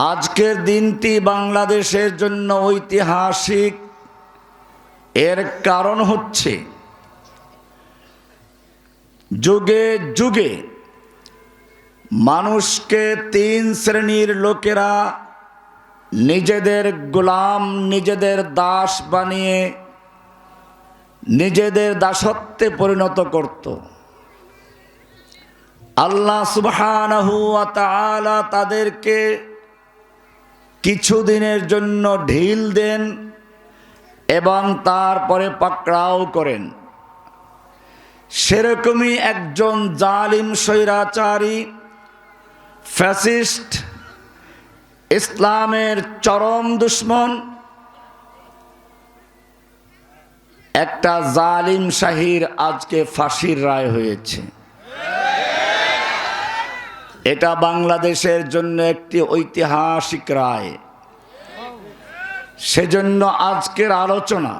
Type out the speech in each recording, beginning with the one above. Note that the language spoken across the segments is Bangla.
আজকের দিনটি বাংলাদেশের জন্য ঐতিহাসিক। এর কারণ হচ্ছে যুগে যুগে মানুষকে তিন শ্রেণীর লোকেরা নিজেদের গোলাম, নিজেদের দাস বানিয়ে নিজেদের দাসত্বে পরিণত করত। আল্লাহ সুবহানাহু ওয়া তাআলা তাদেরকে কিছুদিনের জন্য ঢিল দেন এবং তারপরে পাকড়াও করেন। সেরকমই একজন জালিম স্বৈরাচারী ফ্যাসিস্ট, ইসলামের চরম দুশমন, একটা জালিম শাহীর আজকে ফাঁসির রায় হয়েছে। এটা বাংলাদেশের জন্য একটি ঐতিহাসিক রায়। সেজন্য আজকের আলোচনা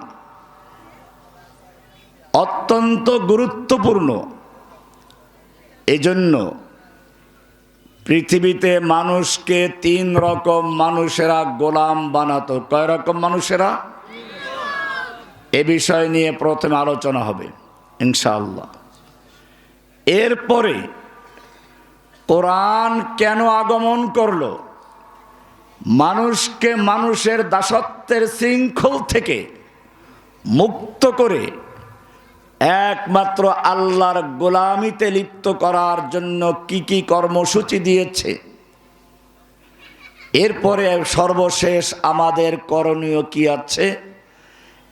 অত্যন্ত গুরুত্বপূর্ণ। এজন্য পৃথিবীতে মানুষকে তিন রকম মানুষেরা গোলাম বানাতো। কয় রকম মানুষেরা? এ বিষয় নিয়ে প্রথমে আলোচনা হবে ইনশাআল্লাহ। এরপরে কোরআন কেন আগমন করলো, মানুষকে মানুষের দাসত্বের শৃঙ্খল থেকে মুক্ত করে একমাত্র আল্লাহর গোলামিতে লিপ্ত করার জন্য কি কি কর্মসূচি দিয়েছে, এরপরে সর্বশেষ আমাদের করণীয় কি আছে,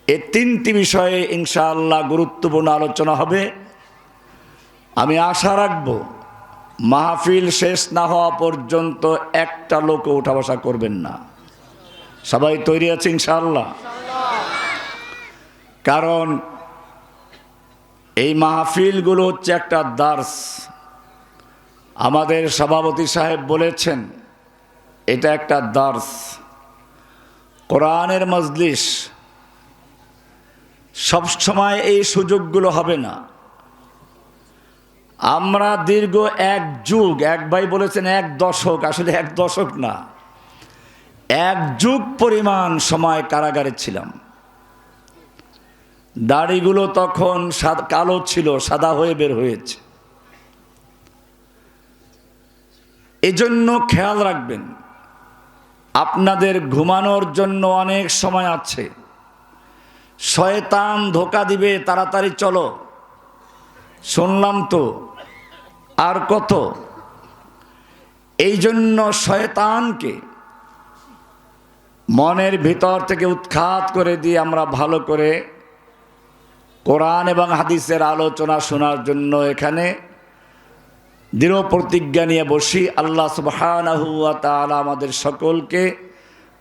এই তিনটি বিষয়ে ইনশাআল্লাহ গুরুত্বপূর্ণ আলোচনা হবে। আমি আশা রাখব মাহফিল শেষ না হওয়া পর্যন্ত একটা লোক উঠা বসা করবেন না। সবাই তৈরি আছে ইনশাআল্লাহ? কারণ এই মাহফিলগুলো হচ্ছে একটা দার্স। আমাদের সভাপতি সাহেব বলেছেন এটা একটা দার্স, কোরআনের মজলিস। সব সময় এই সুযোগগুলো হবে না। আমরা দীর্ঘ এক যুগ, এক ভাই বলেছেন এক দশক, আসলে এক দশক না, এক যুগ পরিমাণ সময় কারাগারে ছিলাম। দাড়িগুলো তখন কালো ছিল, সাদা হয়ে বের হয়েছে। এজন্য খেয়াল রাখবেন, আপনাদের ঘুমানোর জন্য অনেক সময় আছে। শয়তান ধোঁকা দিবে, তাড়াতাড়ি চলো, শুনলাম তো আর কত। এই জন্য শয়তানকে মনের ভিতর থেকে উৎখাত করে দিয়ে আমরা ভালো করে কোরআন এবং হাদিসের আলোচনা শোনার জন্য এখানে দৃঢ় প্রতিজ্ঞা নিয়ে বসি। আল্লাহ সুবহানাহু ওয়া তাআলা আমাদের সকলকে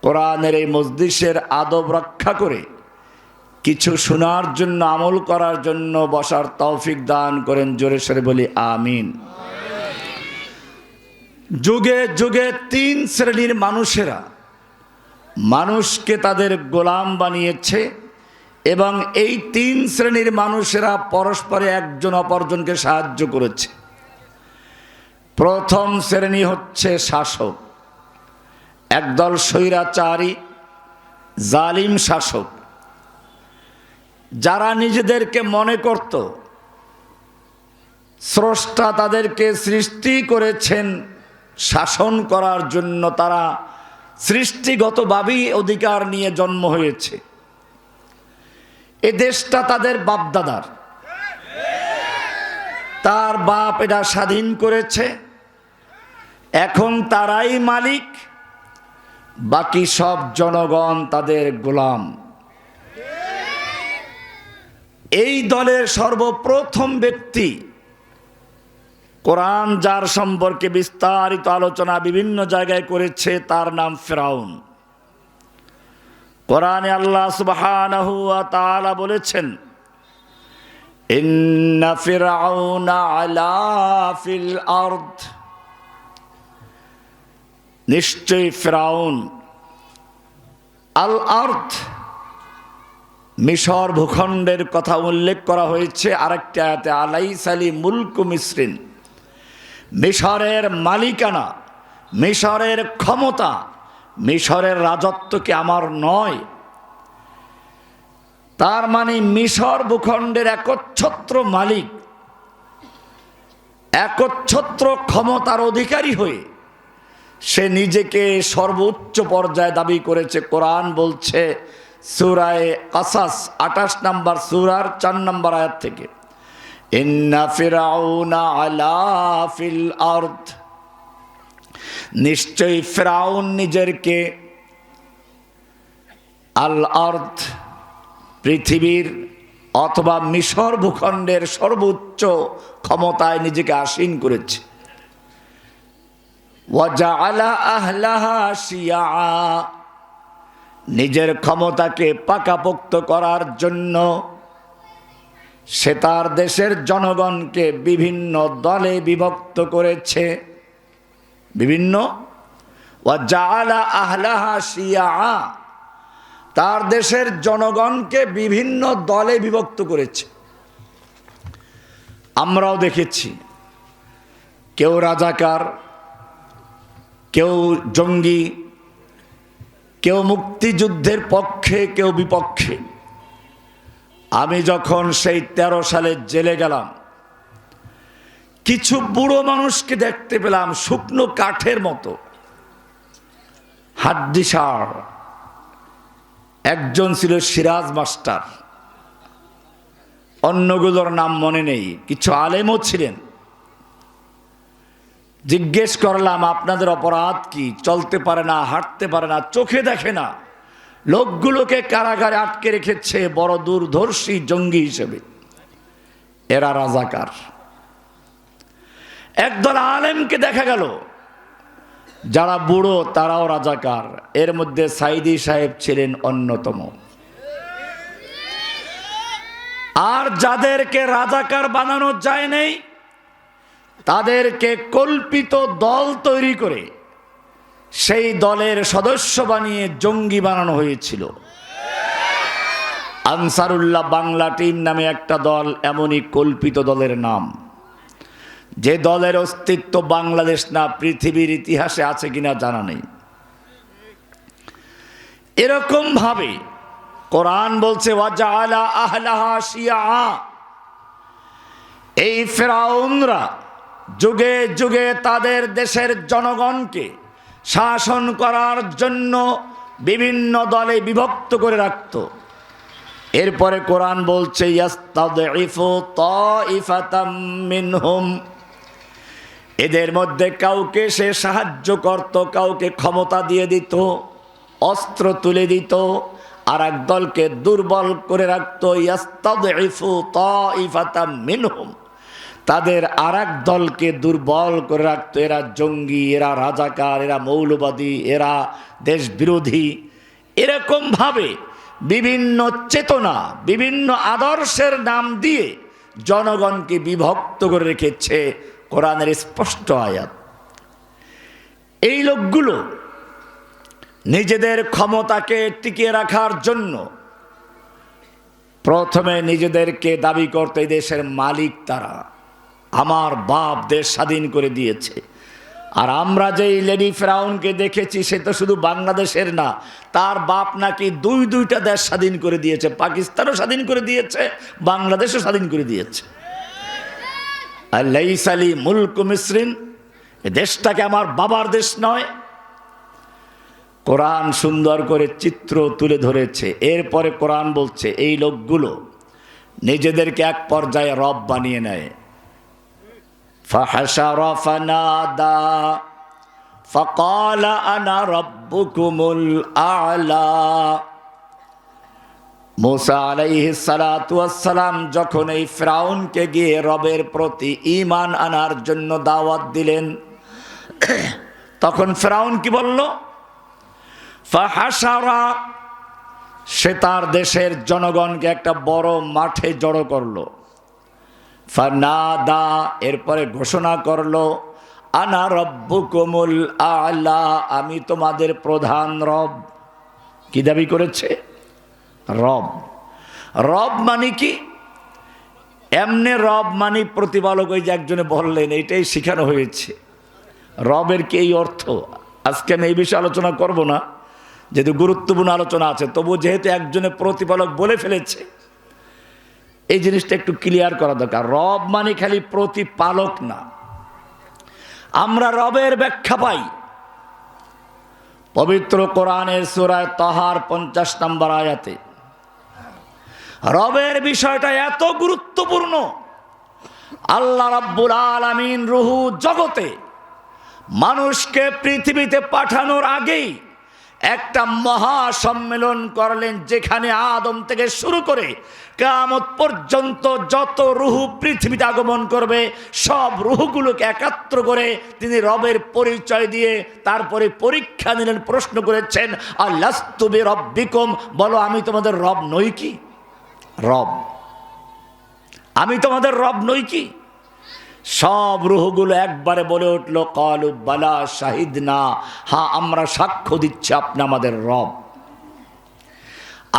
কোরআনের এই মজলিসের আদব রক্ষা করে কিছু শোনার জন্য, আমল করার জন্য বসার তৌফিক দান করেন। জোরে সরে বলি আমিন। যুগে যুগে তিন শ্রেণীর মানুষেরা মানুষকে তাদের গোলাম বানিয়েছে এবং এই তিন শ্রেণীর মানুষেরা পরস্পরে একজন অপরজনকে সাহায্য করেছে। প্রথম শ্রেণী হচ্ছে শাসক, একদল স্বৈরাচারী জালিম শাসক, যারা নিজেদেরকে মনে করত স্রষ্টা তাদেরকে সৃষ্টি করেছেন শাসন করার জন্য, তারা সৃষ্টিগতভাবেই অধিকার নিয়ে জন্ম হয়েছে। এ দেশটা তাদের বাপদাদার, তার বাপ এটা স্বাধীন করেছে, এখন তারাই মালিক, বাকি সব জনগণ তাদের গোলাম। এই দলের সর্বপ্রথম ব্যক্তি, কোরআন যার সম্পর্কে বিস্তারিত আলোচনা বিভিন্ন জায়গায় করেছে, তার নাম ফিরআউন। কোরআনে আল্লাহ সুবহানাহু ওয়া তাআলা বলেছেন, ইন্না ফিরআউনা আলা ফিল আরদ, নিশ্চয়ই ফিরআউন, আল আরদ মিশর ভূখণ্ডের কথা উল্লেখ করা হয়েছে আরেকটি আয়াতে, আলাইসা লি মুলকু মিসরিন, মিশরের মালিকানা, মিশরের ক্ষমতা মিশরের রাজত্ব কি আমার নয়? তার মানে মিশর ভূখণ্ডের একচ্ছত্র মালিক, একচ্ছত্র ক্ষমতার অধিকারী হয়ে সে নিজেকে সর্বোচ্চ পর্যায়ে দাবি করেছে। কোরআন বলছে সূরায়ে কাসাস 28 নম্বর সূরার 4 নম্বর আয়াত থেকে, ইন্না ফিরাউনা আলা ফিল আরদ, নিশ্চয়ই ফিরাউন নিজেকে আল আরদ পৃথিবীর অথবা মিশর ভূখণ্ডের সর্বোচ্চ ক্ষমতায় নিজেকে আসীন করেছে। ওয়াজআলা আহলাহা শিয়া, নিজের ক্ষমতাকে পাকাপোক্ত করার জন্য সে তার দেশের জনগণকে বিভিন্ন দলে বিভক্ত করেছে। বিভিন্ন ওয়াজআলা আহলাহা শিয়া, তার দেশের জনগণকে বিভিন্ন দলে বিভক্ত করেছে। আমরাও দেখেছি, কেউ রাজাকার, কেউ জঙ্গি, কেউ মুক্তিযুদ্ধের পক্ষে, কেউ বিপক্ষে। আমি যখন সেই 13 সালে জেলে গেলাম, কিছু বুড়ো মানুষকে দেখতে পেলাম শুকনো কাঠের মতো, হাড্ডিসার। একজন ছিল সিরাজ মাস্টার, অন্যগুলোর নাম মনে নেই, কিছু আলেমও ছিলেন। জিজ্ঞেস করলাম আপনাদের অপরাধ কি? চলতে পারে না, হাঁটতে পারে না, চোখে দেখে না, লোকগুলোকে কারাগারে আটকে রেখেছে বড় দূরদর্শী জঙ্গি হিসেবে। এরা রাজাকার। একদল আলেমকে দেখা গেল যারা বুড়ো, তারাও রাজাকার। এর মধ্যে সাইদি সাহেব ছিলেন অন্যতম। আর যাদেরকে রাজাকার বানানো যায় নাই, তাদেরকে কল্পিত দল তৈরি করে সেই দলের সদস্য বানিয়ে জঙ্গি বানানো হয়েছিল। আনসারুল্লাহ বাংলা টিম নামে একটা দল এমনই কল্পিত দলের নাম, যে দলের অস্তিত্ব বাংলাদেশ না পৃথিবীর ইতিহাসে আছে কিনা জানা নেই। এরকম ভাবে কোরআন বলছে ওয়াজআলা আহলাহা শিয়া, এই ফিরাউনরা যুগে যুগে তাদের দেশের জনগণকে শাসন করার জন্য বিভিন্ন দলে বিভক্ত করে রাখত। এরপরে কোরআন বলছে ইয়াস্তাদঈফু তাইফাতাম মিনহুম, এদের মধ্যে কাউকে সে সাহায্য করত, কাউকে ক্ষমতা দিয়ে দিত, অস্ত্র তুলে দিত, আর এক দলকে দুর্বল করে রাখত। ইয়াস্তাদঈফু তাইফাতাম মিনহুম, তাদের আর এক দলকে দুর্বল করে রাখত। এরা জঙ্গি, এরা রাজাকার, এরা মৌলবাদী, এরা দেশ বিরোধী। এরকমভাবে বিভিন্ন চেতনা, বিভিন্ন আদর্শের নাম দিয়ে জনগণকে বিভক্ত করে রেখেছে কোরআনের স্পষ্ট আয়াত। এই লোকগুলো নিজেদের ক্ষমতাকে টিকিয়ে রাখার জন্য প্রথমে নিজেদেরকে দাবি করতে, দেশের মালিক তারা, আমার বাপ দেশ স্বাধীন করে দিয়েছে। আর আমরা যেই লেডি ফিরাউনকে দেখেছি, সে তো শুধু বাংলাদেশের না, তার বাপ নাকি দুইটা দেশ স্বাধীন করে দিয়েছে, পাকিস্তানও স্বাধীন করে দিয়েছে, বাংলাদেশও স্বাধীন করে দিয়েছে। লাইসা লি মুলকু মিসরিন, এ দেশটাকে আমার বাবার দেশ নয়? কোরআন সুন্দর করে চিত্র তুলে ধরেছে। এরপরে কোরআন বলছে এই লোকগুলো নিজেদেরকে এক পর্যায়ে রব বানিয়ে নেয়। ফাহাশারা ফানাদা ফাকালা আনা রাব্বুকুমুল আ'লা। মুসা আলাইহিস সালাতু ওয়াস সালাম যখন এই ফিরাউনকে গিয়ে রবের প্রতি ঈমান আনার জন্য দাওয়াত দিলেন, তখন ফিরাউন কি বলল? ফাহাশারা, সে তার দেশের জনগণকে একটা বড় মাঠে জড়ো করলো। ফানাদা, এরপরে ঘোষণা করলো আনা রব্বুকুমুল আ'লা, আমি তোমাদের প্রধান রব। কি দাবি করেছে? রব। রব মানে কি? এমনি রব মানে প্রতিপালক। ওই যে একজনে বললেন, এটাই শেখানো হয়েছে। রবের কি এই অর্থ? আজকে আমি এই বিষয়ে আলোচনা করব না, যেহেতু গুরুত্বপূর্ণ আলোচনা আছে, তবু যেহেতু একজনের প্রতিপালক বলে ফেলেছে, এই জিনিসটা একটু ক্লিয়ার করা দরকার। রব মানে খালি প্রতিপালক না। আমরা রবের ব্যাখ্যা পাই পবিত্র কোরআনের সূরা তাহার 50 নম্বর আয়াতে। রবের বিষয়টা এত গুরুত্বপূর্ণ, আল্লাহ রাব্বুল আলামিন রুহু জগতে মানুষকে পৃথিবীতে পাঠানোর আগেই একটা মহা সম্মেলন করলেন, যেখানে আদম থেকে শুরু করে কিয়ামত পর্যন্ত যত রুহু পৃথিবীতে আগমন করবে সব রুহুগুলোকে একাত্র করে তিনি রবের পরিচয় দিয়ে তারপরে পরীক্ষা নিলেন, প্রশ্ন করেছেন, আলাস্তু বিরব্বিকুম, বলো আমি তোমাদের রব নই কি? রব, আমি তোমাদের রব নই কি? সব রুহগুলো একবারে বলে উঠলো, ক্বালু বালা শাহিদনা, হ্যাঁ আমরা সাক্ষ্য দিচ্ছি আপনি আমাদের রব।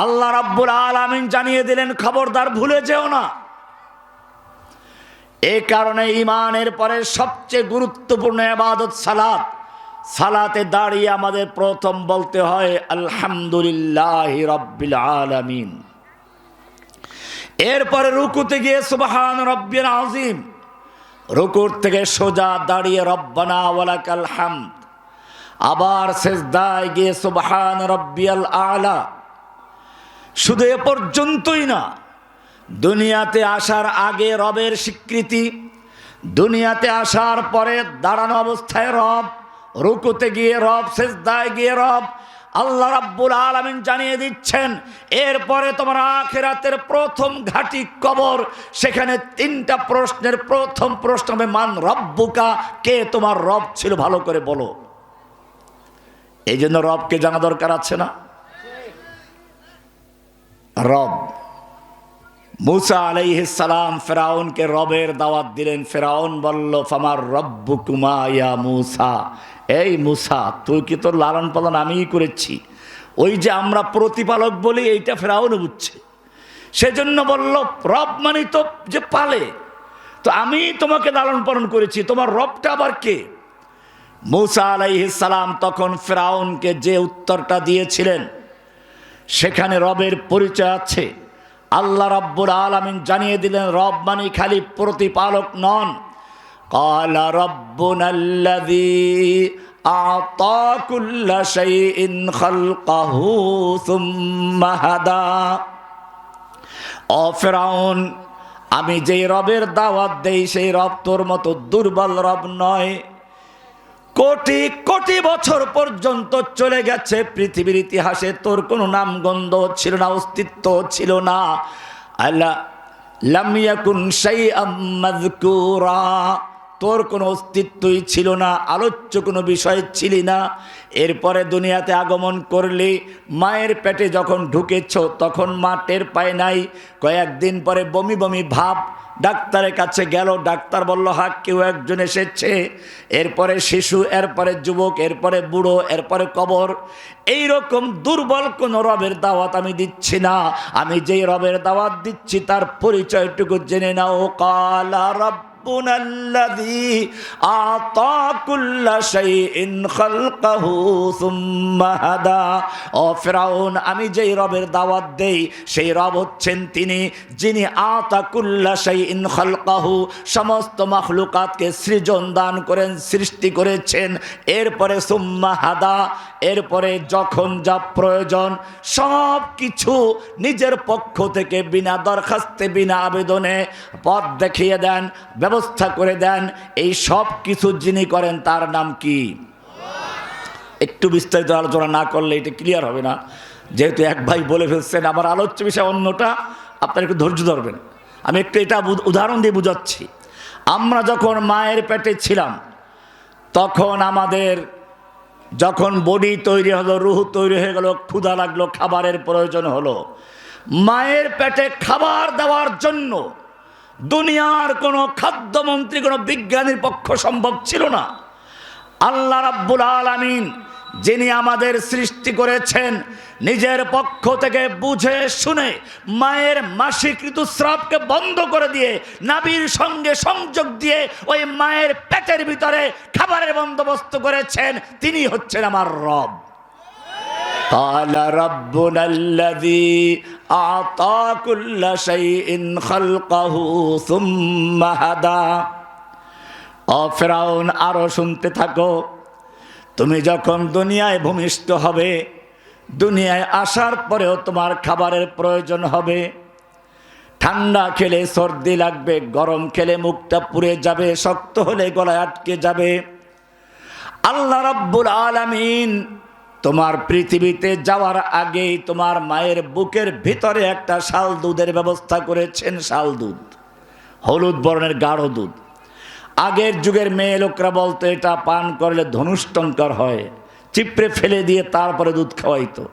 আল্লাহ রাব্বুল আলামিন জানিয়ে দিলেন, খবরদার ভুলে যেও না। এই কারণে ঈমানের পরে সবচেয়ে গুরুত্বপূর্ণ ইবাদত সালাত। সালাতে দাঁড়িয়ে আমাদের প্রথম বলতে হয় আলহামদুলিল্লাহি রাব্বিল আলামিন। এরপরে রুকুতে গিয়ে সুবহান রাব্বিল আযীম, রুকুর থেকে সোজা দাঁড়িয়ে রব্বানা ওয়ালাকাল হামদ, আবার সিজদায় গিয়ে সুবহান রাব্বিয়াল আলা। শুধু এ পর্যন্তই না, দুনিয়াতে আসার আগে রবের স্বীকৃতি, দুনিয়াতে আসার পরে দাঁড়ানো অবস্থায় রব, রুকুতে গিয়ে রব, সিজদায় গিয়ে রব। আল্লাহ রাব্বুল আলামিন জানিয়ে দিচ্ছেন, এরপরে তোমার আখিরাতের প্রথম ঘাঁটি কবর, সেখানে 3টা প্রশ্নের প্রথম প্রশ্ন হবে মান রব্বুকা, কে তোমার রব ছিল ভালো করে বলো। এই জন্য রবকে জানা দরকার আছে না? রব। মুসা আলাইহিস সালাম ফেরাউনকে রবের দাওয়াত দিলেন। ফেরাউন বলল, ফামার রব্বুকুমা ইয়া মুসা, এই মুসা তুই কি তোর লালন পালন আমিই করেছি? ওই যে আমরা প্রতিপালক বলি, এইটা ফেরাউন বুঝছে। সেজন্য বলল, রব মানে তো যে পালে, তো আমি তোমাকে লালন পালন করেছি, তোমার রবটা আবার কে? মুসা আলাইহিস সালাম তখন ফেরাউনকে যে উত্তরটা দিয়েছিলেন সেখানে রবের পরিচয় আছে। আল্লাহ রাব্বুল আলামিন জানিয়ে দিলেন, রব মানে খালি প্রতিপালক নন। ক্বালা রাব্বুনাল্লাযী আ'তা কুল্লা শাইইন খালকাহু সুম্মা হাদা। ও ফেরাউন, আমি যেই রবের দাওয়াত দেই সেই রব তোর মতো দুর্বল রব নয়। কোটি কোটি বছর পর্যন্ত চলে গেছে পৃথিবীর ইতিহাসে, তোর কোনো নামগন্ধ ছিল না, অস্তিত্ব ছিল না। আল্লাহ লাম ইয়াকুন শাইআম মাযকুরা, তোর কোনো অস্তিত্বই ছিল না, আলোচ্য কোনো বিষয় ছিলি না। এরপরে দুনিয়াতে আগমন করলি, মায়ের পেটে যখন ঢুকেছ তখন মা টের পায় নাই। কয়েকদিন পরে বমি বমি ভাব, ডাক্তারের কাছে গেল, ডাক্তার বলল হ্যাঁ কেউ একজন এসেছে। এরপরে শিশু, এরপরে যুবক, এরপরে বুড়ো, এরপরে কবর। এইরকম দুর্বল কোন রবের দাওয়াত আমি দিচ্ছি না। আমি যেই রবের দাওয়াত দিচ্ছি তার পরিচয়টুকু জেনে নাও। ক্বালা রাব্বুনাল্লাযী আ'তা কুল্লা শাইইন খালকাহু সুম্মা হাদা। ও ফিরআউন, আমি যেই রবের দাওয়াত দেই সেই রব হচ্ছেন তিনি যিনি আ'তা কুল্লা শাইইন খালকাহু, সমস্ত মাখলুকাতকে সৃজন দান করেন, সৃষ্টি করেছেন। এরপরে সুম্মা হাদা, এরপরে যখন যা প্রয়োজন সব কিছু নিজের পক্ষ থেকে বিনা দরখাস্তে, বিনা আবেদনে পথ দেখিয়ে দেন, ব্যবস্থা করে দেন। এই সব কিছু যিনি করেন তার নাম কি? একটু বিস্তারিত আলোচনা না করলে এটা ক্লিয়ার হবে না। যেহেতু এক ভাই বলে ফেলছেন, আমার আলোচ্য বিষয় অন্যটা, আপনারা একটু ধৈর্য ধরবেন। আমি একটু এটা উদাহরণ দিয়ে বুঝাচ্ছি। আমরা যখন মায়ের পেটে ছিলাম তখন আমাদের যখন বডি তৈরি হলো, রুহ তৈরি হয়ে গেল, ক্ষুধা লাগলো, খাবারের প্রয়োজন হলো। মায়ের পেটে খাবার দেওয়ার জন্য দুনিয়ার কোনো খাদ্যমন্ত্রী, কোনো বিজ্ঞানীর পক্ষ সম্ভব ছিল না। আল্লাহ রাব্বুল আলামিন যিনি আমাদের সৃষ্টি করেছেন, নিজের পক্ষ থেকে বুঝে শুনে মায়ের মাসিক ঋতুস্রাবকে বন্ধ করে দিয়ে নাভির সঙ্গে সংযোগ দিয়ে ওই মায়ের পেটের ভিতরে খাবারের বন্দোবস্ত করেছেন, তিনি হচ্ছেন আমার রব। قال ربنا الذي أعطى كل شيء خلقه ثم هدى। ও ফিরাউন, আরো শুনতে থাকো। তুমি যখন দুনিয়ায় ভূমিষ্ঠ হবে, দুনিয়ায় আসার পরেও তোমার খাবারের প্রয়োজন হবে। ঠান্ডা খেলে সর্দি লাগবে, গরম খেলে মুখটা পুড়ে যাবে, শক্ত হলে গলায় আটকে যাবে। আল্লাহ রাব্বুল আলামিন তোমার পৃথিবীতে যাওয়ার আগেই তোমার মায়ের বুকের ভিতরে একটা শাল দুধের ব্যবস্থা করেছেন। শাল দুধ, হলুদ বর্ণের গাঢ় দুধ। আগের যুগের মেয়ে লোকরা বলতো এটা পান করলে ধনুষ্টঙ্কর হয়, চিপড়ে ফেলে দিয়ে তারপরে দুধ খাওয়াইতো।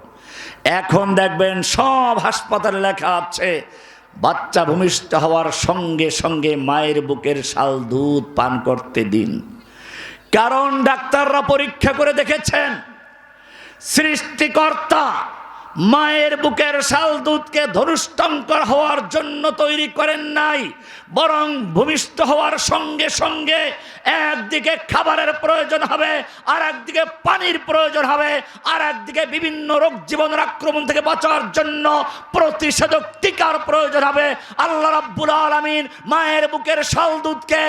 এখন দেখবেন সব হাসপাতালে লেখা আছে বাচ্চা ভূমিষ্ঠ হওয়ার সঙ্গে সঙ্গে মায়ের বুকের শাল দুধ পান করতে দিন। কারণ ডাক্তাররা পরীক্ষা করে দেখেছেন সৃষ্টিকর্তা মায়ের বুকের শাল দুধকে ধনুষ্টঙ্কর হওয়ার জন্য তৈরি করেন নাই, বরং ভূমিষ্ঠ হওয়ার সঙ্গে সঙ্গে একদিকে খাবারের প্রয়োজন হবে, আর একদিকে পানির প্রয়োজন হবে, আর একদিকে বিভিন্ন রোগ জীবনের আক্রমণ থেকে বাঁচার জন্য প্রতিষেধক টিকার প্রয়োজন হবে। আল্লাহ রাব্বুল আলামিন মায়ের বুকের শাল দুধকে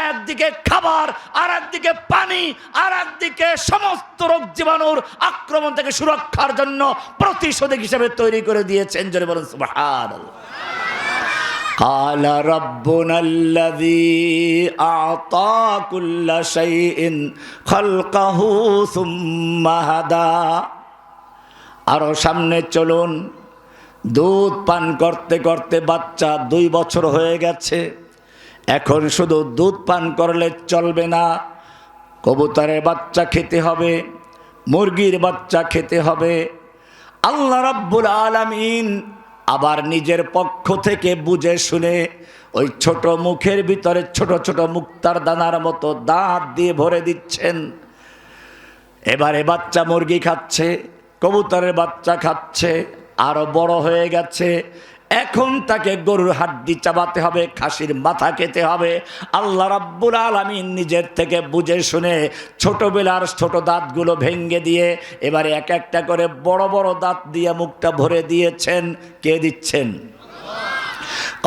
একদিকে খাবার, আর একদিকে পানি, আর একদিকে সমস্ত রোগ জীবাণুর আক্রমণ থেকে সুরক্ষার জন্য প্রতিষেধক হিসেবে তৈরি করে দিয়েছেন। জোরে বলুন সুবহানাল্লাহ। قال ربنا الذي أعطى كل شيء خلقه ثم هدى। আরো সামনে চলুন। দুধ পান করতে করতে বাচ্চা 2 বছর হয়ে গেছে। এখন শুধু দুধ পান করলে চলবে না, কবুতরের বাচ্চা খেতে হবে, মুরগির বাচ্চা খেতে হবে। আল্লাহ রাব্বুল আলামিন আবার নিজের পক্ষ থেকে বুঝে শুনে ওই ছোট মুখের ভিতরে ছোট ছোট মুক্তার দানার মতো দাঁত দিয়ে ভরে দিচ্ছেন। এবারে বাচ্চা মুরগি খাচ্ছে, কবুতরের বাচ্চা খাচ্ছে, আরো বড় হয়ে গেছে। এখন তাকে গরুর হাড্ডি চাবাতে হবে, খাসির মাথা খেতে হবে। আল্লাহ রাব্বুল আলামিন নিজের থেকে বুঝে শুনে ছোটবেলার ছোট দাঁতগুলো ভেঙে দিয়ে এবারে এক একটা করে বড় বড় দাঁত দিয়ে মুখটা ভরে দিয়েছেন। কে দিচ্ছেন?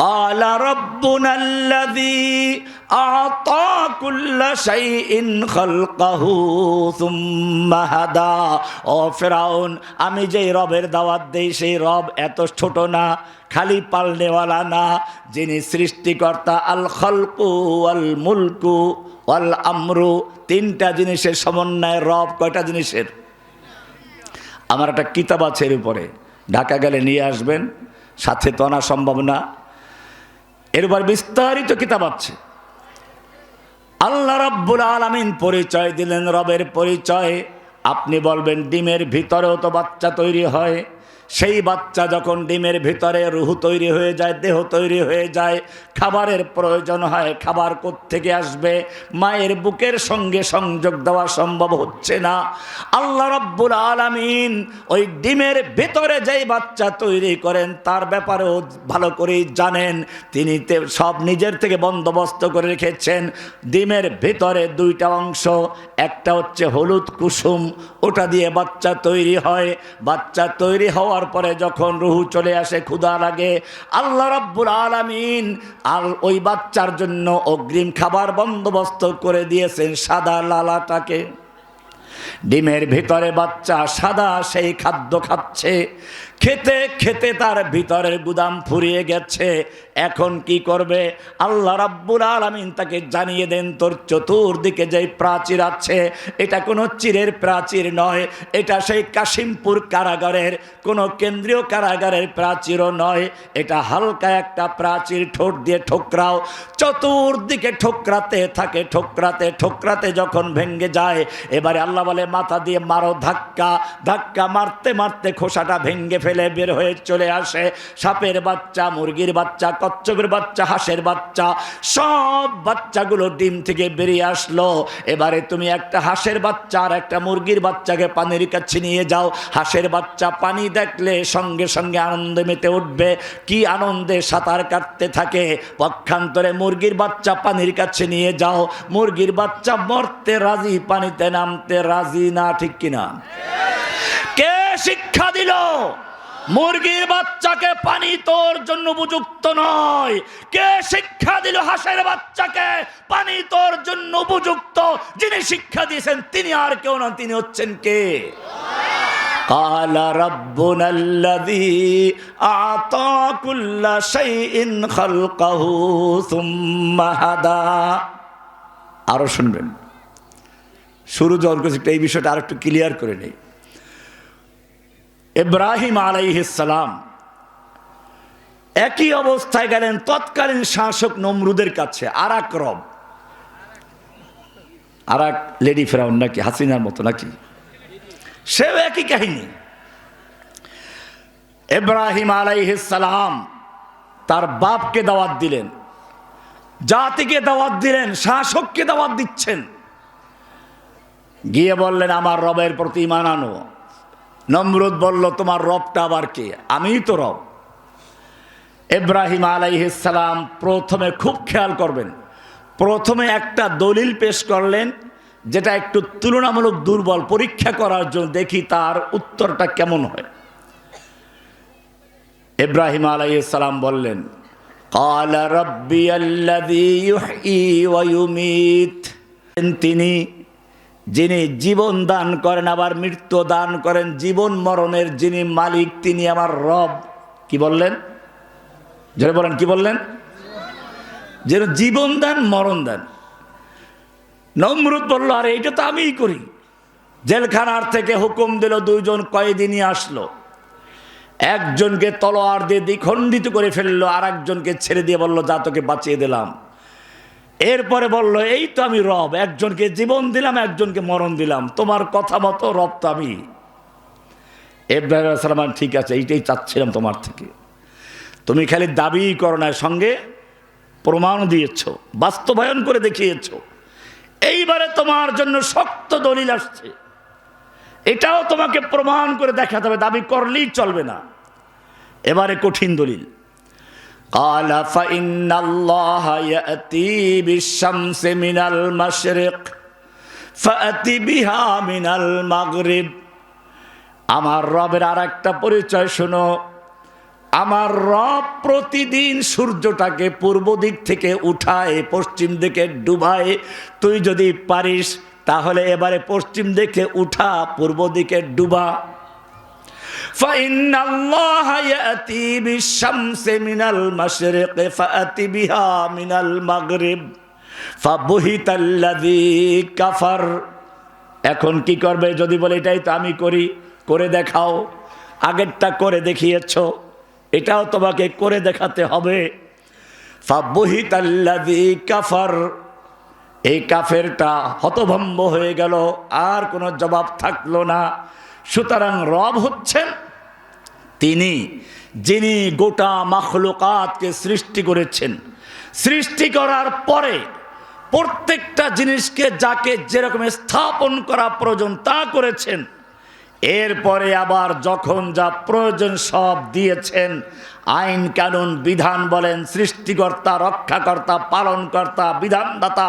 قال ربنا الذي أعطى كل شيء خلقه ثم هدى। ও ফিরাউন, আমি যেই রবের দাওয়াত দেই সেই রব এত ছোট না, খালি পালনেওয়ালা না, যিনি সৃষ্টিকর্তা। আল খলকু ওয়াল মুলকু ওয়াল আমরু, 3টা জিনিসের সমন্বয়ে রব। কয়টা জিনিসের? আমার একটা কিতাব আছে এর উপরে, ঢাকা গেলে নিয়ে আসবেন, সাথে তো আনা সম্ভব না। এর উপর বিস্তারিত কিতাব আছে। আল্লাহ রাব্বুল আলামিন পরিচয় দিলেন, রবের পরিচয়। আপনি বলবেন ডিমের ভিতরেও তো বাচ্চা তৈরি হয়। সেই বাচ্চা যখন ডিমের ভিতরে রুহ তৈরি হয়ে যায়, দেহ তৈরি হয়ে যায়, খাবারের প্রয়োজন হয়। খাবার কোত্থেকে আসবে? মায়ের বুকের সঙ্গে সংযোগ দেওয়া সম্ভব হচ্ছে না। আল্লাহ রাব্বুল আলামিন ওই ডিমের ভিতরে যেই বাচ্চা তৈরি করেন তার ব্যাপারেও ভালো করেই জানেন। তিনি সব নিজের থেকে বন্দোবস্ত করে রেখেছেন। ডিমের ভিতরে 2টা অংশ, একটা হচ্ছে হলুদ কুসুম, ওটা দিয়ে বাচ্চা তৈরি হয়। বাচ্চা তৈরি হওয়ার পরে যখন রুহু চলে আসে, ক্ষুধা লাগে, আল্লাহ রাব্বুল আলামিন আর ওই বাচ্চার জন্য অগ্রিম খাবার বন্দোবস্ত করে দিয়েছেন, সাদা লালাটাকে। ডিমের ভিতরে বাচ্চা সাদা সেই খাদ্য খাচ্ছে, খেতে খেতে তার ভিতরের গুদাম ফুরিয়ে গেছে। এখন কি করবে? আল্লাহ রাব্বুল আলামিন তাকে জানিয়ে দেন, তোর চতুর্দিকে যেই প্রাচীর আছে এটা কোনো চিরের প্রাচীর নয়, এটা সেই কাশিমপুর কারাগারের কোনো কেন্দ্রীয় কারাগারের প্রাচীরও নয়, এটা হালকা একটা প্রাচীর, ঠোঁট দিয়ে ঠোকরাও। চতুর্দিকে ঠোকরাতে থাকে, ঠোকরাতে ঠোকরাতে যখন ভেঙে যায়, এবারে আল্লাহ বলে মাথা দিয়ে মারো ধাক্কা। ধাক্কা মারতে মারতে খোসাটা ভেঙে ফেলে বের হয়ে চলে আসে সাপের বাচ্চা, মুরগির বাচ্চা, কচ্ছপের বাচ্চা, হাঁসের বাচ্চা, সব বাচ্চাগুলো ডিম থেকে বেরিয়ে আসলো। এবারে তুমি একটা হাঁসের বাচ্চা আর একটা মুরগির বাচ্চাকে পানির কাছে নিয়ে যাও। হাঁসের বাচ্চা পানি দেখলে সঙ্গে সঙ্গে আনন্দে মেতে উঠবে, কি আনন্দে সাঁতার কাটতে থাকে। পক্ষান্তরে মুরগির বাচ্চা পানির কাছে নিয়ে যাও, মুরগির বাচ্চা মরতে রাজি, পানিতে নামতে রাজি না, ঠিক কিনা? কে শিক্ষা দিল মুরগির বাচ্চাকে পানি তোর জন্য উপযুক্ত নয়? কে শিক্ষা দিল হাঁসের বাচ্চাকে পানি তোর জন্য উপযুক্ত? যিনি শিক্ষা দিয়েছেন তিনি আর কেউ না, তিনি হচ্ছেন কে? কালা রাব্বুনাল্লাযী আ'তা কুল্লা শাইইন খালকাহু সুম্মা হাদা। আরো শুনবেন, শুরু যখন করছি এই বিষয়টা আরেকটু ক্লিয়ার করে নেই। ইব্রাহিম আলাইহিস সালাম একই অবস্থায় গেলেন তৎকালীন শাসক নমরুদের কাছে, আর এক রব, আর এক লেডি ফেরাউন নাকি, হাসিনার মতো নাকি, সেও একই কাহিনী। ইব্রাহিম আলাইহিস সালাম তার বাপকে দাওয়াত দিলেন, জাতিকে দাওয়াত দিলেন, শাসককে দাওয়াত দিচ্ছেন। গিয়ে বললেন আমার রবের প্রতি ঈমান আনো। নমরুদ বলল তোমার রবটা আবার কে? আমিই তো রব। ইব্রাহিম আলাইহিস সালাম প্রথমে, খুব খেয়াল করবেন, প্রথমে একটা দলিল পেশ করলেন যেটা একটু তুলনামূলক দুর্বল, পরীক্ষা করার জন্য, দেখি তার উত্তরটা কেমন হয়। ইব্রাহিম আলাইহিস সালাম বললেন ক্বালা রাব্বিয়াল্লাযী ইউহয়ী ওয়া ইউমীত, তিনি যিনি জীবন দান করেন আবার মৃত্যু দান করেন, জীবন মরণের যিনি মালিক তিনি আমার রব। কি বললেন? যারা বলেন কি বললেন? যেন জীবন দান মরণ দেন। নমরুদ বলল আরে এটা তো আমিই করি। জেলখানার থেকে হুকুম দিল, দুইজন কয়েদি নিয়ে আসলো, একজনকে তলোয়ার দিয়ে দ্বিখণ্ডিত করে ফেললো, আর একজনকে ছেড়ে দিয়ে বলল যা তোকে বাঁচিয়ে দিলাম। এরপরে বলল এই তো আমি রব, একজনকে জীবন দিলাম একজনকে মরণ দিলাম, তোমার কথা মতো রব তো আমি। ইব্রাহিম আলাইহিস সালাম ঠিক আছে, এইটাই চাচ্ছিলাম তোমার থেকে, তুমি খালি দাবি করো না, সঙ্গে প্রমাণও দিয়েছ, বাস্তবায়ন করে দেখিয়েছ। এইবারে তোমার জন্য শক্ত দলিল আসছে, এটাও তোমাকে প্রমাণ করে দেখাতে হবে, দাবি করলেই চলবে না। এবারে কঠিন দলিল। قال فإن الله يأتي بالشمس من المشرق فأت بها من المغرب। আমার রবের আর একটা পরিচয় শোনো, আমার রব প্রতিদিন সূর্যটাকে পূর্ব দিক থেকে উঠায় পশ্চিম দিকে ডুবায়। তুই যদি পারিস তাহলে এবারে পশ্চিম দিকে উঠা, পূর্ব দিকে ডুবা। فإن الله يأتي بالشمس من المشرق فأت بها من المغرب فبهت الذي كفر। এখন কি করবে? যদি বলে এটাই তো আমি করি, করে দেখাও, আগেরটা করে দেখিয়েছো, এটাও তোমাকে করে দেখাতে হবে। فبهت الذي كفر, এই কাফেরটা হতভম্ব হয়ে গেল, আর কোনো জবাব থাকলো না। সুতরাং রব হচ্ছেন তিনি যিনি গোটা মাখলুকাতকে সৃষ্টি করেছেন। সৃষ্টি করার পরে প্রত্যেকটা জিনিসকে যাকে যেরকম স্থাপন করা প্রয়োজন তা করেছেন। এরপরে আবার যখন যা প্রয়োজন সব দিয়েছেন, আইন কানুন বিধান বলেন, সৃষ্টিকর্তা, রক্ষাকর্তা, পালনকর্তা, বিধানদাতা,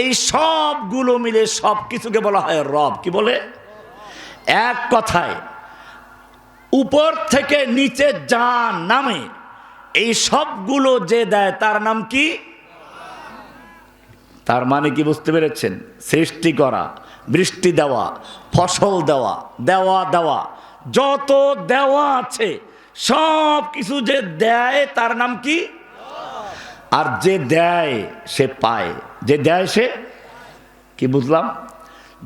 এই সবগুলো মিলে সব কিছুকে বলা হয় রব। কি বলে? এক কথায় উপর থেকে নিচে যা নামে এই সবগুলো যে দেয় তার নাম কি? তার মানে কি বুঝতে পেরেছেন? সৃষ্টি করা, বৃষ্টি দেওয়া, ফসল দেওয়া, দেওয়া দেওয়া, যত দেওয়া আছে সব কিছু যে দেয় তার নাম কি? আর যে দেয় সে পায়, যে দেয় সে কি, বুঝলাম?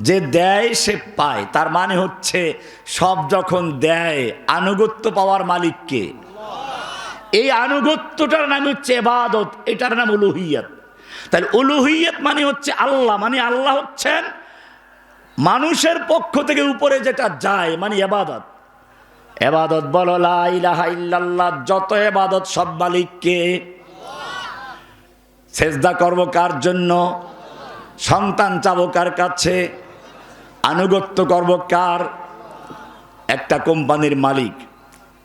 যে দেয় সে পায়, তার মানে হচ্ছে সব যখন দেয় আনুগত্য পাওয়ার মালিককে। এই আনুগত্যটার নাম হচ্ছে ইবাদত, এটার নাম উলুহিয়ত। তাহলে উলুহিয়ত মানে হচ্ছে আল্লাহ, মানে আল্লাহ হচ্ছেন মানুষের পক্ষ থেকে উপরে যেটা যায়, মানে ইবাদত। ইবাদত বলো লা ইলাহা ইল্লাল্লাহ, যত ইবাদত সব মালিককে। সেজদা করব কার জন্য? সন্তান চাবো কার কাছে? আনুগত্য করব কার? একটা কোম্পানির মালিক,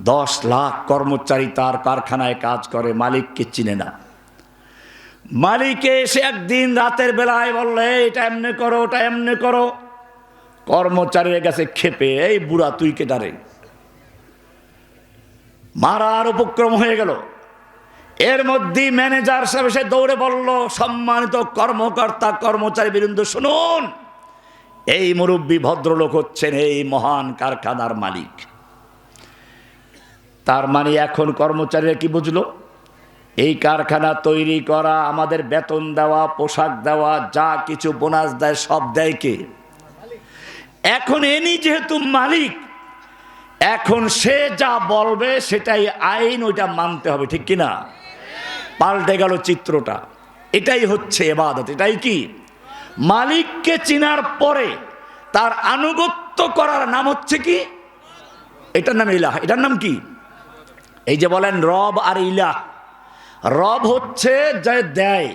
10 লাখ কর্মচারী তার কারখানায় কাজ করে, মালিককে চিনে না। মালিকে এসে একদিন রাতের বেলায় বললে এটা এমনি করো, ওটা এমনি করো। কর্মচারীর কাছে ক্ষেপে, এই বুড়া তুই কেটারে, মারার উপক্রম হয়ে গেল। এর মধ্যে ম্যানেজার সাহেব এসে দৌড়ে বলল, সম্মানিত কর্মকর্তা কর্মচারী বৃন্দ শুনুন, এই মুরব্বী ভদ্রলোক হচ্ছেন এই মহান কারখানার মালিক। তার মানে এখন কর্মচারীরা কি বুঝলো? এই কারখানা তৈরি করা, আমাদের বেতন দেওয়া, পোশাক দেওয়া, যা কিছু বোনাস দেয় সব দেয় কে? এখন এনি যেহেতু মালিক, এখন সে যা বলবে সেটাই আইন, ওইটা মানতে হবে, ঠিক কিনা? পাল্টে গেল চিত্রটা। এটাই হচ্ছে ইবাদত। এটাই কি? মালিককে চিনার পরে তার আনুগত্য করার নাম হচ্ছে কি? এটার নাম ইলাহ। এটার নাম কি? এই যে বলেন রব আর ইলাহ। রব হচ্ছে যে দেয়,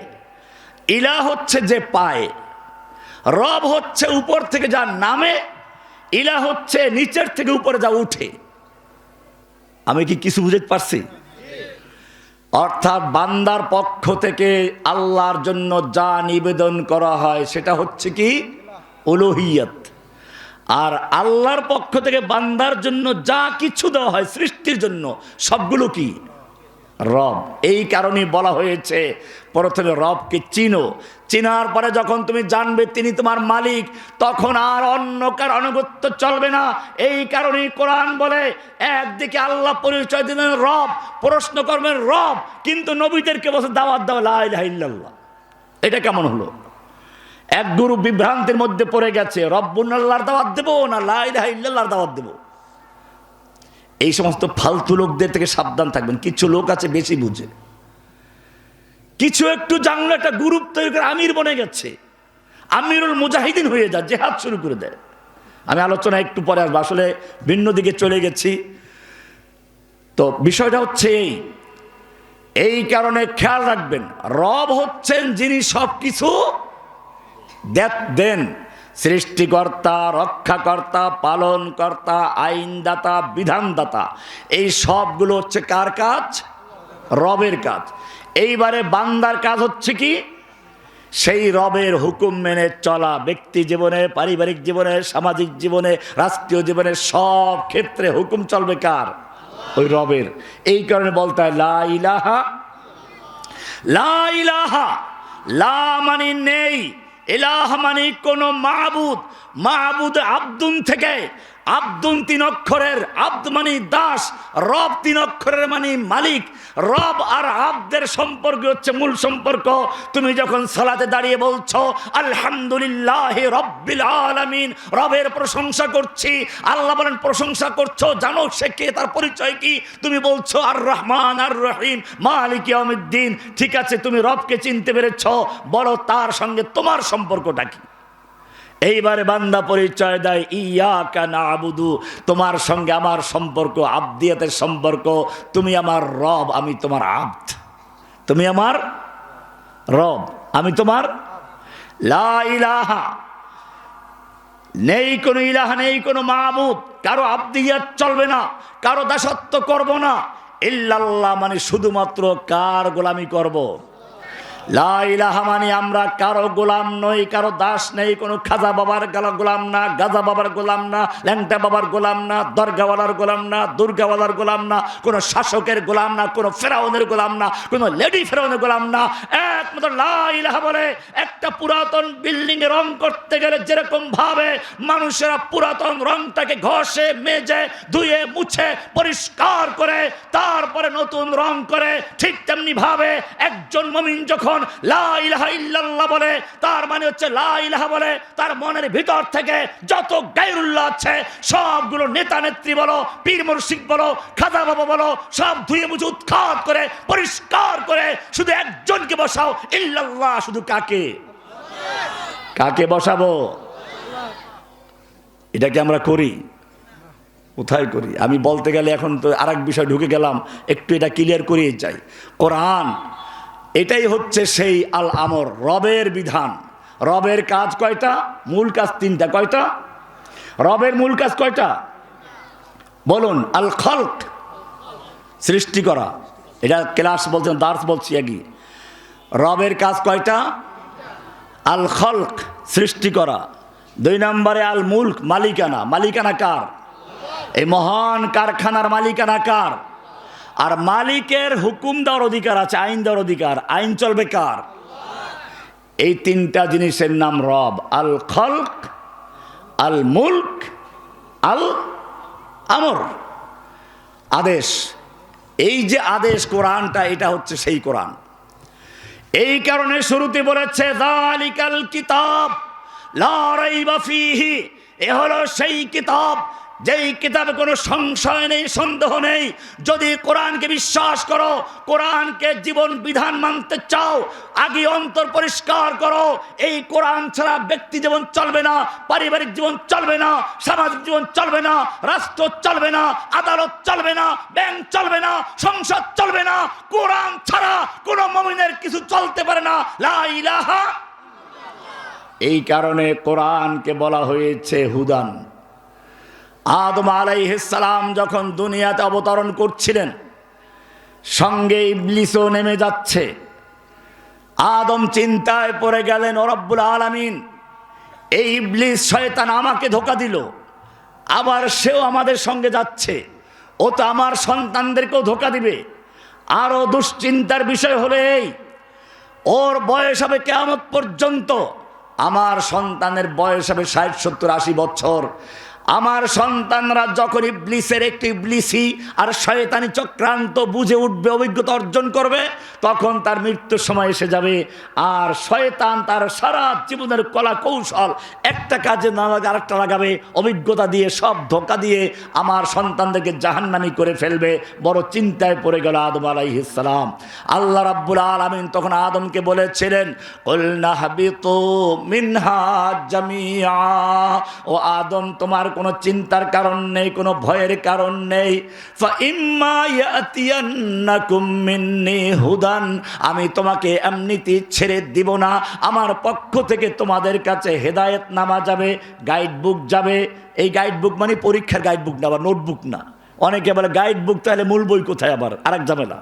ইলাহ হচ্ছে যে পায়। রব হচ্ছে উপর থেকে যা নামে, ইলাহ হচ্ছে নিচের থেকে উপরে যা উঠে। আমি কি কিছু বুঝতে পারছি? অর্থাৎ বান্দার পক্ষ থেকে আল্লাহর জন্য যা নিবেদন করা হয় সেটা হচ্ছে কি? উলুহিয়ত। আর আল্লাহর পক্ষ থেকে বান্দার জন্য যা কিছু দেওয়া হয় সৃষ্টির জন্য, সবগুলো কি? রব। এই কারণেই বলা হয়েছে প্রথমে রবকে চিনো, চিনার পরে যখন তুমি জানবে তিনি তোমার মালিক, তখন আর অন্য কার আনুগত্য চলবে না। এই কারণেই কোরআন বলে, একদিকে আল্লাহ পরিচয় দিলেন রব, প্রশ্ন করবেন রব, কিন্তু নবীদেরকে বসে দাওয়াত দাও লা ইলাহা ইল্লাল্লাহ। এটা কেমন হলো? এক গুরু বিভ্রান্তির মধ্যে পড়ে গেছে, রব্বুন আল্লাহর দাওয়াত দেবো না লা ইলাহা ইল্লাল্লাহর দাওয়াত দেবো। এই সমস্ত ফালতু লোকদের থেকে সাবধান থাকবেন। কিছু লোক আছে বেশি বুঝে, কিছু একটু জানলে একটা গ্রুপ তৈরি করে আমির বনে গেছে, আমিরুল মুজাহিদিন হয়ে যায়, জেহাদ শুরু করে দেয়। আমি আলোচনা একটু পরে আসবো, আসলে ভিন্ন দিকে চলে গেছি। তো বিষয়টা হচ্ছে এই কারণে খেয়াল রাখবেন, রব হচ্ছেন যিনি সব কিছু দেন, সৃষ্টিকর্তা, রক্ষাকর্তা, পালনকর্তা, আইনদাতা, বিধানদাতা। এই সবগুলো হচ্ছে কার কাজ? রবের কাজ। এইবারে বান্দার কাজ হচ্ছে কি? সেই রবের হুকুম মেনে চলা। ব্যক্তি জীবনে, পারিবারিক জীবনে, সামাজিক জীবনে, রাষ্ট্রীয় জীবনে, সব ক্ষেত্রে হুকুম চলবে কার? ওই রবের। এই কারণে বলতে হয় লা ইলাহা, লা ইলাহা। লা মানে নেই, ইলাহ মানে কোনো মাবুদ। মাবুদ আব্দুন থেকে, আব্দুন 3 অক্ষরের, আব্দ মানে দাস, রব 3 অক্ষরের মানে মালিক। রব আর আব্দের সম্পর্ক হচ্ছে মূল সম্পর্ক। তুমি যখন সালাতে দাঁড়িয়ে বলছো আলহামদুলিল্লাহি রাব্বিল আলামিন, রবের প্রশংসা করছি, আল্লাহ বলেন প্রশংসা করছো, জানো সে কে, তার পরিচয় কি? তুমি বলছো আর রহমান আর রহিম মালিক ইয়াউমিদ্দিন। ঠিক আছে, তুমি রবকে চিনতে পেরেছো, বলো তার সঙ্গে তোমার সম্পর্কটা কি? এইবারে বান্দা পরিচয় দেয় ইয়াকা নাবুদু, তোমার সঙ্গে আমার সম্পর্ক আবদিয়াতের সম্পর্ক। তুমি আমার রব, আমি তোমার আব্দ। তুমি আমার রব, আমি তোমার। লা ইলাহা, নেই কোনো ইলাহা, নেই কোনো মাবুদ, কারো আবদিয়াত চলবে না, কারো দাসত্ব করব না। ইল্লাল্লাহ মানে শুধুমাত্র কার গোলামি করব? লা ইলাহা মানে আমরা কারো গোলাম নই, কারো দাস নেই, কোনো খাজা বাবার গোলাম না, গাজা বাবার গোলাম না, ল্যাংটা বাবার গোলাম না, দরগাওয়ালার গোলাম না, দুর্গাওয়ালার গোলাম না, কোনো শাসকের গোলাম না, কোনো ফেরাউনের গোলাম না, কোনো লেডি ফেরাউনের গোলাম না। একমাত্র লা ইলাহা বলে একটা পুরাতন বিল্ডিং এ রং করতে গেলে যেরকম ভাবে মানুষেরা পুরাতন রংটাকে ঘষে মেজে ধুয়ে মুছে পরিষ্কার করে তারপরে নতুন রং করে, ঠিক তেমনি ভাবে একজন মুমিন যখন লা ইলাহা ইল্লাল্লাহ বলে, তার মানে হচ্ছে লা ইলাহা বলে তার মনের ভিতর থেকে যত গায়রুল্লাহ আছে সবগুলো নেতা নেত্রী বলো, পীর মুর্শিদ বলো, খাজা বাবা বলো, সব ধুয়ে মুছে উৎখাত করে পরিষ্কার করে শুধু একজনকে বসাও, ইল্লাল্লাহ। শুধু কাকে? কাকে বসাবো? এটা কি আমরা করি? কোথায় করি? আমি বলতে গেলে এখন তো আরেক বিষয় ঢুকে গেলাম, একটু এটা ক্লিয়ার করিয়ে চাই। কোরআন এটাই হচ্ছে সেই আল আমর, রবের বিধান। রবের কাজ কয়টা? মূল কাজ তিনটা। কয়টা? রবের মূল কাজ কয়টা বলুন? আল খালক, সৃষ্টি করা। এটা ক্লাস বলছেন, দার্স বলছি আগে। রবের কাজ কয়টা? আল খালক, সৃষ্টি করা। 2 নম্বরে আল মুলক, মালিকানা। মালিকানা কার? এই মহান কারখানার মালিকানা কার? আর মালিকের হুকুম দেওয়ার অধিকার আছে, আইন দেওয়ার অধিকার। আইন চলবে কার? এই তিনটা জিনিসের নাম রব। আল খালক, আল মুলক, আল আমর, আদেশ। এই যে আদেশ কোরআনটা, এটা হচ্ছে সেই কোরআন। এই কারণে শুরুতে বলেছে যালিকাল কিতাব লা রাইবা ফীহি, এ হলো সেই কিতাব যেই কিতাবে কোনো সংশয় নেই, সন্দেহ নেই। যদি কোরআনকে বিশ্বাস করো, কোরআনকে জীবন বিধান মানতে চাও, আগে অন্তর পরিষ্কার করো। এই কোরআন ছাড়া ব্যক্তি জীবন চলবে না, পারিবারিক জীবন চলবে না, সামাজিক জীবন চলবে না, রাষ্ট্র চলবে না, আদালত চলবে না, ব্যাংক চলবে না, সংসদ চলবে না। কোরআন ছাড়া কোনো মুমিনের কিছু চলতে পারে না। লা ইলাহা। এই কারণে কোরআনকে বলা হয়েছে হুদান। আদম আলাইহিস সালাম যখন দুনিয়াতে অবতরণ করছিলেন, সঙ্গে ইবলিসও নেমে যাচ্ছে। আদম চিন্তায় পড়ে গেলেন, ও রব্বুল আলামিন, এই ইবলিস শয়তান আমাকে ধোঁকা দিল, আবার সেও আমাদের সঙ্গে যাচ্ছে, ও তো আমার সন্তানদেরকেও ধোঁকা দিবে। আরও দুশ্চিন্তার বিষয় হলো এই, ওর বয়স হবে কিয়ামত পর্যন্ত, আমার সন্তানের বয়স হবে 60, 70, 80 বছর। আমার সন্তানরা যখন ইবলিসের একটি ইবলিসি আর শয়তানি চক্রান্ত বুঝে উঠবে, অভিজ্ঞতা অর্জন করবে, তখন তার মৃত্যুর সময় এসে যাবে। আর শয়তান তার সারা জীবনের কলা কৌশল একটা কাজে না লাগে আরেকটা লাগাবে, অভিজ্ঞতা দিয়ে সব ধোঁকা দিয়ে আমার সন্তানদেরকে জাহান্নামী করে ফেলবে। বড় চিন্তায় পড়ে গেল আদম আলাইহিস সালাম। আল্লাহ রাব্বুল আলামিন তখন আদমকে বলেছিলেন, কুলনা হাবিতু মিনহা জামিআ, ও আদম, তোমার কোনো চিন্তার কারণ নেই, কোনো ভয়ের কারণ নেই। ফাইম্মা ইয়াতিয়ান্নাকুম মিন্নি হুদান, আমি তোমাকে এমনিতে ছেড়ে দিব না, আমার পক্ষ থেকে তোমাদের কাছে হেদায়েত নামা যাবে, গাইড বুক যাবে। এই গাইড বুক মানে পরীক্ষার গাইড বুক না, আবার নোটবুক না। অনেকে বলে গাইড বুক, তাহলে মূল বই কোথায়? আবার আরেক ঝামেলা।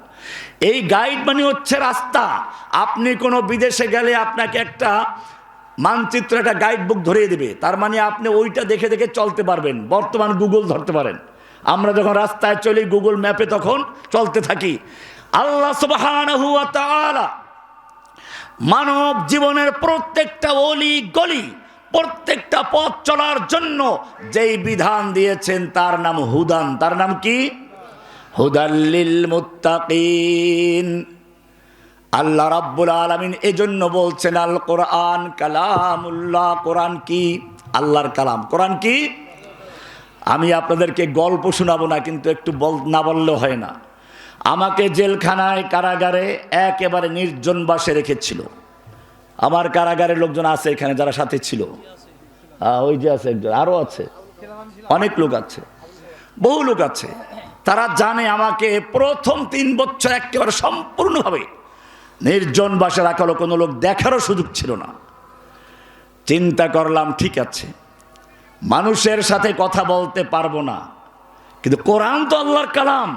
এই গাইড মানে হচ্ছে রাস্তা। আপনি কোনো বিদেশে গেলে আপনাকে একটা মানচিত্র, একটা গাইড বুক ধরিয়ে দেবে, তার মানে আপনি ওইটা দেখে দেখে চলতে পারবেন। বর্তমান গুগল ধরতে পারেন। আমরা যখন রাস্তায় চলি গুগল ম্যাপে তখন চলতে থাকি। আল্লাহ সুবহানাহু ওয়া তাআলা মানব জীবনের প্রত্যেকটা অলি গলি, প্রত্যেকটা পথ চলার জন্য যেই বিধান দিয়েছেন তার নাম হুদান। তার নাম কি? হুদাল্লিল মুত্তাকিন। আল্লাহ রাব্বুল আলামিন এজন্য বলছেন আল কোরআন কালামুল্লাহ। কোরআন কি? আল্লাহর কালাম। কোরআন কি? আমি আপনাদেরকে গল্প শোনাবো না, কিন্তু একটু না বললেও হয় না। আমাকে জেলখানায়, কারাগারে একেবারে নির্জন বাসে রেখেছিল। আমার কারাগারের লোকজন আছে এখানে যারা সাথে ছিল, ওই যে আছে একজন, আরও আছে, অনেক লোক আছে, বহু লোক আছে। তারা জানে আমাকে প্রথম 3 বছর একেবারে সম্পূর্ণভাবে নির্জন বাসে রাখা হলো, কোনো লোক দেখারও সুযোগ ছিল না। চিন্তা করলাম, ঠিক আছে, মানুষের সাথে কথা বলতে পারবো না, কিন্তু কোরআন তো আল্লাহর কালাম।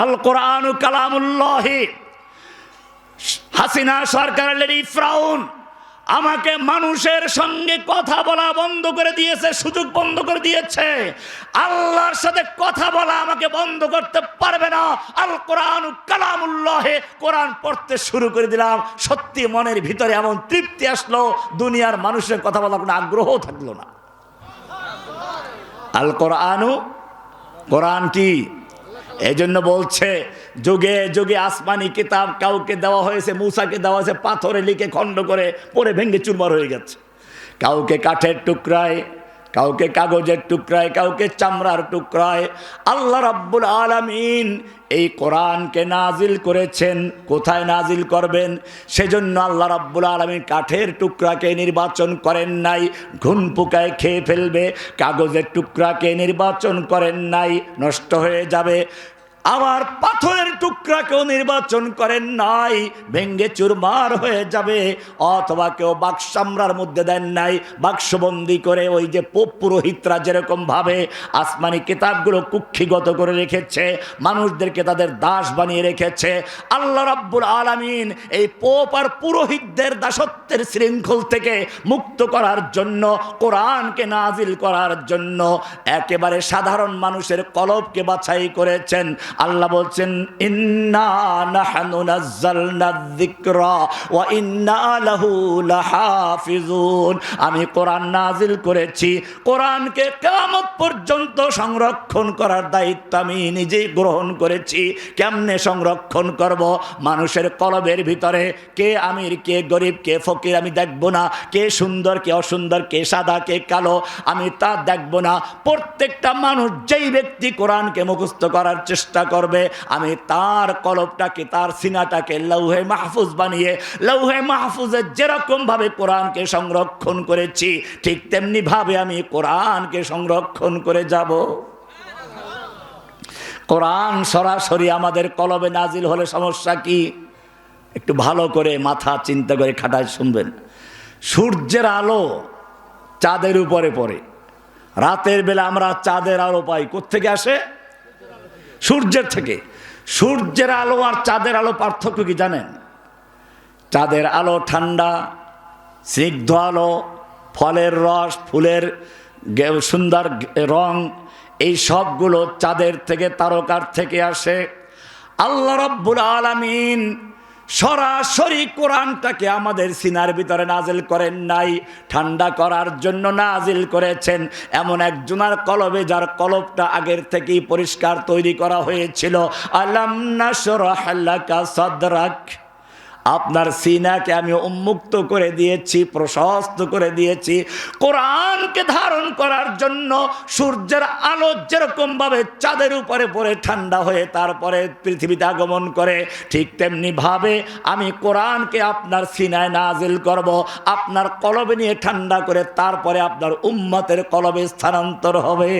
আল কোরআনু কালামুল্লাহি। হাসিনা সরকারের লেডি ফ্রাউন আমাকে মানুষের সঙ্গে কথা বলা বন্ধ করে দিয়েছে, সুযোগ বন্ধ করে দিয়েছে। আল্লাহর সাথে কথা বলা আমাকে বন্ধ করতে পারবে না। আল কোরআনু কালামুল্লাহ। কোরআন পড়তে শুরু করে দিলাম, সত্যি মনের ভিতরে এমন তৃপ্তি আসলো, দুনিয়ার মানুষের কথা বলার কোনো আগ্রহ থাকলো না। আল কোরআনু, কোরআন কি? এই জন্য বলছে যুগে যুগে আসমানি কিতাব কাউকে দেওয়া হয়েছে, মূসাকে দেওয়া হয়েছে পাথরে লিখে খণ্ড করে পড়ে ভেঙে চুরমার হয়ে গেছে। কাউকে কাঠের টুকরায়, কাউকে কাগজের টুকরায়, কাউকে চামড়ার টুকরায়। আল্লাহ রাব্বুল আলামিন এই কোরআনকে নাজিল করেছেন। কোথায় নাজিল করবেন? সেজন্য আল্লাহ রাব্বুল আলামিন কাঠের টুকরাকে নির্বাচন করেন নাই, ঘুন পোকায় খেয়ে ফেলবে। কাগজের টুকরাকে নির্বাচন করেন নাই, নষ্ট হয়ে যাবে। আবার পাথরের টুকরা টুকরাকেও নির্বাচন করেন নাই, ভেঙ্গে চুরমার হয়ে যাবে। অথবা কেউ বাক্সামরার মধ্যে দেন নাই, বাক্সবন্দি করে ওই যে পোপ পুরোহিতরা যেরকম ভাবে আসমানি কিতাবগুলো কুক্ষিগত করে রেখেছে, মানুষদেরকে তাদের দাস বানিয়ে রেখেছে, আল্লাহ রাব্বুল আলামিন এই পোপ আর পুরোহিতদের দাসত্বের শৃঙ্খল থেকে মুক্ত করার জন্য, কোরআনকে নাজিল করার জন্য একেবারে সাধারণ মানুষের কলবকে বাছাই করেছেন। আল্লাহ বলছেন, ইন্না নাহনু নাযালনা যিকরা ওয়া ইন্না লাহু লাহাফিজুন। আমি কোরআন নাজিল করেছি, কোরআনকে কিয়ামত পর্যন্ত সংরক্ষণ করার দায়িত্ব আমি নিজেই গ্রহণ করেছি। কেমনে সংরক্ষণ করব? মানুষের কলবের ভিতরে কে আমির, কে গরিব, কে ফকির আমি দেখব না, কে সুন্দর, কে অসুন্দর, কে সাদা, কে কালো, আমি তা দেখব না। প্রত্যেকটা মানুষ যেই ব্যক্তি কোরআনকে মুখস্থ করার চেষ্টা করবে, আমি তার কলবটাকে, তার সিনাটাকে লৌহে মাহফুজ বানিয়ে, লৌহে মাহফুজে যেরকম ভাবে কোরআনকে সংরক্ষণ করেছি, ঠিক তেমনি ভাবে আমি কোরআনকে সংরক্ষণ করে যাব। কোরআন সরাসরি আমাদের কলবে নাজিল হলে সমস্যা কি? একটু ভালো করে মাথা চিন্তা করে খাটায় শুনবেন। সূর্যের আলো চাঁদের উপরে পড়ে, রাতের বেলা আমরা চাঁদের আলো পাই কোত্থেকে আসে? সূর্যের থেকে। সূর্যের আলো আর চাঁদের আলো পার্থক্য কি জানেন? চাঁদের আলো ঠান্ডা, স্নিগ্ধ আলো, ফলের রস, ফুলের সুন্দর রং, এই সবগুলো চাঁদের থেকে, তারকার থেকে আসে। আল্লাহ রাব্বুল আলামিন সরাসরি কোরআনটাকে আমাদের সিনার ভিতরে নাজিল করেন নাই, ঠান্ডা করার জন্য নাজিল করেছেন এমন একজনের কলবে, যার কলবটা আগের থেকেই পরিষ্কার তৈরি করা হয়েছিল। আলাম নাশরাহ লাকা সাদরাক, আপনার সিনাকে আমি উন্মুক্ত করে দিয়েছি, প্রশস্ত করে দিয়েছি কোরআনকে ধারণ করার জন্য। সূর্যের আলো যেরকম ভাবে চাঁদের উপরে পড়ে ঠান্ডা হয়ে তারপরে পৃথিবীতে আগমন করে, ঠিক তেমনি ভাবে আমি কোরআনকে আপনার সিনায় নাজিল করব, আপনার কলবে নিয়ে ঠান্ডা করে তারপরে আপনার উম্মতের কলবে স্থানান্তর হবে।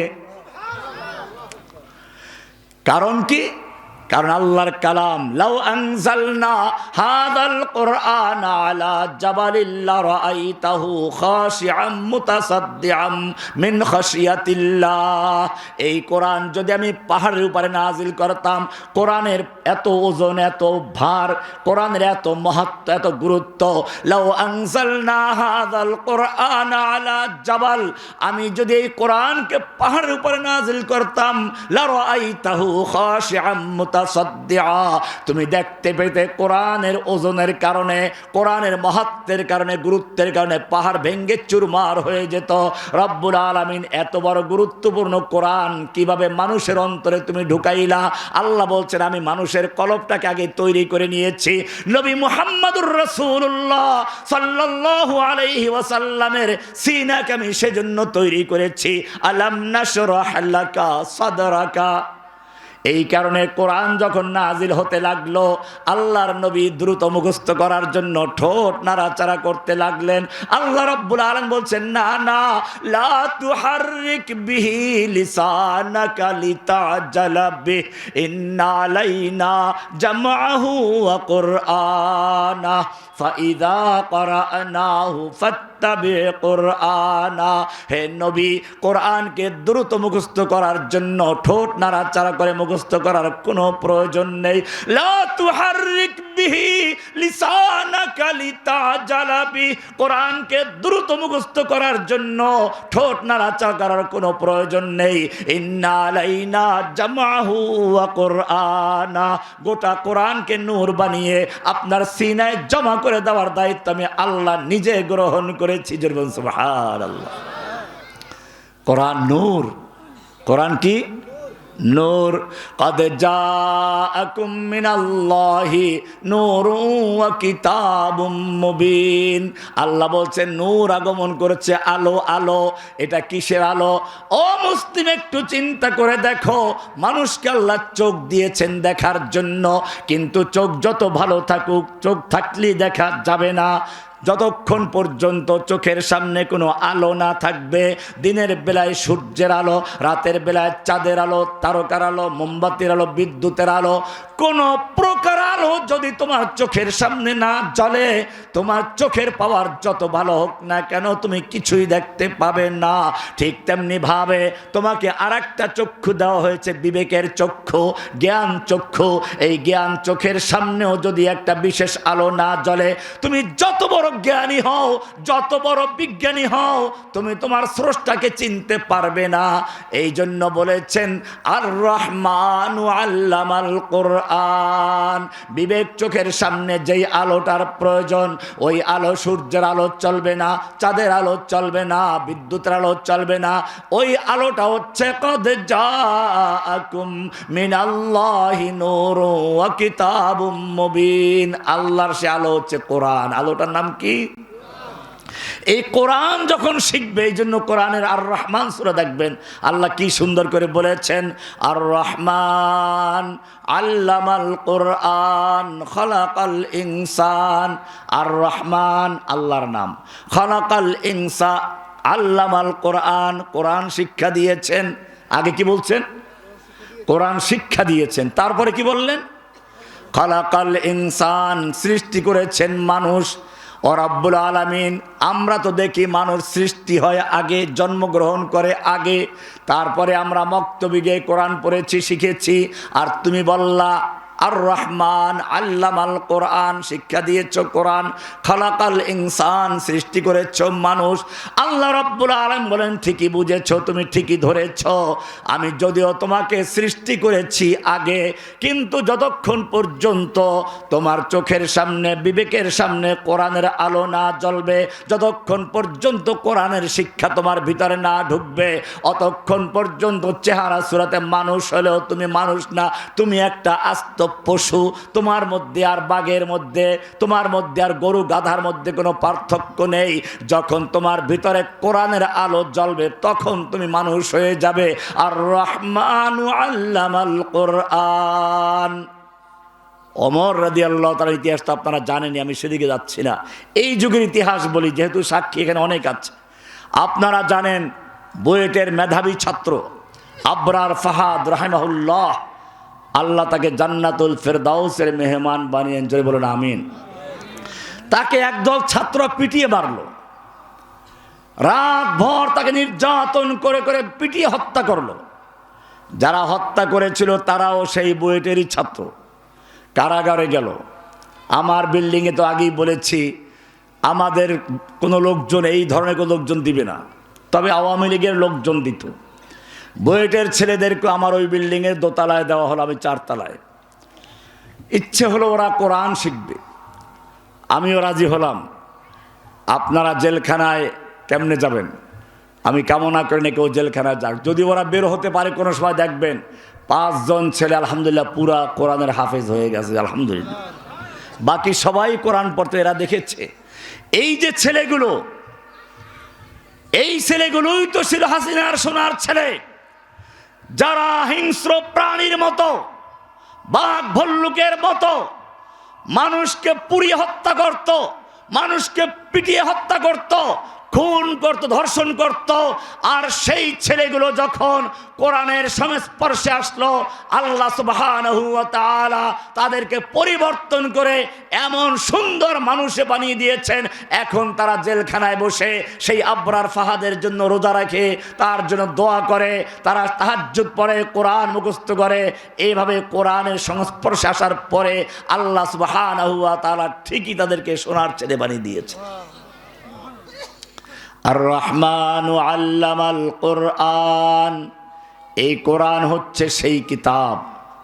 কারণ কি? কারণ আল্লাহর কালাম, লাউ আনজালনা হাযাল কুরআন আলা জাবালিল লারাআইতাহু খাশিআম মুতাসাদ্দিআম মিন খাশিয়াতিল্লাহ। এই কোরআন যদি আমি পাহাড়ের উপরে নাজিল করতাম, কোরআনের এত ওজন, এত ভার, কোরআনের এত মহত্ব, এত গুরুত্ব, লাউ আনজালনা হাযাল কুরআন আলা জাবাল, আমি যদি এই কোরআনকে পাহাড়ের উপরে নাজিল করতাম, লারাআইতাহু খাশিআম তুমি দেখতে পেতে কোরআনের ওজনের কারণে, কোরআনের মহত্বের কারণে, গুরুত্বের কারণে পাহাড় ভেঙ্গে চুরমার হয়ে যেত। রব্বুল আলামিন এত বড় গুরুত্বপূর্ণ কোরআন কিভাবে মানুষের অন্তরে তুমি ঢুকাইলা? আল্লাহ বলছেন, আমি মানুষের কলবটাকে আগে তৈরি করে নিয়েছি। নবী মুহাম্মদুর রাসূলুল্লাহ সাল্লাল্লাহু আলাইহি ওয়াসাল্লামের সিনাকে আমি সেজন্য তৈরি করেছি। আলাম নাশরাহ লাকা সাদরাকা। এই কারণে কোরআন যখন নাজিল হতে লাগলো, আল্লাহর নবী দ্রুত মুখস্থ করার জন্য ঠোঁট নাড়াচাড়া করতে লাগলেন। আল্লাহ রাব্বুল আলামিন বলছেন, না না, লা তুহাররিক বিহি লিসানাকা লিতাজালা বিহি ইন্না আলাইনা জামআহু ওয়া কুরআনা ফাইযা ক্বারানাহু ফাত্তাবি কুরআনা। হে নবী, কোরআনকে দ্রুত মুখস্থ করার জন্য ঠোঁট নাড়াচাড়া করে মুখস্থ করার কোনো প্রয়োজন নেই। লা তুহাররিক বিহি লিসানাকা লিতাজালা বিহি, কোরআনকে দ্রুত মুখস্থ করার জন্য ঠোঁট নাড়াচাড়া করার কোনো প্রয়োজন নেই। ইন্না আলাইনা জামআহু ওয়া কুরআনা, গোটা কোরআনকে নূর বানিয়ে আপনার সিনায় জমা করে দেওয়ার দায়িত্ব আমি আল্লাহ নিজে গ্রহণ করেছি। জোরে সুবহানাল্লাহ। কোরআন নূর। কোরআন কি? নূর। কদ জাআকুম মিনাল্লাহি নূরুন ওয়া কিতাবুম মুবিন। আল্লাহ বলছেন নূর আগমন করেছে, আলো। আলো, এটা কিসের আলো? ও মুসলিম, একটু চিন্তা করে দেখো, মানুষকে আল্লাহ চোখ দিয়েছেন দেখার জন্য, কিন্তু চোখ যত ভালো থাকুক, চোখ থাকলেই দেখা যাবে না। যতক্ষণ পর্যন্ত চোখের সামনে কোনো আলো না থাকবে, দিনের বেলায় সূর্যের আলো, রাতের বেলায় চাঁদের আলো, তারকার আলো, মোমবাতির আলো, বিদ্যুতের আলো, কোনো প্রকার আলো যদি তোমার চোখের সামনে না জ্বলে, তোমার চোখের পাওয়ার যত ভালো হোক না কেন তুমি কিছুই দেখতে পাবে না। ঠিক তেমনি ভাবে তোমাকে আরেকটা চক্ষু দেওয়া হয়েছে, বিবেকের চক্ষু, জ্ঞান চক্ষু। এই জ্ঞান চোখের সামনেও যদি একটা বিশেষ আলো না জ্বলে, তুমি যত বড় জ্ঞানী হও, যত বড় বিজ্ঞানী হও, তুমি তোমার স্রষ্টাকে চিনতে পারবে না। এই জন্য বলেছেন আর রহমানু আল্লামাল কোরআন। বিবেক চোখের সামনে যেই আলোটার প্রয়োজন, ওই আলো সূর্যের আলো চলবে না, চাঁদের আলো চলবে না, বিদ্যুতের আলো চলবে না। ওই আলোটা হচ্ছে কদ জাআকুম মিনাল্লাহি নূরুন ওয়া কিতাবুম মুবিন। আল্লাহর সে আলো হচ্ছে কোরআন। আলোটার নাম কি? এই কোরআন যখন শিখবে, এই জন্য কোরআনের আর রহমান সূরা দেখবেন আল্লাহ কি সুন্দর করে বলেছেন, আর রহমান আল্লামাল কোরআন খলাকাল ইনসান। আর রহমান আল্লাহর নাম, খলাকাল ইনসান আল্লামাল কোরআন, কোরআন শিক্ষা দিয়েছেন। আগে কি বলছেন? কোরআন শিক্ষা দিয়েছেন। তারপরে কি বললেন? খলাকাল ইনসান, সৃষ্টি করেছেন মানুষ। ও রাব্বুল আলামিন, আমরা তো দেখি মানুষ সৃষ্টি হয় আগে, জন্মগ্রহণ করে আগে, তারপরে আমরা মক্তবিগে কোরআন পড়েছি, শিখেছি। আর তুমি বললা আর রহমান আল্লামাল কোরআন, শিক্ষা দিয়েছ কোরআন। খালাকাল ইনসান, সৃষ্টি করেছ মানুষ। আল্লাহ রাব্বুল আলামিন বলেন ঠিকই বুঝেছ, তুমি ঠিকই ধরেছ। আমি যদিও তোমাকে সৃষ্টি করেছি আগে, কিন্তু যতক্ষণ পর্যন্ত তোমার চোখের সামনে, বিবেকের সামনে কোরআনের আলো না জ্বলবে, যতক্ষণ পর্যন্ত কোরআনের শিক্ষা তোমার ভিতরে না ঢুকবে, অতক্ষণ পর্যন্ত চেহারা সুরাতে মানুষ হলেও তুমি মানুষ না, তুমি একটা আস্ত পশু। তোমার মধ্যে আর বাঘের মধ্যে, তোমার মধ্যে আর গরু গাধার মধ্যে কোনো পার্থক্য নেই। যখন তোমার ভিতরে কোরআনের আলো জ্বলবে, তখন তুমি মানুষ হয়ে যাবে। আর রহমানু আল্লামাল কোরআন। ওমর রাদিয়াল্লাহু তাআলার ইতিহাস তো আপনারা জানেনই, আমি সেদিকে যাচ্ছি না। এই যুগের ইতিহাস বলি, যেহেতু সাক্ষী এখানে অনেক আছে। আপনারা জানেন বুয়েটের মেধাবী ছাত্র আবরার ফাহাদ রাহিমাহুল্লাহ, আল্লাহ তাকে জান্নাতুল ফেরদাউসের মেহমান বানিয়েন, জোরে বলুন আমিন। তাকে একদল ছাত্র পিটিয়ে মারলো, রাত ভর তাকে নির্যাতন করে করে পিটিয়ে হত্যা করলো। যারা হত্যা করেছিল তারাও সেই বুয়েটেরই ছাত্র, কারাগারে গেল। আমার বিল্ডিংয়ে তো আগেই বলেছি, আমাদের কোনো লোকজন এই ধরনের কোনো লোকজন দিবে না, তবে আওয়ামী লীগের লোকজন দিত। বুয়েটের ছেলেদেরকে আমার ওই বিল্ডিংয়ের দোতলায় দেওয়া হলো, আমি 4 তলায়। ইচ্ছে হলো ওরা কোরআন শিখবে, আমিও রাজি হলাম। আপনারা জেলখানায় কেমনে যাবেন? আমি কামনা করি না কেউ জেলখানায় যাক। যদি ওরা বের হতে পারে কোনো সময়, দেখবেন 5 জন ছেলে আলহামদুলিল্লাহ পুরা কোরআনের হাফেজ হয়ে গেছে, আলহামদুলিল্লাহ। বাকি সবাই কোরআন পড়তে এরা দেখেছে। এই যে ছেলেগুলো, এই ছেলেগুলোই তো ছিল হাসিনার সোনার ছেলে, যারা হিংস্র প্রাণীর মতো, বাঘ ভল্লুকের মতো মানুষকে পুড়িয়ে হত্যা করত, মানুষকে পিটিয়ে হত্যা করত, খুন করত, ধর্ষণ করত। আর সেই ছেলেগুলো যখন কোরআনের সংস্পর্শে আসলো, আল্লাহ সুবহানাহু ওয়া তাআলা তাদেরকে পরিবর্তন করে এমন সুন্দর মানুষে বানিয়ে দিয়েছেন। এখন তারা জেলখানায় বসে সেই আবরার ফাহাদের জন্য রোজা রাখে, তার জন্য দোয়া করে, তারা তাহাজ্জুদ পড়ে, কোরআন মুখস্থ করে। এইভাবে কোরআনের সংস্পর্শে আসার পরে আল্লাহ সুবহানাহু ওয়া তাআলা ঠিকই তাদেরকে সোনার ছেলে বানিয়ে দিয়েছে। আর রহমানু আল্লামাল কোরআন, এই কোরআন হচ্ছে সেই কিতাব,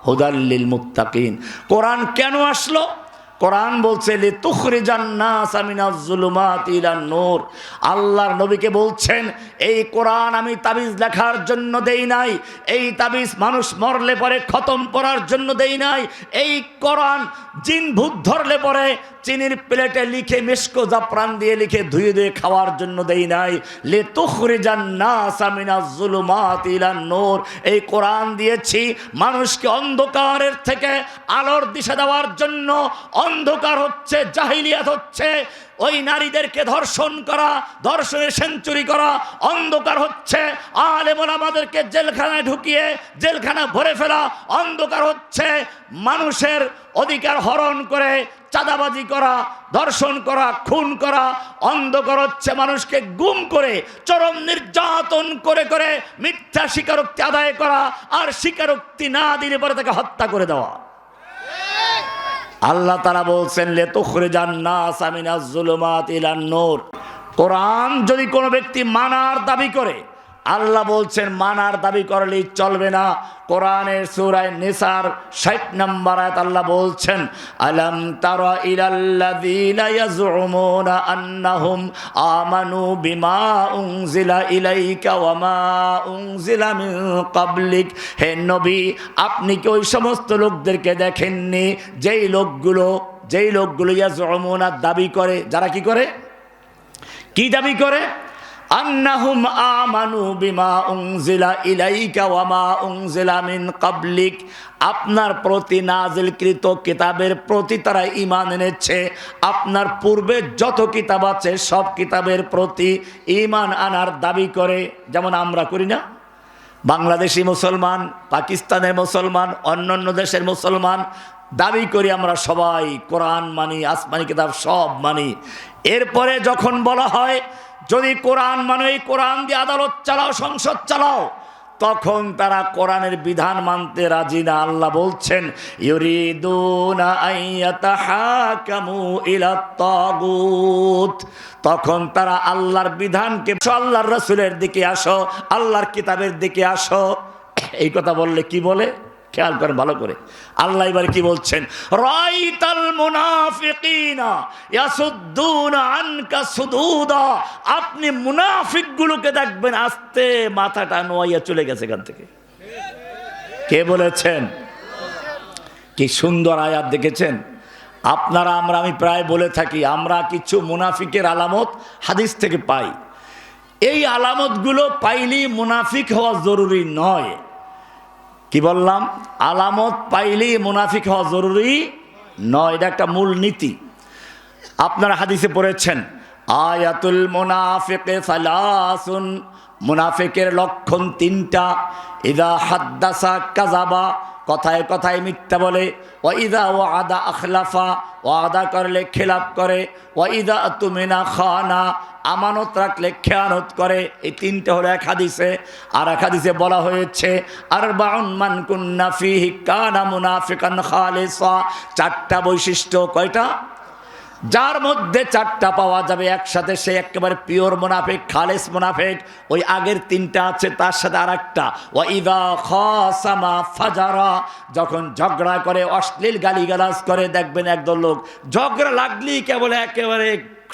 হুদাল লিল মুত্তাকিন। কোরআন কেন আসলো? কোরআন বলছে লিতুখরিজান নাসা মিনাজ যুলুমাতি ইলান নূর। আল্লাহর নবীকে বলছেন, এই কোরআন আমি তাবিজ লেখার জন্য দেই নাই, এই তাবিজ মানুষ মরলে পরে খতম করার জন্য দেই নাই, এই কোরআন জিন ভূত ধরলে পরে চিনির প্লেটে লিখে মিশকো জাফরান দিয়ে লিখে ধুয়ে ধুয়ে খাওয়ার জন্য দেই নাই। লিতুখরিজান নাসা মিনাজ যুলুমাতি ইলান নূর, এই কোরআন দিয়েছি মানুষকে অন্ধকারের থেকে আলোর দিশা দেওয়ার জন্য, অন্ধকার হচ্ছে, জাহিলিয়াত হচ্ছে, ওই নারীদেরকে ধর্ষণ করা, ধর্ষণের সেঞ্চুরি করা। অন্ধকার হচ্ছে আলেম ওলামাদেরকে জেলখানায় ঢুকিয়ে জেলখানা ভরে ফেলা। অন্ধকার হচ্ছে মানুষের অধিকার হরণ করে চাঁদাবাজি করা, ধর্ষণ করা, খুন করা। অন্ধকার হচ্ছে মানুষকে গুম করে চরম নির্যাতন করে করে মিথ্যা স্বীকারোক্তি আদায় করা, আর স্বীকারোক্তি না দিলে পরে তাকে হত্যা করে দেওয়া। আল্লাহ তাআলা বলছেন লিতুখরিজান নাসা মিনাজ যুলুমাতি ইলান নূর। কোরআন যদি কোনো ব্যক্তি মানার দাবি করে, আল্লাহ বলছেন মানার দাবি করলেই চলবে না। কোরআনের সূরা নিসার ৬০ নম্বর আয়াত আল্লাহ বলছেন, আলাম তারা ইলাল্লাযীনা ইয়াজউমুনা আন্নাহুম আমানু বিমা উনজিলা ইলাইকা ওয়া মা উনজিলা মিন ক্বাবলিক। হে নবী, আপনি কি ওই সমস্ত লোকদেরকে দেখেননি যেই লোকগুলো ইয়াজউমুনা দাবি করে? যারা কি করে? কি দাবি করে? আন্নাহুম আমানু বিমা উনজিলা ইলাইকা ওয়া মা উনজিলা মিন ক্বাবলিক। আপনার প্রতি নাজিলকৃত কিতাবের প্রতি তারা ঈমান এনেছে। আপনার পূর্বে যত কিতাব আছে সব কিতাবের প্রতি ঈমান আনার দাবি করে। যেমন আমরা করি না? বাংলাদেশি মুসলমান, পাকিস্তানের মুসলমান, অন্যান্য দেশের মুসলমান দাবি করি আমরা সবাই কোরআন মানি, আসমানি কিতাব সব মানি। এরপরে যখন বলা হয় যদি কোরআন মানে এই কোরআন দিয়ে আদালত চালাও, সংসদ চালাও, তখন তারা কোরআনের বিধান মানতে রাজি না। আল্লাহ বলছেন ইউরিদুনা আইয়াতাহাকামু ইলাত তাগুত। তখন তারা আল্লাহর বিধানকে, আল্লাহর রাসূলের দিকে আসো, আল্লাহর কিতাবের দিকে আসো। এই কথা বললে কি বলে খেয়াল করেন ভালো করে। আল্লাহ এবারে কি বলছেন, রাইতাল মুনাফিকিনা ইয়াসুদ্দুনা আনকা সুদুদা। আপনি মুনাফিকগুলোকে দেখবেন আস্তে মাথাটা নোয়াইয়া চলে গেছে এখান থেকে। কে বলেছেন? কি সুন্দর আয়াত দেখেছেন আপনারা? আমি প্রায় বলে থাকি আমরা কিছু মুনাফিকের আলামত হাদিস থেকে পাই। এই আলামতগুলো পাইলেই মুনাফিক হওয়া জরুরি নয়। কি বললাম? আলামত পাইলেই মুনাফিক হওয়া জরুরি নয়, এটা একটা মূল নীতি। আপনারা হাদিসে পড়েছেন আয়াতুল মুনাফিকে সালাসুন। মুনাফিকের লক্ষণ ৩টা। ইযা হাদ্দাসা কাযাবা, কথায় কথায় মিথ্যা বলে। ওয়া ইযা ওয়াদা আখলাফা, ওয়াদা করলে খেলাপ করে। ওয়া ইযা আতুমিনা খানা, আমানত রাখলে খেয়ানত করে। এই 3টে হলো এক হাদিসে। আর এক হাদিসে বলা হয়েছে আরবাউন মান কুন্না ফীহি কানা মুনাফিকান খালিসা। 4টা বৈশিষ্ট্য। কয়টা? যার মধ্যে 4টা পাওয়া যাবে একসাথে, সে একেবারে পিওর মুনাফিক, খালেস মুনাফিক। ওই আগের 3টা আছে তার সাথে আরেকটা, ওয়া ইযা খাসামা ফাজারা। যখন ঝগড়া করে অশ্লীল গালিগালাজ করে। দেখবেন একদল লোক ঝগড়া লাগলেই কেবল একেবারে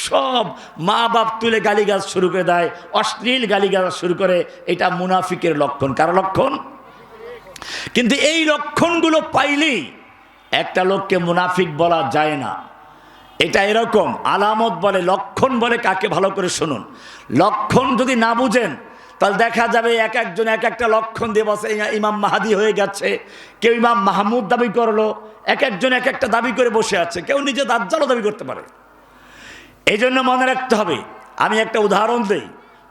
সব মা বাপ তুলে গালিগালাজ শুরু করে দেয়, অশ্লীল গালিগালাজ শুরু করে। এটা মুনাফিকের লক্ষণ। কার লক্ষণ? কিন্তু এই লক্ষণগুলো পাইলেই একটা লোককে মুনাফিক বলা যায় না। এটা এরকম আলামত বলে, লক্ষণ বলে কাকে, ভালো করে শুনুন। লক্ষণ যদি না বুঝেন তাহলে দেখা যাবে এক একজন এক একটা লক্ষণ দিয়ে বসে। ইমাম মাহাদি হয়ে গেছে, কেউ ইমাম মাহমুদ দাবি করলো, এক একজন এক একটা দাবি করে বসে আছে। কেউ নিজে দাজ্জালও দাবি করতে পারে। এই জন্য মনে রাখতে হবে। আমি একটা উদাহরণ দিই।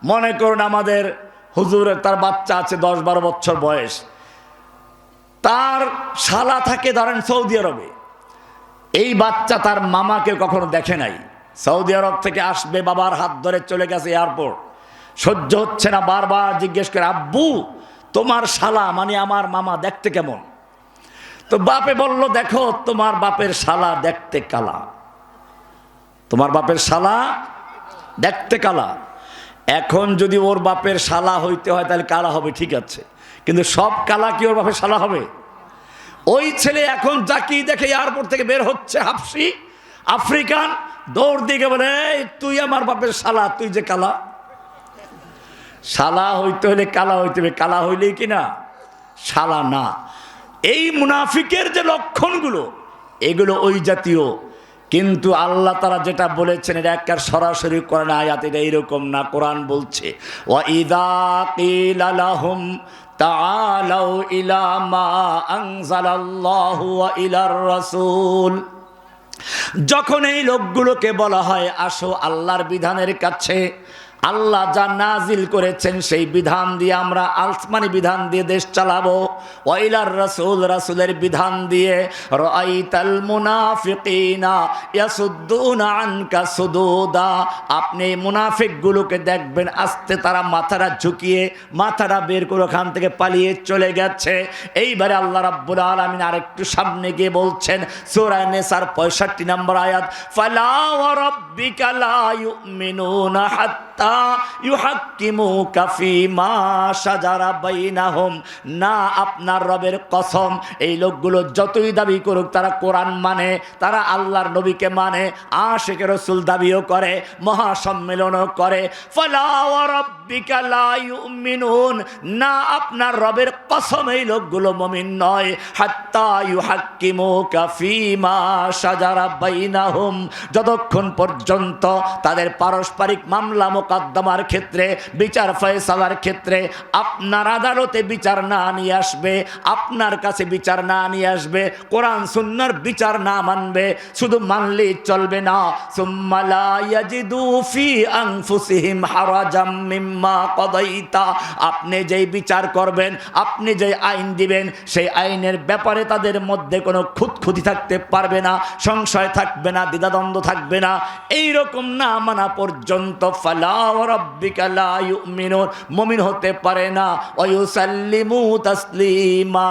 মনে করুন আমাদের হুজুরের তার বাচ্চা আছে 10-12 বছর বয়স। তার শালা থাকে ধরেন সৌদি আরবে। এই বাচ্চা তার মামাকে কখনো দেখে নাই। সৌদি আরব থেকে আসবে, বাবার হাত ধরে চলে গেছে এয়ারপোর্ট। সহ্য হচ্ছে না, বারবার জিজ্ঞেস করে আব্বু তোমার শালা মানে আমার মামা দেখতে কেমন? তো বাপে বলল দেখো তোমার বাপের শালা দেখতে কালা, তোমার বাপের শালা দেখতে কালা। এখন যদি ওর বাপের শালা হইতে হয় তাহলে কালা হবে, ঠিক আছে, কিন্তু সব কালা কি ওর বাপের শালা হবে? ওই ছেলে এখন যাকেই দেখে এয়ারপোর্ট থেকে বের হচ্ছে হাফসি আফ্রিকান, দৌড় দিকে বলে তুই আমার বাপের শালা, তুই যে কালা। শালা হইতে হলে কালা হইতে হবে, কালা হইলেই কিনা শালা না। এই মুনাফিকের যে লক্ষণগুলো এগুলো ওই জাতীয়। কিন্তু আল্লাহ তাআলা যেটা বলেছেন এটা একবার সরাসরি কোরআন আয়াত, এটা এইরকম না। কোরআন বলছে ওয়া ইযা কিলা লাহুম তাআলাউ ইলা মা আনজালাল্লাহু ওয়া ইলার রাসূল। যখন এই লোকগুলোকে বলা হয় আসো আল্লাহর বিধানের কাছে, আল্লাহ যা নাজিল করেছেন সেই বিধান দিয়ে আমরা আসমানি বিধান দিয়ে দেশ চালাবো, ওয়াইলার রাসূল রাসূলের বিধান দিয়ে, রাআইতাল মুনাফিকিনা ইয়াসুদ্দুনা আনকা সুদুদা, আপনি মুনাফিকগুলোকে দেখবেন আস্তে তারা মাথাটা ঝুঁকিয়ে মাথাটা বের করে ওখান থেকে পালিয়ে চলে গেছে। এইবারে আল্লাহ রাব্বুল আলামিন আরেকটু সামনে গিয়ে বলছেন সূরা নিসার 65 নম্বর আয়াত, ফালা ওয়া রাব্বিকা লা ইউমিনুনা হাত্তা ইউহাক্কিমুকা ফীমা শাজারা বাইনাহুম, না আপনার রবের কসম এই লোকগুলো যতই দাবি করুক তারা কোরআন মানে, তারা আল্লাহর নবীকে মানে, আশিক রাসূল দাবিও করে, মহাসম্মেলনও করে, ফালা ওয়া রাব্বিকা লা ইউমিনুন, না আপনার রবের কসম এই লোকগুলো মুমিন নয়, হাত্তা ইউহাক্কিমুকা ফীমা শাজারা বাইনাহুম, যতক্ষণ পর্যন্ত তাদের পারস্পরিক মামলা মোকদ্দমার ক্ষেত্রে, বিচার ফয়সালার ক্ষেত্রে আপনার আদালতে বিচার না নিয়ে আসবে, আপনার কাছে বিচার না নিয়ে আসবে, কোরআন সুন্নাহর বিচার না মানবে, শুধু মানলেই চলবে না, সুম্মা লা ইয়াজিদু ফি আনফুসিহিম হারাজাম মিম্মা কাদাইতা, আপনি যেই বিচার করবেন, আপনি যে আইন দিবেন সেই আইনের ব্যাপারে তাদের মধ্যে কোনো খুঁতখুঁতি থাকতে পারবে না, সংশয় থাকবে না, দ্বিধাদ্বন্দ্ব থাকবে না, এইরকম না মানা পর্যন্ত ফালা ওয়া রাব্বিকা লা ইউমিনুন, মুমিন হতে পারে না, ওয়া ইউসাল্লিমু তাসলিমা।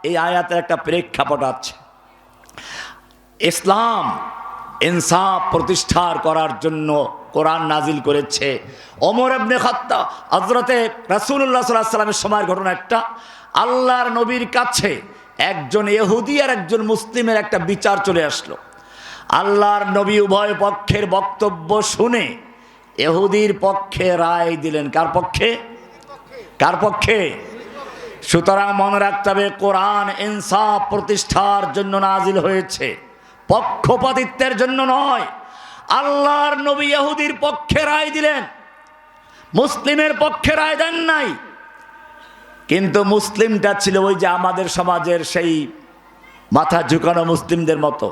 এই আয়াতের একটা প্রেক্ষাপট আছে। ইসলাম ইনসাফ প্রতিষ্ঠা করার জন্য কোরআন নাজিল করেছে। ওমর ইবনে খাত্তাব, হযরতে রাসূলুল্লাহ সাল্লাল্লাহু আলাইহি ওয়াসাল্লামের সময়ের ঘটনা একটা, আল্লাহর নবীর কাছে একজন ইহুদি আর একজন মুসলিমের একটা বিচার চলে আসলো। আল্লাহর নবী উভয় পক্ষের বক্তব্য শুনে ইহুদির পক্ষে রায় দিলেন। কার পক্ষে? কার পক্ষে? সুতরাং মনে রাখতে হবে কোরআন ইনসাফ প্রতিষ্ঠার জন্য নাজিল হয়েছে, পক্ষপাতিত্বের জন্য নয়। আল্লাহর নবী ইহুদির পক্ষে রায় দিলেন, মুসলিমের পক্ষে রায় দেন নাই। কিন্তু মুসলিমটা ছিল ওই যে আমাদের সমাজের সেই মাথা ঝুঁকানো মুসলিমদের মতো।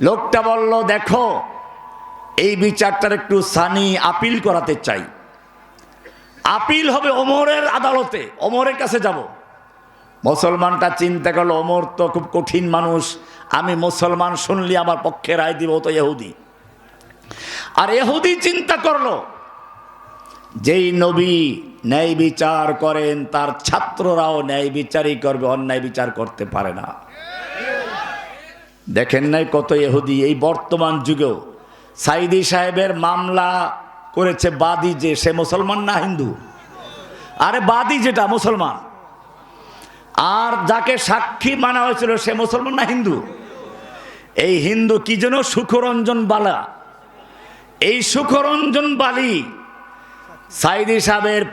লোকটা বলল, দেখো এই বিচারটার একটু সানি আপিল করাতে চাই, আপিল হবে ওমরের আদালতে, ওমরের কাছে যাব। মুসলমানটা চিন্তা করলো, ওমর তো খুব কঠিন মানুষ, আমি মুসলমান শুনলি আমার পক্ষে রায় দিব, তো ইহুদি। আর ইহুদি চিন্তা করলো, যেই নবী ন্যায় বিচার করেন তার ছাত্ররাও ন্যায় বিচারই করবে, অন্যায় বিচার করতে পারে না। দেখেন নাই কত ইহুদি এই বর্তমান যুগেও। সাইদি সাহেবের মামলা করেছে বাদী, যে সে মুসলমান না হিন্দু? আরে বাদী যেটা মুসলমান, আর যাকে সাক্ষী মানা হয়েছিল সে মুসলমান না হিন্দু? এই হিন্দু কি যেন সুখরঞ্জন বালা, এই সুখরঞ্জন বালি সাইদি সাহেবের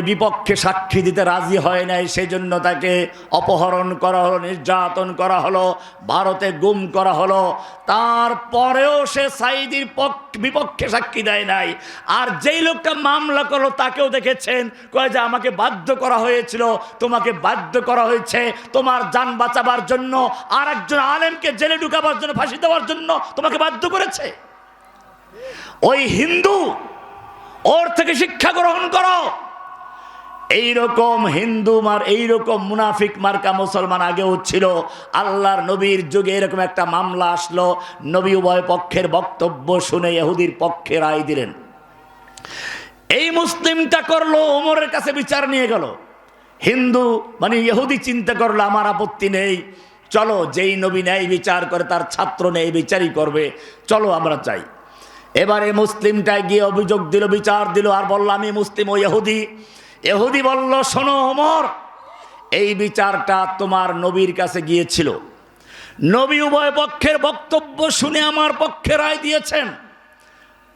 বিপক্ষে সাক্ষী দিতে রাজি হয় নাই, সেই জন্য তাকে অপহরণ করা হলো, নির্যাতন করা হলো, ভারতে গুম করা হলো। তারপরেও সে সাইদির বিপক্ষে সাক্ষী দেয় নাই। আর যেই লোকটা মামলা করলো তাকেও দেখেছেন, কয় যে আমাকে বাধ্য করা হয়েছিল, তোমাকে বাধ্য করা হয়েছে তোমার জান বাঁচাবার জন্য, আর একজন আলেমকে জেলে ঢুকাবার জন্য, ফাঁসি দেওয়ার জন্য তোমাকে বাধ্য করেছে। ওই হিন্দু, ওর থেকে শিক্ষা গ্রহণ করো। এইরকম হিন্দু এইরকম মুনাফিক মার্কা মুসলমান আগেও ছিল। আল্লাহর নবীর যুগে এরকম একটা মামলা আসলো, নবী উভয় পক্ষের বক্তব্য শুনে ইহুদির পক্ষে রায় দিলেন। এই মুসলিমটা করলো, ওমরের কাছে বিচার নিয়ে গেল। হিন্দু ইহুদি চিন্তা করলো, আমার আপত্তি নেই, চলো যেই নবী ন্যায় বিচার করে তার ছাত্র ন্যায় বিচারই করবে, চলো আমরা চাই। এবারে মুসলিমটায় গিয়ে অভিযোগ দিল, বিচার দিল, আর বলল আমি মুসলিম। ও ইহুদি, ইহুদি বলল, শোনো ওমর, এই বিচারটা তোমার নবীর কাছে গিয়েছিল, নবী উভয় পক্ষের বক্তব্য শুনে আমার পক্ষে রায় দিয়েছেন,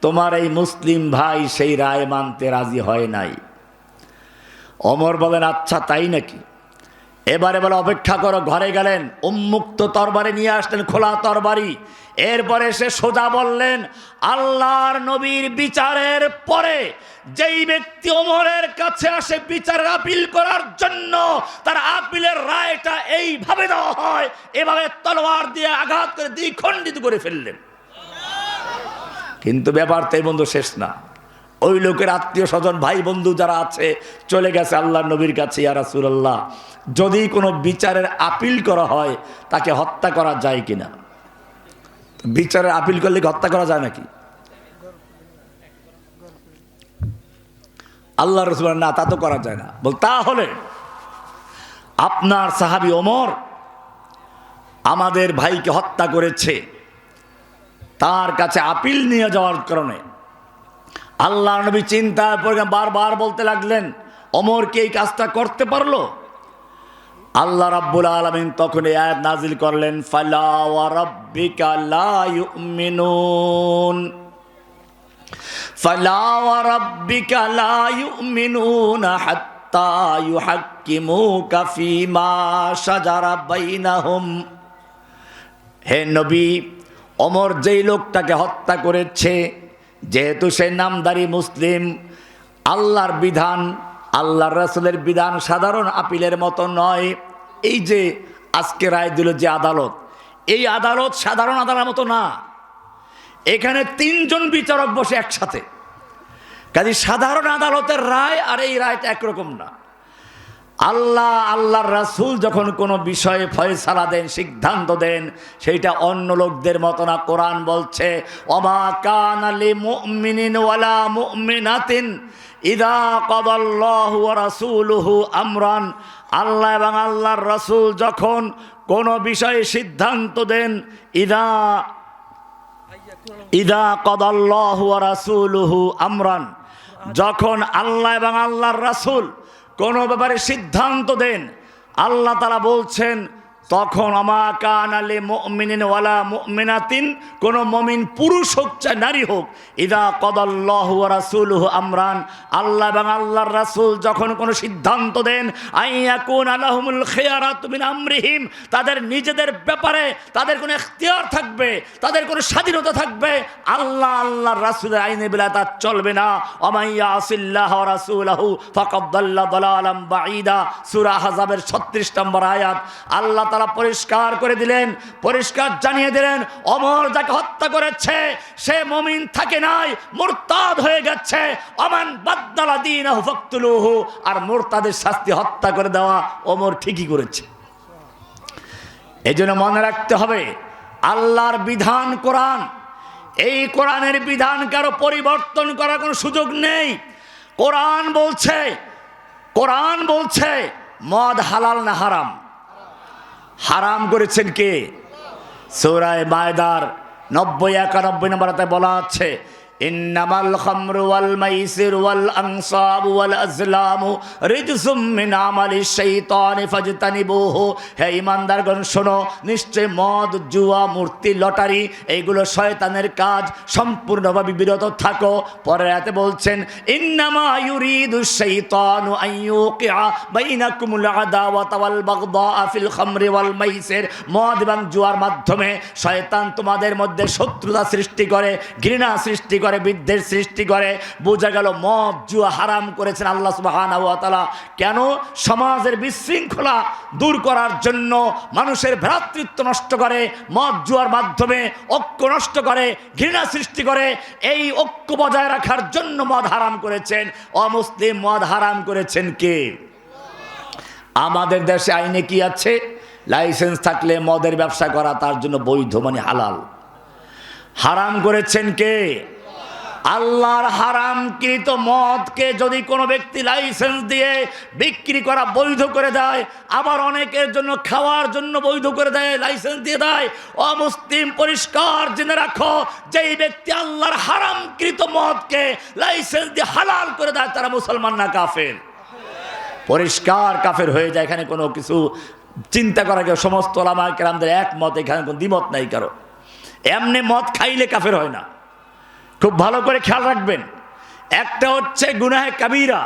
তোমার এই মুসলিম ভাই সেই রায় মানতে রাজি হয় নাই। ওমর বলেন, আচ্ছা তাই নাকি? এবারে বলে অপেক্ষা করো, ঘরে গেলেন, উন্মুক্ত তরবারি নিয়ে আসলেন, খোলা তরবারি। এরপরে সে সোজা বললেন, আল্লাহর নবীর বিচারের পরে যেই ব্যক্তি ওমরের কাছে আসে বিচারের আপিল করার জন্য, তার আপিলের রায়টা এইভাবে দেওয়া হয়, এভাবে তলোয়ার দিয়ে আঘাত করে দ্বিখণ্ডিত করে ফেললেন। কিন্তু ব্যাপারটাই বন্ধু শেষ না। ওই লোকের আত্মীয় স্বজন ভাই বন্ধু যারা আছে চলে গেছে আল্লাহর নবীর কাছে, ইয়া রাসূলুল্লাহ, যদি কোনো বিচারের আপিল করা হয় তাকে হত্যা করা যায় কিনা? বিচারের আপিল করলে কি হত্যা করা যায় নাকি? আল্লাহ রাসূল না, তা তো করা যায় না। বল তাহলে আপনার সাহাবী ওমর আমাদের ভাইকে হত্যা করেছে, তার কাছে আপিল নিয়ে যাওয়ার কারণে আল্লাহ নবী চিন্তায় পড়ে বারবার বলতে লাগলেন, ওমর কি এই কাজটা করতে পারলো? আল্লাহ রাব্বুল আলামিন তখন এই আয়াত নাজিল করলেন, ফালা ওয়া রাব্বিকা লা ইউমিনুন, ফালা ওয়া রাব্বিকা লা ইউমিনুনা হাত্তা ইউহাক্কিমুকা ফীমা শাজারা বাইনাহুম। হে নবী, ওমর যেই লোকটাকে হত্যা করেছে, যেহেতু সে নামধারী মুসলিম, আল্লাহর বিধান, আল্লাহর রাসূলের বিধান সাধারণ আপিলের মতো নয়। এই যে আজকে রায় দিল যে আদালত, এই আদালত সাধারণ আদালতের মতো না। এখানে 3 জন বিচারক বসে একসাথে, কাজে সাধারণ আদালতের রায় আর এই রায়টা একরকম না। আল্লাহর রাসূল যখন কোনো বিষয়ে ফয়সালা দেন, সিদ্ধান্ত দেন, সেইটা অন্য লোকদের মতো না। কোরআন বলছে, ওমা কানা লিমুমিনিন ওয়ালা মুমিনাতিন ইযা কাদাল্লাহু ওয়া রাসূলুহু আমরান। আল্লাহ এবং আল্লাহর রাসূল যখন কোনো বিষয়ে সিদ্ধান্ত দেন, ইযা কাদাল্লাহু ওয়া রাসূলুহু আমরান, যখন আল্লাহ এবং আল্লাহর রাসূল কোনো ব্যাপারে সিদ্ধান্ত দেন, আল্লাহ তাআলা বলছেন তখন আমা কানা লিমুমিনিন ওয়ালা মুমিনাতিন, কোন মুমিন পুরুষ হোক চাই নারী হোক, ইযা কাদাল্লাহু ওয়া রাসূলুহু আমরান, আল্লাহ এবং আল্লাহর রাসূল যখন কোনো সিদ্ধান্ত দেন, আইয়াকুনা লাহুমুল খিয়ারাতু মিন আমরিহিম, তাদের নিজেদের ব্যাপারে তাদের কোনো ইখতিয়ার থাকবে, তাদের কোনো স্বাধীনতা থাকবে। আল্লাহর রাসূলের আইনে বিলাত চলবে না। ওমাইয়া আসিল্লাহ ওয়া রাসূলহু ফাকাদ দাল্লা দালালাম বাঈদা, সূরা আহজাবের 36 নম্বর আয়াত। আল্লাহ তারা পরিষ্কার করে দিলেন, পরিষ্কার জানিয়ে দিলেন, ওমর যাকে হত্যা করেছে সে মুমিন থাকে নাই, মুরতাদ হয়ে গেছে। ওমান বাদদালা দীনাহু ফাকতুলুহু, আর মুরতাদের শাস্তি হত্যা করে দেওয়া ওমর ঠিকই করেছে। এজন্য মনে রাখতে হবে, আল্লাহর বিধান কোরআন, এই কোরআনের বিধান কারো পরিবর্তন করার কোনো সুযোগ নেই। কোরআন বলছে মদ হালাল না হারাম? হারাম করেছেন কে? সূরা মায়দার 90-91 নম্বরে বলা আছে, ইন্নামাল খামরু ওয়াল মাইসির ওয়াল আনসাবু ওয়াল আজলামু রিজসুম মিন আমালিশ শাইতানি ফাজতানিবুহু। হে ঈমানদারগণ শোনো, নিশ্চয় মদ, জুয়া, মূর্তি, লটারি এইগুলো শয়তানের কাজ, সম্পূর্ণভাবে বিরত থাকো। পরে আয়াতে বলছেন, ইন্নামা ইউরিদুশ শাইতানু আন ইউকিআ বাইনাকুমুল আদাওয়াতা ওয়াল বাগদা ফিল খামরি ওয়াল মাইসির। মদ এবং জুয়ার মাধ্যমে শয়তান তোমাদের মধ্যে শত্রুতা সৃষ্টি করে, ঘৃণা সৃষ্টি করে, বিদ্বেষ সৃষ্টি করে। বোঝা গেল মদ জুয়া হারাম করেছেন আল্লাহ সুবহানাহু ওয়া তাআলা। কেন? সমাজের বিশৃঙ্খলা দূর করার জন্য, মানুষের ভ্রাতৃত্ব নষ্ট করে, মদ জুয়ার মাধ্যমে ঐক্য নষ্ট করে, ঘৃণা সৃষ্টি করে। এই ঐক্য বজায় রাখার জন্য মদ হারাম করেছেন। অমুসলিম মদ হারাম করেছেন কে? আমাদের দেশে আইনে কি আছে? লাইসেন্স থাকলে মদের ব্যবসা করা তার জন্য বৈধ, মানে হালাল। হারাম করেছেন কে? আল্লাহর হারামকৃত মদকে যদি কোনো ব্যক্তি লাইসেন্স দিয়ে বিক্রি করা বৈধ করে দেয়, আবার অনেকের জন্য খাওয়ার জন্য বৈধ করে দেয়, লাইসেন্স দিয়ে দেয়, অমুসলিম পরিষ্কার জেনে রাখো, যেই ব্যক্তি আল্লাহর হারামকৃত মদকে লাইসেন্স দিয়ে হালাল করে দেয় তারা মুসলমান না কাফের? পরিষ্কার কাফের হয়ে যায়। এখানে কোনো কিছু চিন্তা করা গেল, সমস্ত ওলামা কেরামদের একমত, এখানে কোনো দ্বিমত নাই কারো। এমনি মদ খাইলে কাফের হয় না। খুব ভালো করে খেয়াল রাখবেন, একটা হচ্ছে গুনাহে কাবীরা,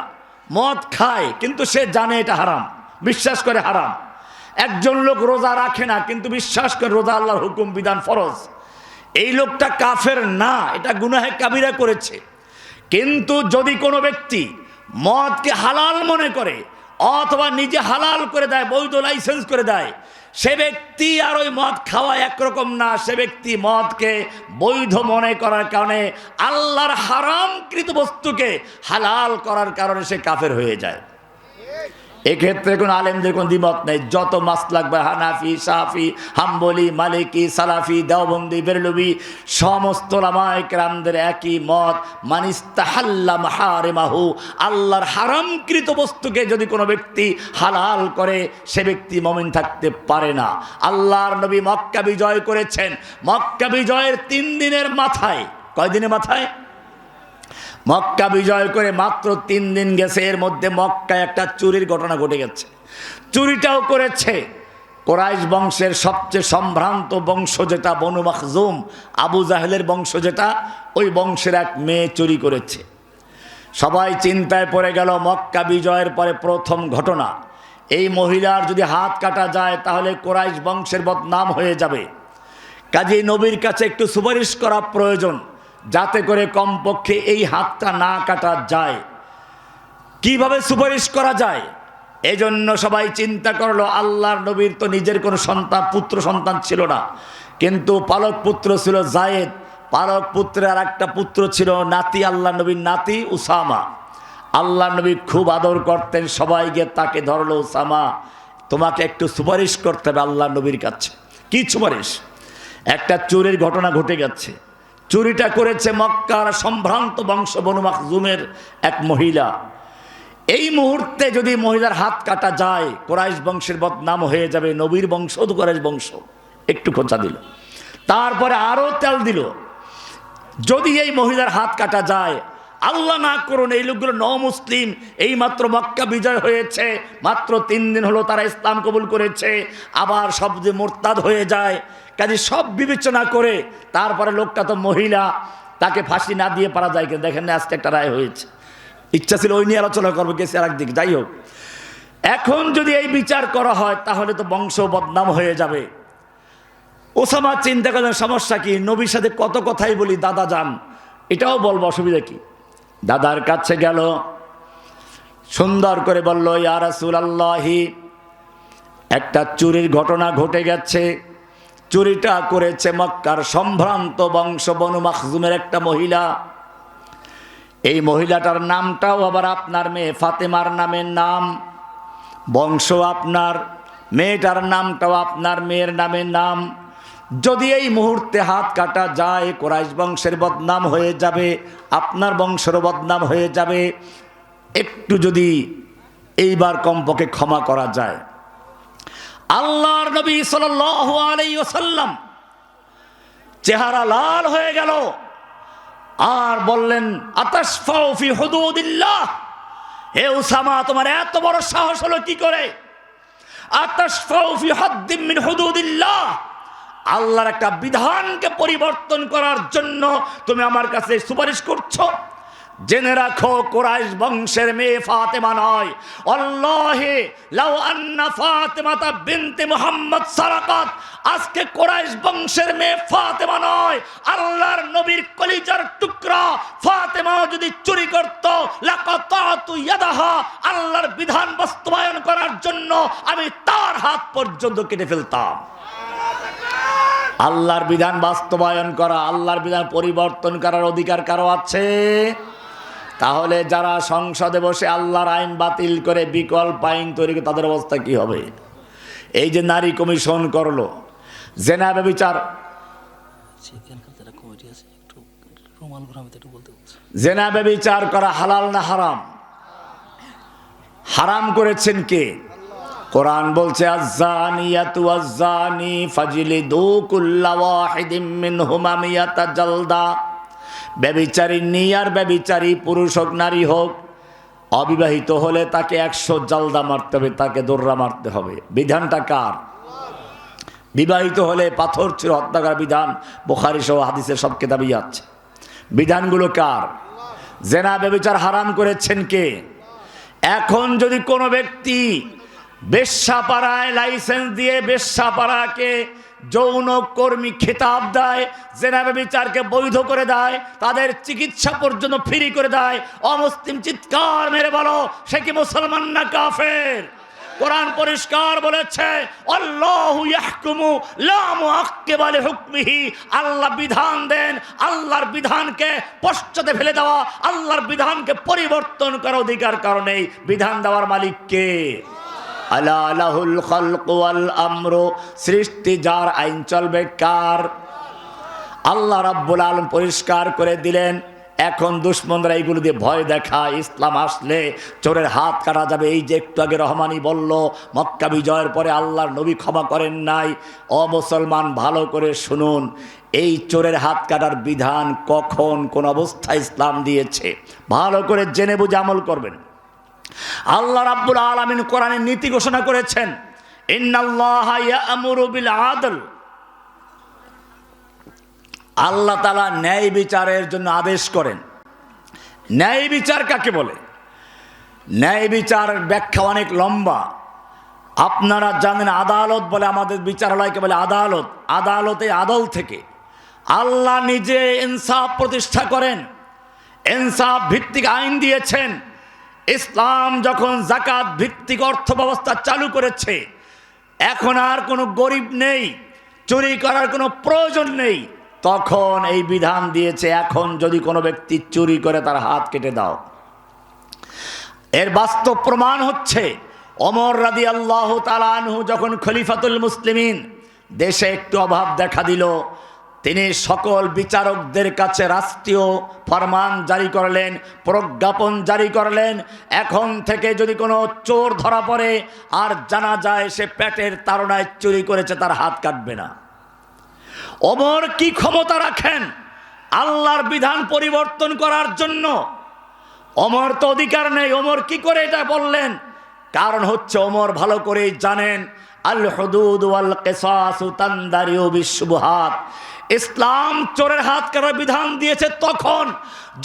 মদ খায় কিন্তু সে জানে এটা হারাম, বিশ্বাস করে হারাম, একজন লোক রোজা রাখে না কিন্তু বিশ্বাস করে রোজা আল্লাহর হুকুম বিধান ফরজ, এই লোকটা কাফের না, এটা গুনাহে কাবিরা করেছে। কিন্তু যদি কোনো ব্যক্তি মদকে হালাল মনে করে অথবা নিজে হালাল করে দেয়, বৈধ লাইসেন্স করে দেয়, সে ব্যক্তি আর ওই মদ খাওয়া একরকম না। সে ব্যক্তি মদকে বৈধ মনে করার কারণে, আল্লাহর হারামকৃত বস্তুকে হালাল করার কারণে সে কাফের হয়ে যায়। এক্ষেত্রে কোনো আলেমদের কোনো দ্বিমত নেই। যত মাসলাক বা হানাফি, শাফি, হাম্বলি, মালিকি, সালাফি, দেওবন্দি, বেরলভী সমস্ত উলামায়ে কেরামদের একই মত, মানিস্তাহাল্লা মাহারিমাহু, আল্লাহর হারামকৃত বস্তুকে যদি কোনো ব্যক্তি হালাল করে সে ব্যক্তি মুমিন থাকতে পারে না। আল্লাহর নবী মক্কা বিজয় করেছেন, মক্কা বিজয়ের 3 দিনের মাথায়, কয় দিনের মাথায়? মক্কা বিজয় করে মাত্র 3 দিন গেছে, এর মধ্যে মক্কায় একটা চুরির ঘটনা ঘটে গেছে। চুরিটাও করেছে কুরাইশ বংশের সবচেয়ে সম্ভ্রান্ত বংশ যেটা বনু মাখজুম, আবু জাহেলের বংশ যেটা, ওই বংশের এক মেয়ে চুরি করেছে। সবাই চিন্তায় পড়ে গেল, মক্কা বিজয়ের পরে প্রথম ঘটনা, এই মহিলার যদি হাত কাটা যায় তাহলে কুরাইশ বংশের বদনাম হয়ে যাবে। কাজেই নবীর কাছে একটু সুপারিশ করা প্রয়োজন, যাতে করে কমপক্ষে এই হাতটা না কাটা যায়। কিভাবে সুপারিশ করা যায়? এজন্য সবাই চিন্তা করলো, আল্লাহর নবীর তো নিজের কোনো সন্তান, পুত্র সন্তান ছিল না, কিন্তু পালক পুত্র ছিল জায়েদ, পালক পুত্রের আর একটা পুত্র ছিল নাতি, আল্লাহ নবীর নাতি উসামা। আল্লাহ নবী খুব আদর করতেন, সবাই গিয়ে তাকে ধরলো, উসামা তোমাকে একটু সুপারিশ করতে হবে আল্লাহ নবীর কাছে। কি সুপারিশ? একটা চুরির ঘটনা ঘটে গেছে। চুরিটা করেছে মক্কার সম্ভ্রান্ত বংশ বনু মাখজুমের এক মহিলা। এই মুহূর্তে যদি মহিলার হাত কাটা যায় কুরাইশ বংশের বদনাম হয়ে যাবে। নবীর বংশ তো কুরাইশ বংশ। একটু খোঁচা দিল, তারপরে আরো তেল দিল, যদি এই মহিলার হাত কাটা যায়, আল্লাহ না করুন এই লোকগুলো মুসলিম, এই মাত্র মক্কা বিজয় হয়েছে, মাত্র 3 দিন হলো তারা ইসলাম কবুল করেছে, আবার সব যে মুরতাদ হয়ে যায়। কাজে সব বিবেচনা করে তারপরে লোকটা তো মহিলা, তাকে ফাঁসি না দিয়ে পারা যায় কিনা। দেখেন না আজকে একটা রায় হয়েছে, ইচ্ছা ছিল ওই নিয়ে আলোচনা করবো, গেছে আর একদিক। যাই হোক, এখন যদি এই বিচার করা হয় তাহলে তো বংশ বদনাম হয়ে যাবে। ওসামা চিন্তা করলেন সমস্যা কি, নবীর সাথে কত কথাই বলি, দাদা যান, এটাও বলবো, অসুবিধা কি। দাদার কাছে গেল, সুন্দর করে বলল, ইয়া রাসূলুল্লাহি, একটা চুরির ঘটনা ঘটে গেছে। চুরিটা করেছে মক্কার সম্ভ্রান্ত বংশ বনু মাখজুমের একটা মহিলা। এই মহিলাটার নামটাও আবার আপনার মেয়ে ফাতেমার নামের নাম, বংশ আপনার, মেয়েটার নামটাও আপনার মেয়ের নামের নাম। যদি এই মুহূর্তে হাত কাটা যায় কুরাইশ বংশের বদনাম হয়ে যাবে, আপনার বংশের বদনাম হয়ে যাবে। একটু যদি এইবার কমপক্ষে ক্ষমা করা যায়। আল্লাহর নবী সাল্লাল্লাহু আলাইহি ওয়াসাল্লাম চেহারা লাল হয়ে গেল আর বললেন, আতাশফাউ ফি হুদুদিল্লাহ, হে উসামা তোমার এত বড় সাহস হলো কি করে? আতাশফাউ ফি হাদ্দিম মিন হুদুদিল্লাহ, আল্লাহর একটা বিধানকে পরিবর্তন করার জন্য তুমি আমার কাছে সুপারিশ করছো? জেনে রাখো, কুরাইশ বংশের মেয়ে ফাতেমা নয়। আল্লাহে লাউ আন্না ফাতেমাতা বিনতে মুহাম্মদ সারাকাত, আজকে কুরাইশ বংশের মেয়ে ফাতেমা নয়, আল্লাহর নবীর কলিজার টুকরা ফাতেমা যদি চুরি করত, লাকাতাতু ইয়াদাহা, আল্লাহর বিধান বাস্তবায়ন করার জন্য আমি তার হাত পর্যন্ত কেটে ফেলতাম। আল্লাহর বিধান বাস্তবায়ন করা, আল্লাহর বিধান পরিবর্তন করার অধিকার কারো আছে? তাহলে যারা সংসদে বসে আল্লাহর আইন বাতিল করে বিকল্প আইন তৈরি করে, তাদের অবস্থা কি হবে? এই যে নারী কমিশন করলো, জেনা ব্যভিচার, জেনা ব্যভিচার করা হালাল না হারাম? হারাম করেছেন কে? কোরআন বলছে, আয-যানিয়াতু ওয়াজ-যানি ফাজলিদু কুল্লা ওয়াহিদিম মিনহুমা মিয়াতা জালদা। ব্যভিচারিণী আর ব্যভিচারী, পুরুষ হোক নারী হোক, অবিবাহিত হলে তাকে 100 জালদা মারতে হবে, তাকে দোররা মারতে হবে। বিধানটা কার? বিবাহিত হলে পাথর ছিল হত্যা করার বিধান, বুখারী সহ হাদিসের সব কিতাবেই আছে। বিধানগুলো কার? জেনা ব্যভিচার হারাম করেছেন কে? এখন যদি কোনো ব্যক্তি বেশ্যাপাড়ায় লাইসেন্স দিয়ে বেশ্যাপাড়াকে যৌন কর্মী খেতাব দেয়, জেনা ব্যভিচারকে বৈধ করে দেয়, তাদের চিকিৎসা পর্যন্ত ফ্রি করে দেয়। অমুসলিম চিৎকার মেরে বলো, সে কি মুসলমান না কাফের? কোরআন পরিষ্কার বলেছে, আল্লাহু ইয়াহকুমু লা মুআক্কিবা লিহুকমিহি, আল্লাহ বিধান দেন, আল্লাহর বিধানকে পশ্চাতে ফেলে দেওয়া, আল্লাহর বিধানকে পরিবর্তন করার অধিকার কারণেই বিধান দেওয়ার মালিক কে? আলা লাহুল খালকু ওয়াল আমরু, সৃষ্টি যার, আইন চলবে কার? আল্লাহ রাব্বুল আলামিন পরিষ্কার করে দিলেন। এখন দুশ্মনরা এইগুলো দিয়ে ভয় দেখায়, ইসলাম আসলে চোরের হাত কাটা যাবে। এই যে একটু আগে রহমানি বলল মক্কা বিজয়ের পরে আল্লাহর নবী ক্ষমা করেন নাই। ও মুসলমান, ভালো করে শুনুন, এই চোরের হাত কাটার বিধান কখন কোন অবস্থায় ইসলাম দিয়েছে, ভালো করে জেনে বুঝে আমল করবেন। আল্লাহ রাব্বুল আলামিন কোরআনে নীতি ঘোষণা করেছেন, ইন্নাল্লাহা ইয়া'মুরু বিল আদল। আল্লাহ তাআলা ন্যায় বিচারের জন্য আদেশ করেন। ন্যায় বিচার কাকে বলে? ন্যায় বিচার ব্যাখ্যা অনেক লম্বা। আপনারা জানেন আদালত বলে, আমাদের বিচারালয়কে বলে আদালত। আদালতে আদল থেকে আল্লাহ নিজে ইনসাফ প্রতিষ্ঠা করেন, ইনসাফ ভিত্তিক আইন দিয়েছেন। ইসলাম যখন যাকাত ভিত্তিক অর্থ ব্যবস্থা চালু করেছে, এখন আর কোনো গরিব নেই, চুরি করার কোনো প্রয়োজন নেই, তখন এই বিধান দিয়েছে, এখন যদি কোনো ব্যক্তি চুরি করে তার হাত কেটে দাও। এর বাস্তব প্রমাণ হচ্ছে ওমর রাদিয়াল্লাহু তাআলা আনহু যখন খলিফাতুল মুসলিমিন, দেশে একটু অভাব দেখা দিল, তিনি সকল বিচারকদের কাছে রাষ্ট্রীয় ফরমান জারি করলেন, প্রজ্ঞাপন জারি করলেন, এখন থেকে যদি কোনো চোর ধরা পড়ে আর জানা যায় সে পেটের তাড়নায় চুরি করেছে, তার হাত কাটবে না। ওমর কি ক্ষমতা রাখেন আল্লাহর বিধান পরিবর্তন করার জন্য? ওমর তো অধিকার নেই। ওমর কি করে এটা বললেন? কারণ হচ্ছে ওমর ভালো করেই জানেন, আল হুদুদ ওয়াল কিসাসু তানদারিউ বিশুবহাত। ইসলাম চোরের হাত কাটার বিধান দিয়েছে তখন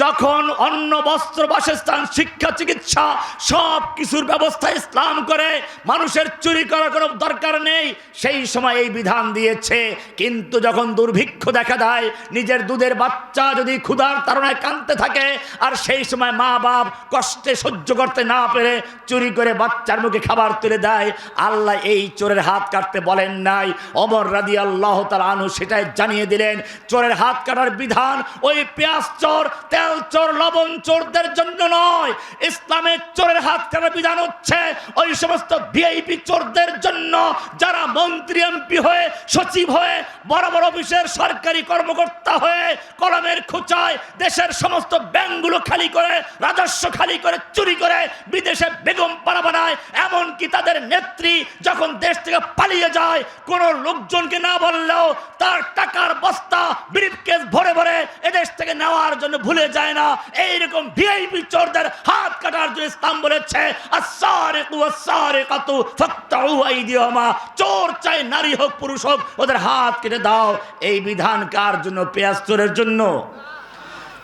যখন অন্ন, বস্ত্র, বাসস্থান, শিক্ষা, চিকিৎসা সব কিছুর ব্যবস্থা ইসলাম করে, মানুষের চুরি করার কোনো দরকার নেই, সেই সময় এই বিধান দিয়েছে। কিন্তু যখন দুর্ভিক্ষ দেখা দেয়, নিজের দুধের বাচ্চা যদি ক্ষুধার তাড়নায় কাঁদতে থাকে, আর সেই সময় মা বাপ কষ্টে সহ্য করতে না পেরে চুরি করে বাচ্চার মুখে খাবার তুলে দেয়, আল্লাহ এই চোরের হাত কাটতে বলেন নাই। ওমর রাদিয়াল্লাহু তাআলা আনহু সেটাই জানিয়ে দিলেন, চোরের হাত কাটার বিধান ওই পেঁয়াজ চোর, তেল চোর, লবণ চোরদের জন্য নয়। ইসলামের চোরের হাত কাটার বিধান হচ্ছে ওই সমস্ত ভিআইপি চোরদের জন্য, যারা মন্ত্রী, এমপি হয়ে, সচিব হয়ে, বড় বড় অফিসের সরকারি কর্মকর্তা হয়ে কলমের খোঁচায় দেশের সমস্ত ব্যাংকগুলো খালি করে, রাজস্ব খালি করে, চুরি করে বিদেশে বেগম পাড়া বানায়। এমনকি তাদের নেত্রী যখন দেশ থেকে পালিয়ে যায়, কোনো লোকজনকে না বললেও তার টাকার বস্তা, ব্রিফকেস ভরে ভরে এদেশ থেকে নেওয়ার জন্য ভুলে যায় না। এইরকম ভিআইপি চোরদের হাত কাটার জন্য ইসলাম বলেছে, আস-সারিকু ওয়াস-সারিকাতু ফাকতাউ আইদিয়াহুমা। চোর চাই নারী হোক পুরুষ হোক, ওদের হাত কেটে দাও। এই বিধান কার জন্য? পেঁয়াজ চোরের জন্য,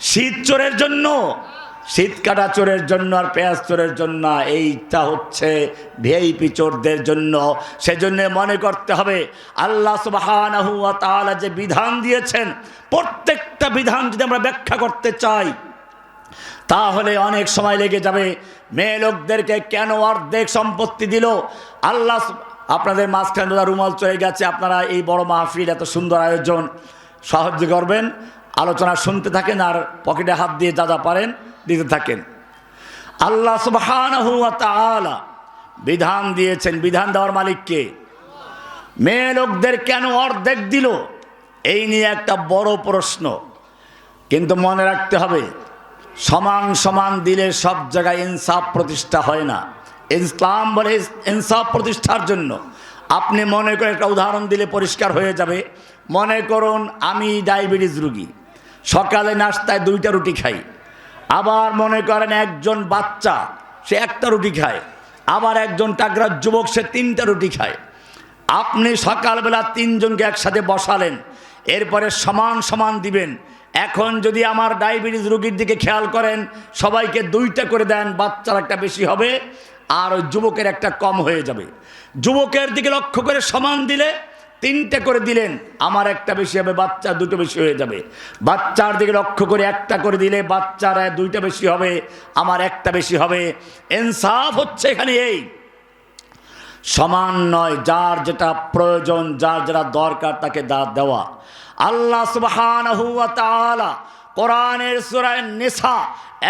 শীত চোরের জন্য, শীত কাটা চোরের জন্য আর পেঁয়াজ চোরের জন্য। এইটা হচ্ছে ভিআইপি চোরদের জন্য। সেজন্য মনে করতে হবে আল্লাহ সুবহানাহু ওয়া তাআলা যে বিধান দিয়েছেন, প্রত্যেকটা বিধান যদি আমরা ব্যাখ্যা করতে চাই তাহলে অনেক সময় লেগে যাবে। মেয়ে লোকদেরকে কেন অর্ধেক সম্পত্তি দিল আল্লাহ? আপনাদের মাঝখানে রুমাল চলে গেছে, আপনারা এই বড় মাহফিল, এত সুন্দর আয়োজন, সাহায্য করবেন, আলোচনা শুনতে থাকেন আর পকেটে হাত দিয়ে যা যা পারেন দিতে থাকেন। আল্লাহ সুবহানাহু ওয়া তাআলা বিধান দিয়েছেন, বিধান দেওয়ার মালিক কে? মেয়ে লোকদের কেন অর্ধেক দিল, এই নিয়ে একটা বড় প্রশ্ন। কিন্তু মনে রাখতে হবে, সমান সমান দিলে সব জায়গায় ইনসাফ প্রতিষ্ঠা হয় না। ইসলাম বলে ইনসাফ প্রতিষ্ঠার জন্য। আপনি মনে করেন, একটা উদাহরণ দিলে পরিষ্কার হয়ে যাবে। মনে করুন আমি ডায়াবেটিস রোগী, সকালে নাস্তায় 2টা রুটি খাই। আবার মনে করেন একজন বাচ্চা, সে 1টা রুটি খায়। আবার একজন টাকরা যুবক, সে 3টা রুটি খায়। আপনি সকালবেলা 3 জনকে একসাথে বসালেন, এরপরে সমান সমান দিবেন। এখন যদি আমার ডায়াবেটিস রোগীর দিকে খেয়াল করেন, সবাইকে 2টা করে দেন, বাচ্চার একটা বেশি হবে আর ওই যুবকের একটা কম হয়ে যাবে। যুবকের দিকে লক্ষ্য করে সমান দিলে 3টে করে দিলেন, আমার একটা বেশি হবে, বাচ্চা 2টো বেশি হয়ে যাবে। বাচ্চার দিকে লক্ষ্য করে 1টা করে দিলে বাচ্চার 2টা বেশি হবে, আমার একটা বেশি হবে। ইনসাফ হচ্ছে এখানে এই, সমান নয়, যার যেটা প্রয়োজন, যার যেটা দরকার তাকে দেওয়া। আল্লাহ সুবহানাহু ওয়া তাআলা কোরআনের সূরা নিসা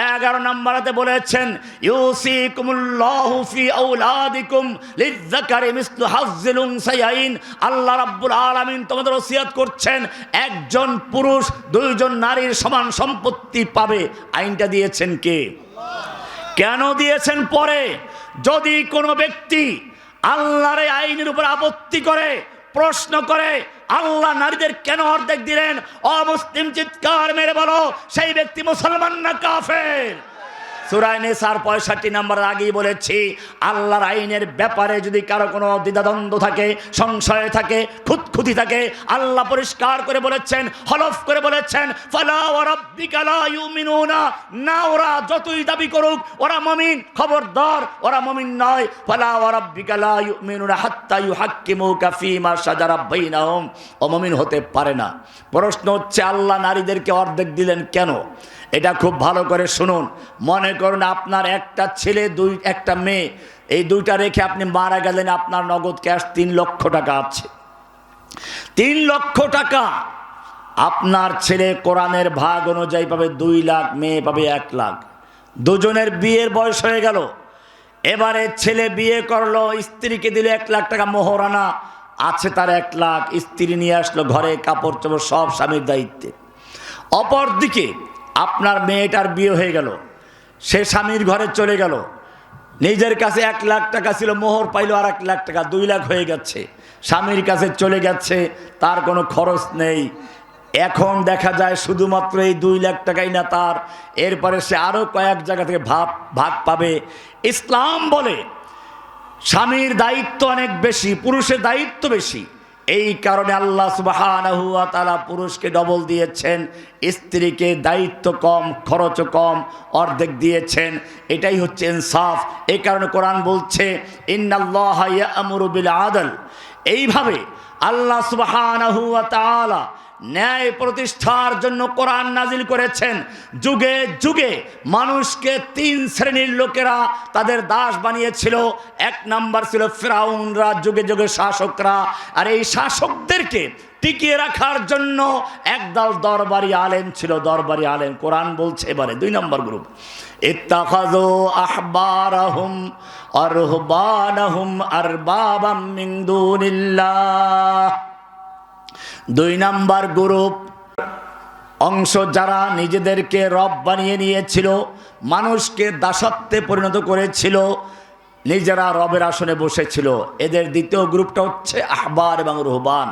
11 নম্বরে বলেছেন, ইউসিকুমুল্লাহু ফি আওলাদিকুম লিযযাকারি মিসলু হাজ্জিল উনসায়াইন। আল্লাহ রাব্বুল আলামিন তোমাদের ওসিয়ত করছেন, একজন পুরুষ 2জন নারীর সমান সম্পত্তি পাবে। আইনটা দিয়েছেন কে? কেন দিয়েছেন? পরে যদি কোনো ব্যক্তি আল্লাহর এই আইনের উপর আপত্তি করে, প্রশ্ন করে, আল্লাহ নারীদের কেন অর্ধেক দিলেন, অমুসলিম চিৎকার মেরে বলো সেই ব্যক্তি মুসলমান না কাফের। সূরা নিসার 65 নম্বর আগেই বলেছি, আল্লাহর আইনের ব্যাপারে যদি কারো কোনো দ্বিধাদ্বন্দ্ব থাকে, সংশয় থাকে, খুঁতখুঁতি থাকে, আল্লাহ পরিষ্কার করে বলেছেন, হলফ করে বলেছেন, ফালা ওয়া রাব্বিকা লা ইউমিনুনা, না ওরা যতই দাবি করুক ওরা মুমিন, খবরদার ওরা মুমিন নয়। ফালা ওয়া রাব্বিকা লা ইউমিনুনা হাত্তা ইউহাক্কিমুকা ফীমা শাজারা বাইনাহুম, ও মুমিন হতে পারে না। প্রশ্ন হচ্ছে, আল্লাহ নারীদেরকে অর্ধেক দিলেন কেন? এটা খুব ভালো করে শুনুন। মনে করুন আপনার একটা ছেলে, একটা মেয়ে, এই 2টা রেখে আপনি মারা গেলেন, আপনার নগদ ক্যাশ 3 লক্ষ টাকা আছে। 3 লক্ষ টাকা আপনার ছেলে কোরআনের ভাগ অনুযায়ী পাবে 2 লাখ, মেয়ে পাবে 1 লাখ। দুজনের বিয়ের বয়স হয়ে গেল। এবারে ছেলে বিয়ে করলো, স্ত্রীকে দিল 1 লাখ টাকা মোহরানা, আছে তার 1 লাখ। স্ত্রী নিয়ে আসলো ঘরে, কাপড় চোপড় সব স্বামীর দায়িত্বে। অপরদিকে আপনার মেয়েটার বিয়ে হয়ে গেল, সে স্বামীর ঘরে চলে গেল, নিজের কাছে 1 লাখ টাকা ছিল, মোহর পাইল আর 1 লাখ টাকা, 2 লাখ হয়ে গেছে। স্বামীর কাছে চলে গেছে, তার কোনো খরচ নেই। এখন দেখা যায় শুধুমাত্র এই 2 লাখ টাকাই না তার, এরপরে সে আরও কয়েক জায়গা থেকে ভাগ পাবে। ইসলাম বলে স্বামীর দায়িত্ব অনেক বেশি, পুরুষের দায়িত্ব বেশি। এই কারণে আল্লাহ সুবহানাহু ওয়া তাআলা পুরুষকে ডবল দিয়েছেন, স্ত্রীকে দায়িত্ব কম, খরচ কম, অর্ধেক দিয়েছেন। এটাই হচ্ছে ইনসাফ। এই কারণে কোরআন বলছে, ইন্নাল্লাহা ইয়া'মুরু বিল আদল। এইভাবে আল্লাহ সুবহানাহু ওয়া তাআলা ন্যায় প্রতিষ্ঠার জন্য কোরআন নাজিল করেছেন। যুগে যুগে মানুষকে 3 শ্রেণীর লোকেরা তাদের দাস বানিয়েছিল। 1 নাম্বার ছিল ফিরাউনরা, যুগে যুগে শাসকরা। আর এই শাসকদেরকে টিকিয়ে রাখার জন্য একদল দরবারি আলেম ছিল, দরবারি আলেম। কোরআন বলছে এবারে 2 নম্বর গ্রুপ, ইত্তাখাযু আহবারাহুম ওয়া রুহবানাহুম আরবাবাম মিন দুনিল্লাহ। 2 নম্বর গ্রুপ অংশ, যারা নিজেদেরকে রব বানিয়ে নিয়েছিল, মানুষকে দাসত্বে পরিণত করেছিল, নিজেরা রবের আসনে বসেছিল। এদের দ্বিতীয় গ্রুপটা হচ্ছে আহবার এবং রুহবান।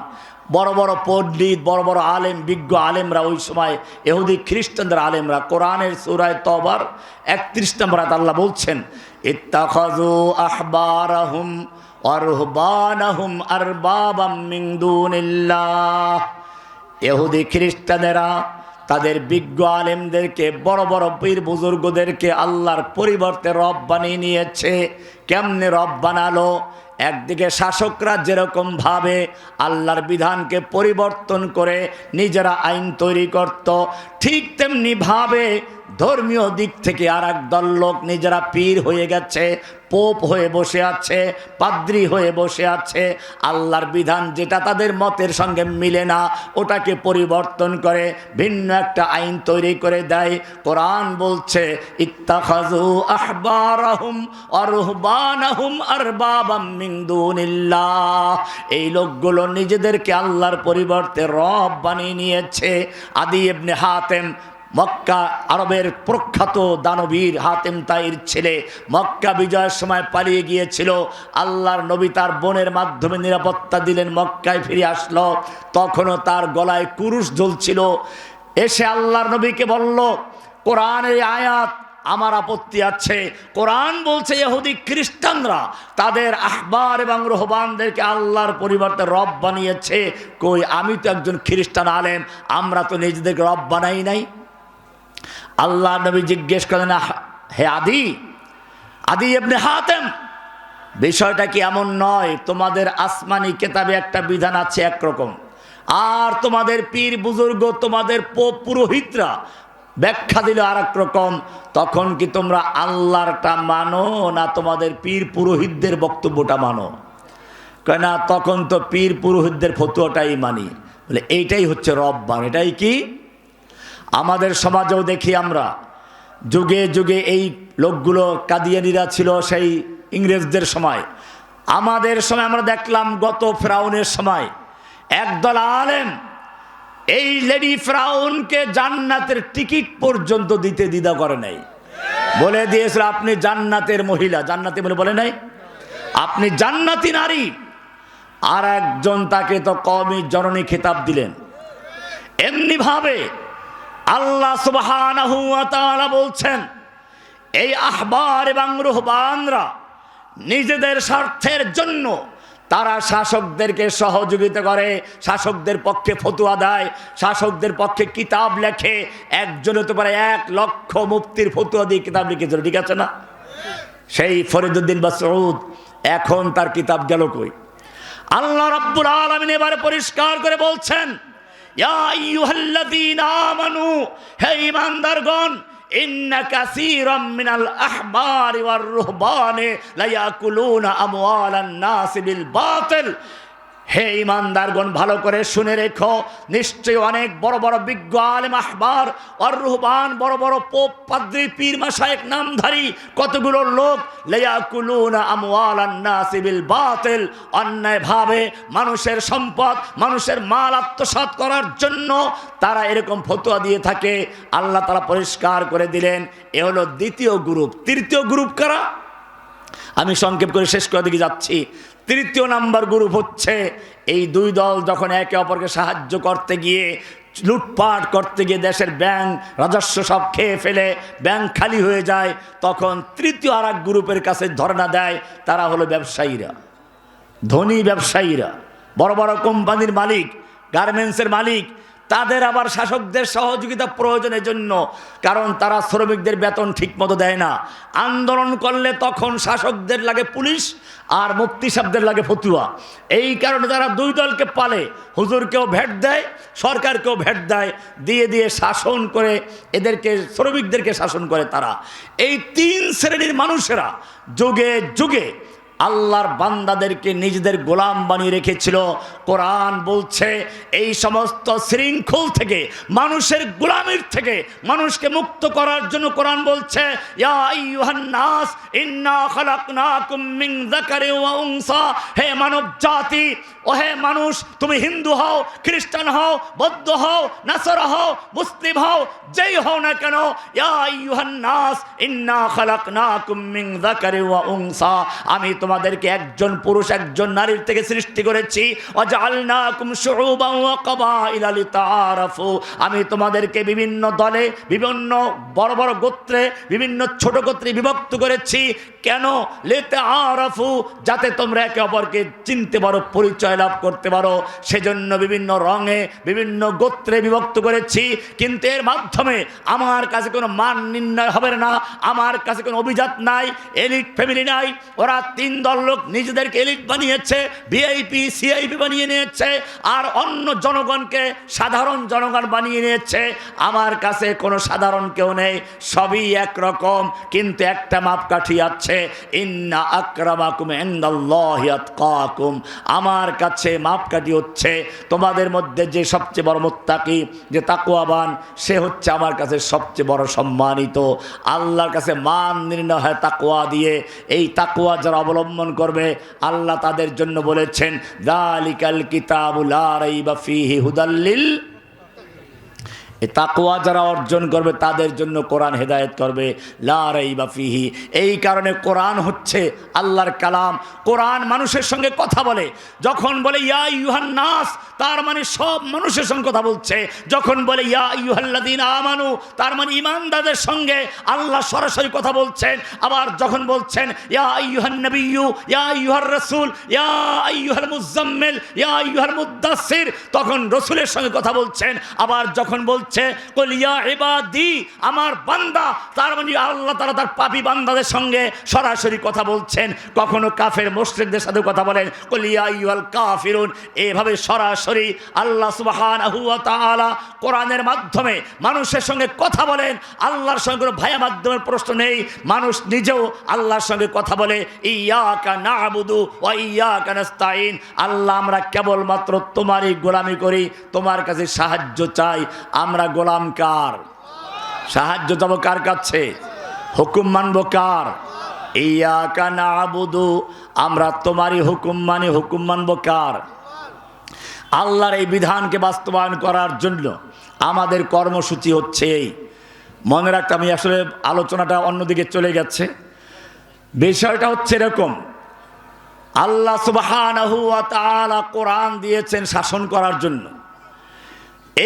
বড় বড় পণ্ডিত, বড় বড় আলেম, বিজ্ঞ আলেমরা, ওই সময় ইহুদি খ্রিস্টানদের আলেমরা। কোরআনের সূরা তওবার 31 নম্বর আয়াত আল্লাহ বলছেন, ইত্তাখাযু আহবারাহুম ওয়া রুহবানাহুম আরবাবাম মিন দুনিল্লাহ। ইহুদি খ্রিস্টানেরা তাদের বিজ্ঞ আলেমদেরকে, বড় বড় পীর বুজুর্গদেরকে আল্লাহর পরিবর্তে রব বানিয়ে নিয়েছে। কেমনে রব বানালো? একদিকে শাসকরা যেরকম ভাবে আল্লাহর বিধানকে পরিবর্তন করে নিজেরা আইন তৈরি করত, ঠিক তেমনি ভাবে ধর্মীয় দিক থেকে আর এক দল লোক নিজেরা পীর হয়ে গেছে, পোপ হয়ে বসে আছে, পাদ্রী হয়ে বসে আছে। আল্লাহর বিধান যেটা তাদের মতের সঙ্গে মিলে না, ওটাকে পরিবর্তন করে ভিন্ন একটা আইন তৈরি করে দেয়। কোরআন বলছে, ইত্তাখাযু আহবারাহুম ওয়া রুহবানাহুম আরবাবাম মিন দুনিল্লাহ। এই লোকগুলো নিজেদেরকে আল্লাহর পরিবর্তে রব বানিয়ে নিয়েছে। আদি ইবনে হাতেম, মক্কা আরবের প্রখ্যাত দানবীর, হাতেম তাইর ছেলে, মক্কা বিজয়ের সময় পালিয়ে গিয়েছিল। আল্লাহর নবী তার বোনের মাধ্যমে নিরাপত্তা দিলেন, মক্কায় ফিরে আসলো। তখনও তার গলায় কুরুশ ঝুলছিল। এসে আল্লাহর নবীকে বলল, কোরআনের আয়াত আমার আপত্তি আছে। কোরআন বলছে ইহুদি খ্রিস্টানরা তাদের আহবার এবং রুহবানদেরকে আল্লাহর পরিবর্তে রব বানিয়েছে। কই, আমি তো একজন খ্রিস্টান আলেম, আমরা তো নিজেদেরকে রব বানাই নাই। আল্লাহ নবী জিজ্ঞেস করেন, হে আদি, আদি ইবনে হাতেম, বিষয়টা কি এমন নয় তোমাদের আসমানি কেতাবে একটা বিধান আছে একরকম, আর তোমাদের পীর বুজুর্গ তোমাদের পুরোহিতরা ব্যাখ্যা দিল আর এক রকম, তখন কি তোমরা আল্লাহরটা মানো না তোমাদের পীর পুরোহিতদের বক্তব্যটা মানো? কয় না, তখন তো পীর পুরোহিতদের ফতুয়াটাই মানি। বলে এইটাই হচ্ছে রব্বান। এটাই কি? আমাদের সমাজেও দেখি আমরা, যুগে যুগে এই লোকগুলো কাদিয়ানীরা ছিল সেই ইংরেজদের সময়, আমাদের সময় আমরা দেখলাম গত ফেরাউনের সময় একদল আলেম এই লেডি ফেরাউনকে জান্নাতের টিকিট পর্যন্ত দিতে দ্বিধা করে নাই। বলে দিয়েছিল আপনি জান্নাতের মহিলা, জান্নাতি বলে বলে নাই, আপনি জান্নাতি নারী। আর একজন তাকে তো কওমি জননী খেতাব দিলেন। এমনি ভাবে আল্লাহ সুবহানাহু ওয়া তাআলা বলছেন, এই আহবার এবং রুহবানরা নিজেদের স্বার্থের জন্য তারা শাসকদেরকে সহযোগিতা করে, শাসকদের পক্ষে ফতোয়া দেয়, শাসকদের পক্ষে কিতাব লেখে। একজন হতে পারে 1 লক্ষ মুফতির ফতোয়া দিয়ে কিতাব লিখেছিল, ঠিক আছে না? সেই ফরিদউদ্দিন মাসউদ, এখন তার কিতাব গেল কই? আল্লাহ রাব্বুল আলামিন এবারে পরিষ্কার করে বলছেন, ইয়া আইয়ুহাল্লাযীনা আমানু, হে ঈমানদারগণ, ইন্না কাসীরাম মিনাল আহবারি ওয়ার রুহবানি লা ইয়াকুলুনা আমওয়ালান নাস বিল বাতিল। হে ঈমানদারগণ, ভালো করে শুনে রেখো, নিশ্চয়ই অনেক বড় বড় বিজ্ঞ আলেম আহবার আর রুহবান, বড় বড় পোপ পাদ্রী পীর মাশায়েখ নামধারী কতগুলো লোক লা ইয়াকুলুনা আমওয়ালান নাস বিল বাতিল, অন্যায়ভাবে মানুষের সম্পদ, মানুষের মাল আত্মসাৎ করার জন্য তারা এরকম ফতোয়া দিয়ে থাকে। আল্লাহ তাআলা পরিষ্কার করে দিলেন, এ হলো দ্বিতীয় গ্রুপ। তৃতীয় গ্রুপ কারা? আমি সংক্ষেপ করে শেষ করে দিকে যাচ্ছি। তৃতীয় নাম্বার গ্রুপ হচ্ছে এই দুই দল যখন একে অপরকে সাহায্য করতে গিয়ে, লুটপাট করতে গিয়ে দেশের ব্যাংক রাজস্ব সব খেয়ে ফেলে ব্যাংক খালি হয়ে যায়, তখন তৃতীয় আর এক গ্রুপের কাছে ধর্ণা দেয়। তারা হলো ব্যবসায়ীরা, ধনী ব্যবসায়ীরা, বড় বড় কোম্পানির মালিক, গার্মেন্টসের মালিক। তাদের আবার শাসকদের সহযোগিতা প্রয়োজনের জন্য, কারণ তারা শ্রমিকদের বেতন ঠিক মতো দেয় না। আন্দোলন করলে তখন শাসকদের লাগে পুলিশ আর মুফতি সাহেবদের লাগে ফতুয়া। এই কারণে তারা দুই দলকে পালে, হুজুরকেও ভেট দেয়, সরকারকেও ভেট দেয়, দিয়ে দিয়ে শাসন করে, এদেরকে শ্রমিকদেরকে শাসন করে তারা। এই 3 শ্রেণীর মানুষেরা যুগে যুগে আল্লাহর বান্দাদেরকে নিজেদের গোলাম বানিয়ে রেখেছিল। কোরআন বলছে এই সমস্ত শৃঙ্খল থেকে, মানুষের গোলামির থেকে মানুষকে মুক্ত করার জন্য কোরআন বলছে, ইয়া আইয়ুহান নাস ইন্না খালাকনাকুম মিন যাকারিন ওয়া উনসা। হে মানব জাতি, ও হে মানুষ, তুমি হিন্দু হও, খ্রিস্টান হও, বৌদ্ধ হও, নাসারা হও, মুসলিম হও, যেই হও না কেন, ইয়া আইয়ুহান নাস ইন্না খালাকনাকুম মিন যাকারিন ওয়া উনসা, আমি তোমাদেরকে একজন পুরুষ একজন নারীর থেকে সৃষ্টি করেছি। ওয়াজআলনাকুম শুউবান ওয়া কাবাইলা লিতাআরাফু, আমি তোমাদেরকে বিভিন্ন দলে, বিভিন্ন বড় বড় গোত্রে, বিভিন্ন ছোট গোত্রে বিভক্ত করেছি। কেন? লিতাআরাফু, যাতে তোমরা একে অপরকে চিনতে পারো, পরিচয় লাভ করতে পারো। সেজন্য বিভিন্ন রঙে, বিভিন্ন গোত্রে বিভক্ত করেছি। কিন্তু এর মাধ্যমে আমার কাছে কোনো মান নির্ণয় হবে না, আমার কাছে কোনো অভিজাত নাই, এলিট ফ্যামিলি নাই। ওরা 3 দল লোক নিজেদেরকে এলিট বানিয়েছে, ভিআইপি সিআইপি বানিয়ে নিয়েছে, আর অন্য জনগণকে সাধারণ জনগণ বানিয়ে নিয়েছে। আমার কাছে কোনো সাধারণ কেউ নেই, সবই একরকম, কিন্তু একটা মাপকাঠি আছে, ইন্না আকরামাকুম ইনদাল্লাহি আতকাকুম। আমার কাছে মাপকাঠি হচ্ছে তোমাদের মধ্যে যে সবচেয়ে বড় মুত্তাকি, যে তাকওয়াবান, সে হচ্ছে আমার কাছে সবচেয়ে বড় সম্মানিত। আল্লাহর কাছে মান নির্ণয় হয় তাকওয়া দিয়ে। এই তাকওয়া যারা অবলম্বন করবে, আল্লাহ তাদের জন্য বলেছেন, যালিকাল কিতাবু লা রাইবা ফীহি হুদাল লিল। এই তাকওয়া যারা অর্জন করবে তাদের জন্য কোরআন হেদায়েত করবে, লা রাইবা ফীহি। এই কারণে কোরআন হচ্ছে আল্লাহর কালাম। কোরআন মানুষের সঙ্গে কথা বলে। যখন বলে ইয়া আইয়ুহান নাস, তার মানে সব মানুষের সঙ্গে কথা বলছে। যখন বলে ইয়া আইয়ুহাল্লাযীনা আমানু, তার মানে ঈমানদারদের সঙ্গে আল্লাহ সরাসরি কথা বলছেন। আবার যখন বলছেন ইয়া আইয়ুহান নবিয়্যু, ইয়া আইয়ুহার রাসূল, ইয়া আইয়ুহাল মুযাম্মিল, ইয়া আইয়ুহাল মুদ্দাসসির, তখন রাসূলের সঙ্গে কথা বলছেন। আবার যখন বলছেন বলছে কুল ইয়া ইবাদি, আমার বান্দা, তার মানে আল্লাহ তাআলা তার পাপী বান্দাদের সঙ্গে সরাসরি কথা বলছেন। কখনো কাফের মুশরিকদের সাথে কথা বলেন কুল ইয়া আইয়ুহাল কাফিরুন, এভাবে সরাসরি আল্লাহ সুবহানাহু ওয়া তাআলা কোরআনের মাধ্যমে মানুষের সঙ্গে কথা বলেন। আল্লাহর সঙ্গে কোনো ভায়া মাধ্যমের প্রশ্ন নেই, মানুষ নিজেও আল্লাহর সঙ্গে কথা বলে ইয়াকা না'বুদু ওয়া ইয়াকা নাস্তাইন, আল্লাহ আমরা কেবলমাত্র তোমারই গোলামি করি, তোমার কাছে সাহায্য চাই। আমরা গোলাম কার? সাহায্য যাব কার কাছে? হুকুম মানব কার? ইয়াকা না'বুদু, আমরা তোমারই হুকুম মানি, হুকুম মানব কার? আল্লাহর এই বিধানকে বাস্তবায়ন করার জন্য আমাদের কর্মসূচি হচ্ছে এই। মনে রাখতে, আমি আসলে আলোচনাটা অন্যদিকে চলে গেছে। বিষয়টা হচ্ছে এরকম, আল্লাহ সুবহানাহু ওয়া তাআলা কোরআন দিয়েছেন শাসন করার জন্য।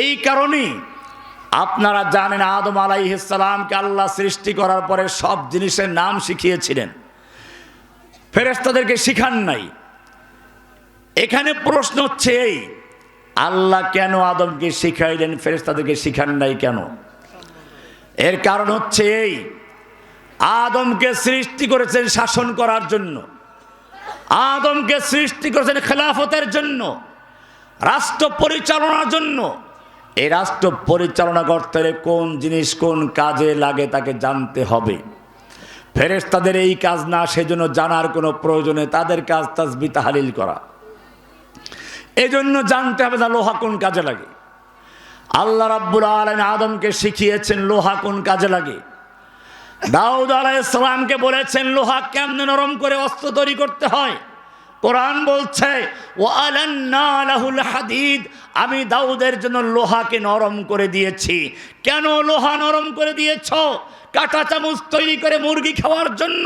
এই কারণেই আপনারা জানেন আদম আলাইহিস সালামকে আল্লাহ সৃষ্টি করার পরে সব জিনিসের নাম শিখিয়েছিলেন, ফেরেশতাদেরকে শিখান নাই। এখানে প্রশ্ন হচ্ছে এই, আল্লাহ কেন আদমকে শিখাইলেন, ফেরেশতাদেরকে শিখান নাই কেন? এর কারণ হচ্ছে এই, আদমকে সৃষ্টি করেছেন শাসন করার জন্য, আদমকে সৃষ্টি করেছেন খেলাফতের জন্য, রাষ্ট্র পরিচালনার জন্য। এই রাষ্ট্র পরিচালনা করতে হলে কোন জিনিস কোন কাজে লাগে তাকে জানতে হবে। ফেরেশতাদের এই কাজ না, সেজন্য জানার কোনো প্রয়োজনে তাদের কাজ তাসবিহ তাহলিল করা। এজন্য জানতে হবে না লোহা কোন কাজে লাগে। আল্লাহ রাব্বুল আলামিন আদমকে শিখিয়েছেন লোহা কোন কাজে লাগে। দাউদ আলাইহিস সালামকে বলেছেন লোহা কেমনে নরম করে অস্ত্র তৈরি করতে হয়। কোরআন বলছে ওয়া আলান্না লাহুল হাদিদ, আমি দাউদের জন্য লোহাকে নরম করে দিয়েছি। কেন লোহা নরম করে দিয়েছো? কাঁটা চামচ তৈরি করে মুরগি খাওয়ার জন্য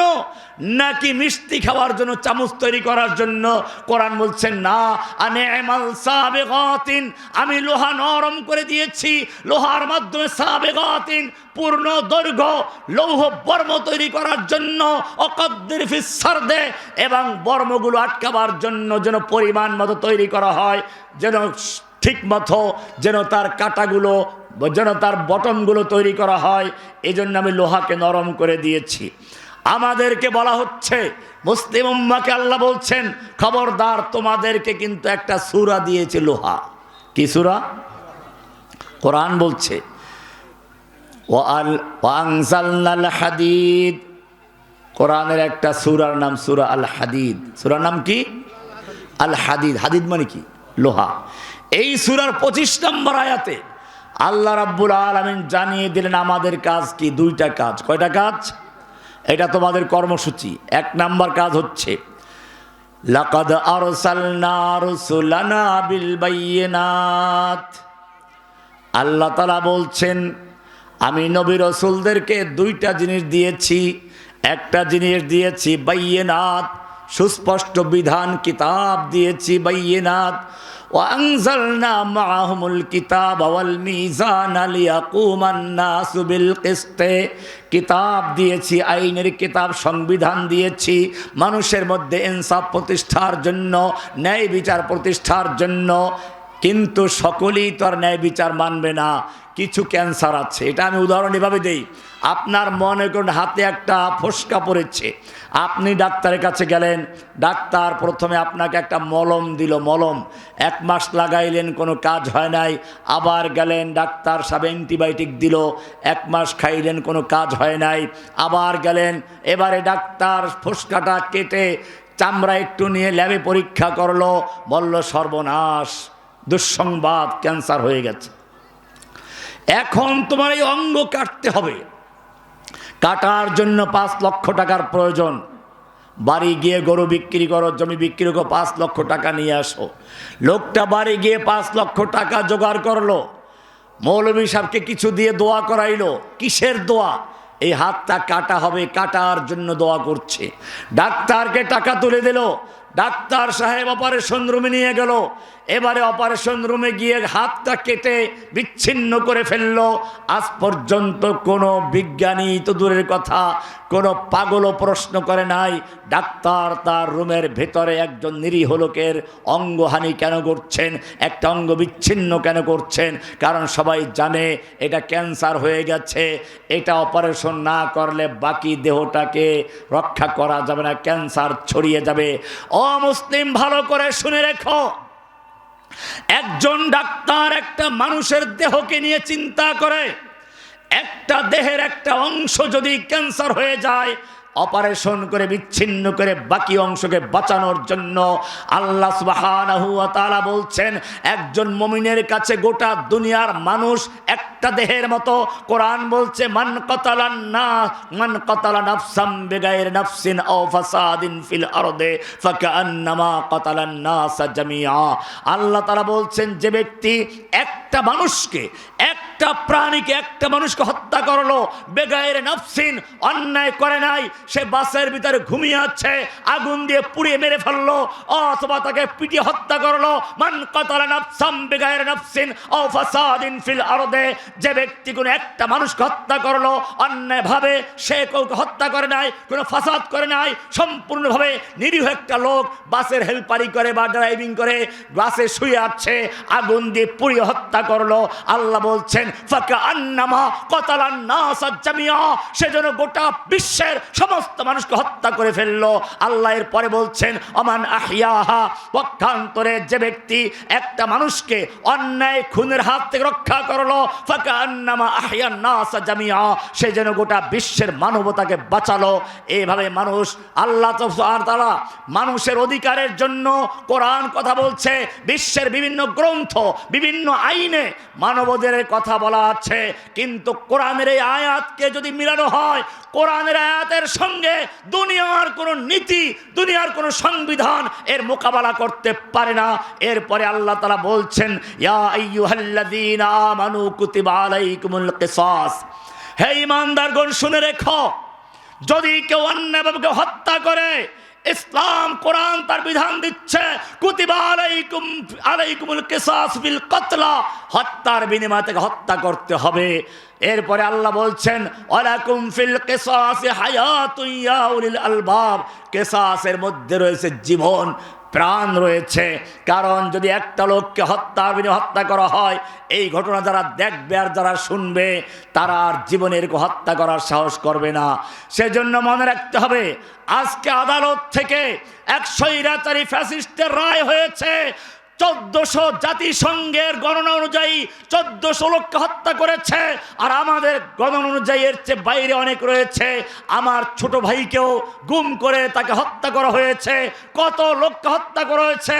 নাকি মিষ্টি খাওয়ার জন্য চামচ তৈরি করার জন্য? কোরআন বলছেন না, আনি'মাল সাবিগাতিন, আমি লোহা নরম করে দিয়েছি লোহার মাধ্যমে সাবিগাতিন, পূর্ণ দৈর্ঘ্য লৌহ বর্ম তৈরি করার জন্য, অকদ্দির ফিস সারদে, এবং বর্মগুলো আটকাবার জন্য যেন পরিমাণ মতো তৈরি করা হয়, যেন ঠিক মতো যেন তার কাঁটাগুলো, যেন তার বটমগুলো তৈরি করা হয়। এই জন্য আমি লোহাকে নরম করে দিয়েছি। আমাদেরকে বলা হচ্ছে, মুসলিম উম্মাহকে আল্লাহ বলছেন খবরদার, তোমাদেরকে কিন্তু একটা সূরা দিয়েছে লোহা। কি সূরা? কোরআন বলছে ওয়া আনজালনাল হাদিদ, কোরআনের একটা সূরার নাম সূরা আল হাদিদ। সূরার নাম কি? আল হাদিদ। হাদিদ মানে কি? লোহা। এই সূরার 25 নম্বর আয়াতে আল্লাহ রাব্বুল আলামিন জানিয়ে দিলেন আমাদের কাজ কি। দুইটা কাজ। কয়টা কাজ? এটা তোমাদের কর্মসূচি। 1 নম্বর কাজ হচ্ছে লাকাদ আরসালনা রুসুলানা বিল বায়িনাত। আল্লাহ তাআলা বলছেন আমি নবী রাসূলদেরকে 2টা জিনিস দিয়েছি। একটা জিনিস দিয়েছি বায়িনাত, সুস্পষ্ট বিধান, কিতাব দিয়েছি বায়িনাত। وأنزلنا معهم الكتاب والميزان ليقوم الناس بالقسط, কিতাব দিয়েছি, আইনের কিতাব, সংবিধান দিয়েছি মানুষের মধ্যে ইনসাফ প্রতিষ্ঠার জন্য, ন্যায় বিচার প্রতিষ্ঠার জন্য। কিন্তু সকলেই তো আর ন্যায় বিচার মানবে না, কিছু ক্যান্সার আছে। এটা আমি উদাহরণ এভাবে দেই। আপনার মনে করুন হাতে একটা ফোসকা পড়েছে, আপনি ডাক্তারের কাছে গেলেন, ডাক্তার প্রথমে আপনাকে একটা মলম দিল, মলম 1 মাস লাগাইলেন, কোনো কাজ হয় নাই। আবার গেলেন, ডাক্তার সাহেব অ্যান্টিবায়োটিক দিল, 1 মাস খাইলেন, কোনো কাজ হয় নাই। আবার গেলেন, এবারে ডাক্তার ফোসকাটা কেটে চামড়া একটু নিয়ে ল্যাবে পরীক্ষা করলো, বলল সর্বনাশ, দুঃসংবাদ, ক্যান্সার হয়ে গেছে। এখন তোমার এই অঙ্গ কাটতে হবে। কাটার জন্য 5 লক্ষ টাকার প্রয়োজন। বাড়ি গিয়ে গরু বিক্রি করো, জমি বিক্রি করো, 5 লক্ষ টাকা নিয়ে আসো। লোকটা বাড়ি গিয়ে 5 লক্ষ টাকা জোগাড় করলো। মৌলভী সাহেবকে কিছু দিয়ে দোয়া করাইলো। কিসের দোয়া? এই হাতটা কাটা হবে, কাটার জন্য দোয়া করছে। ডাক্তারকে টাকা তুলে দিল, ডাক্তার সাহেব অপারেশন রুমে নিয়ে গেল। এবারে অপারেশন রুমে গিয়ে হাতটা কেটে বিচ্ছিন্ন করে ফেললো। আজ পর্যন্ত কোনো বিজ্ঞানী তো দূরের কথা, কোনো পাগলও প্রশ্ন করে নাই ডাক্তার তার রুমের ভেতরে একজন নিরীহ লোকের অঙ্গহানি কেন করছেন, একটা অঙ্গ বিচ্ছিন্ন কেন করছেন। কারণ সবাই জানে এটা ক্যান্সার হয়ে গেছে, এটা অপারেশন না করলে বাকি দেহটাকে রক্ষা করা যাবে না, ক্যান্সার ছড়িয়ে যাবে। অমুসলিম ভালো করে শুনে রেখো, একজন ডাক্তার একটা মানুষের দেহকে নিয়ে চিন্তা করে। একটা দেহের একটা অংশ যদি ক্যান্সার হয়ে যায়, অপারেশন করে বিচ্ছিন্ন করে বাকি অংশকে বাঁচানোর জন্য আল্লাহ সুবহানাহু ওয়া তাআলা বলছেন একজন মুমিনের কাছে গোটা দুনিয়ার মানুষ একটা দেহের মতো। কোরআন বলছে মান কাতালা নাফসাম বিগাইরি নাফসিন আও ফাসাদিন ফিল আরদে ফাকান্নামা কাতালান নাস জামিআ। আল্লাহ তাআলা বলছেন যে ব্যক্তি একটা মানুষকে, একটা প্রাণীকে, একটা মানুষকে হত্যা করলো বেগাইরে নাফসিন, অন্যায় করে নাই, সে বাসের ভিতরে ঘুমিয়ে আছে, আগুন দিয়ে পুড়িয়ে মেরে ফেললো অথবা তাকে পিটিয়ে হত্যা করলো। মান কাতালা নাফসাম বিগাইরি নাফসিন আও ফাসাদিন ফিল আরদে, যে ব্যক্তি কোনো একটা মানুষকে হত্যা করলো অন্যায়ভাবে, সে কাউকে হত্যা করে নাই, কোনো ফাসাদ করে নাই, সম্পূর্ণভাবে নিরীহ একটা লোক বাসের হেল্পারি করে বা ড্রাইভিং করে বাসে শুয়ে আছে, আগুন দিয়ে পুড়িয়ে হত্যা করলো। আল্লাহ বলছেন ফাকান্নামা কাতালান নাস জামিআ, সেজন্য গোটা বিশ্বের সমস্ত মানুষকে হত্যা করে ফেললো। আল্লাহ এর পরে বলছেন আমান আহিয়াহা, পক্ষান্তরে যে ব্যক্তি একটা মানুষকে অন্যায় খুনের হাত থেকে রক্ষা করলো ফাকান্নামা আহিয়ান নাস জামিআ, সেজন্য গোটা বিশ্বের মানবতাকে বাঁচালো। এইভাবে মানুষ, আল্লাহ তাআলা মানুষের অধিকারের জন্য কোরআন কথা বলছে, বিশ্বের বিভিন্ন গ্রন্থ, বিভিন্ন আইনে মানবাধিকারের কথা বলা আছে। কিন্তু কোরআনের এই আয়াতকে যদি মিলানো হয়, কোরআনের আয়াতের সঙ্গে দুনিয়ার কোনো নীতি, দুনিয়ার কোনো সংবিধান এর মোকাবেলা করতে পারে না। এরপরে আল্লাহ তাআলা বলছেন ইয়া আইয়ুহাল্লাযীনা আমানু কুতিবা আলাইকুমুল কিসাস, হে ঈমানদারগণ শুনে রেখো, যদি কেউ অন্যায়ভাবে হত্যা করে, ইসলাম কোরআন তার বিধান দিচ্ছে কুতিবা আলাইকুমুল কিসাস বিল কতলা, হত্যার বিনিময়ে তাকে হত্যা করতে হবে। এরপরে আল্লাহ বলছেন ওয়ালাকুম ফিল কিসাসি হায়াতুন ইয়া উলিল আলবাব, কিসাসের মধ্যে রয়েছে জীবন, প্রাণ রয়েছে। কারণ যদি একটা লোককে হত্যার বিনিময়ে হত্যা করা হয়, এই ঘটনা যারা দেখবে আর যারা শুনবে তারা আর জীবনের হত্যা করার সাহস করবে না। সেজন্য মনে রাখতে হবে, আজকে আদালত থেকে এক স্বৈরাচারী ফ্যাসিস্টের রায় হয়েছে, 1400 জাতিসংঘের গণনা অনুযায়ী 1400 লোককে হত্যা করেছে। আর আমাদের গণনা অনুযায়ী এর চেয়ে বাইরে অনেক রয়েছে। আমার ছোট ভাইকেও গুম করে তাকে হত্যা করা হয়েছে। কত লোককে হত্যা করা হয়েছে,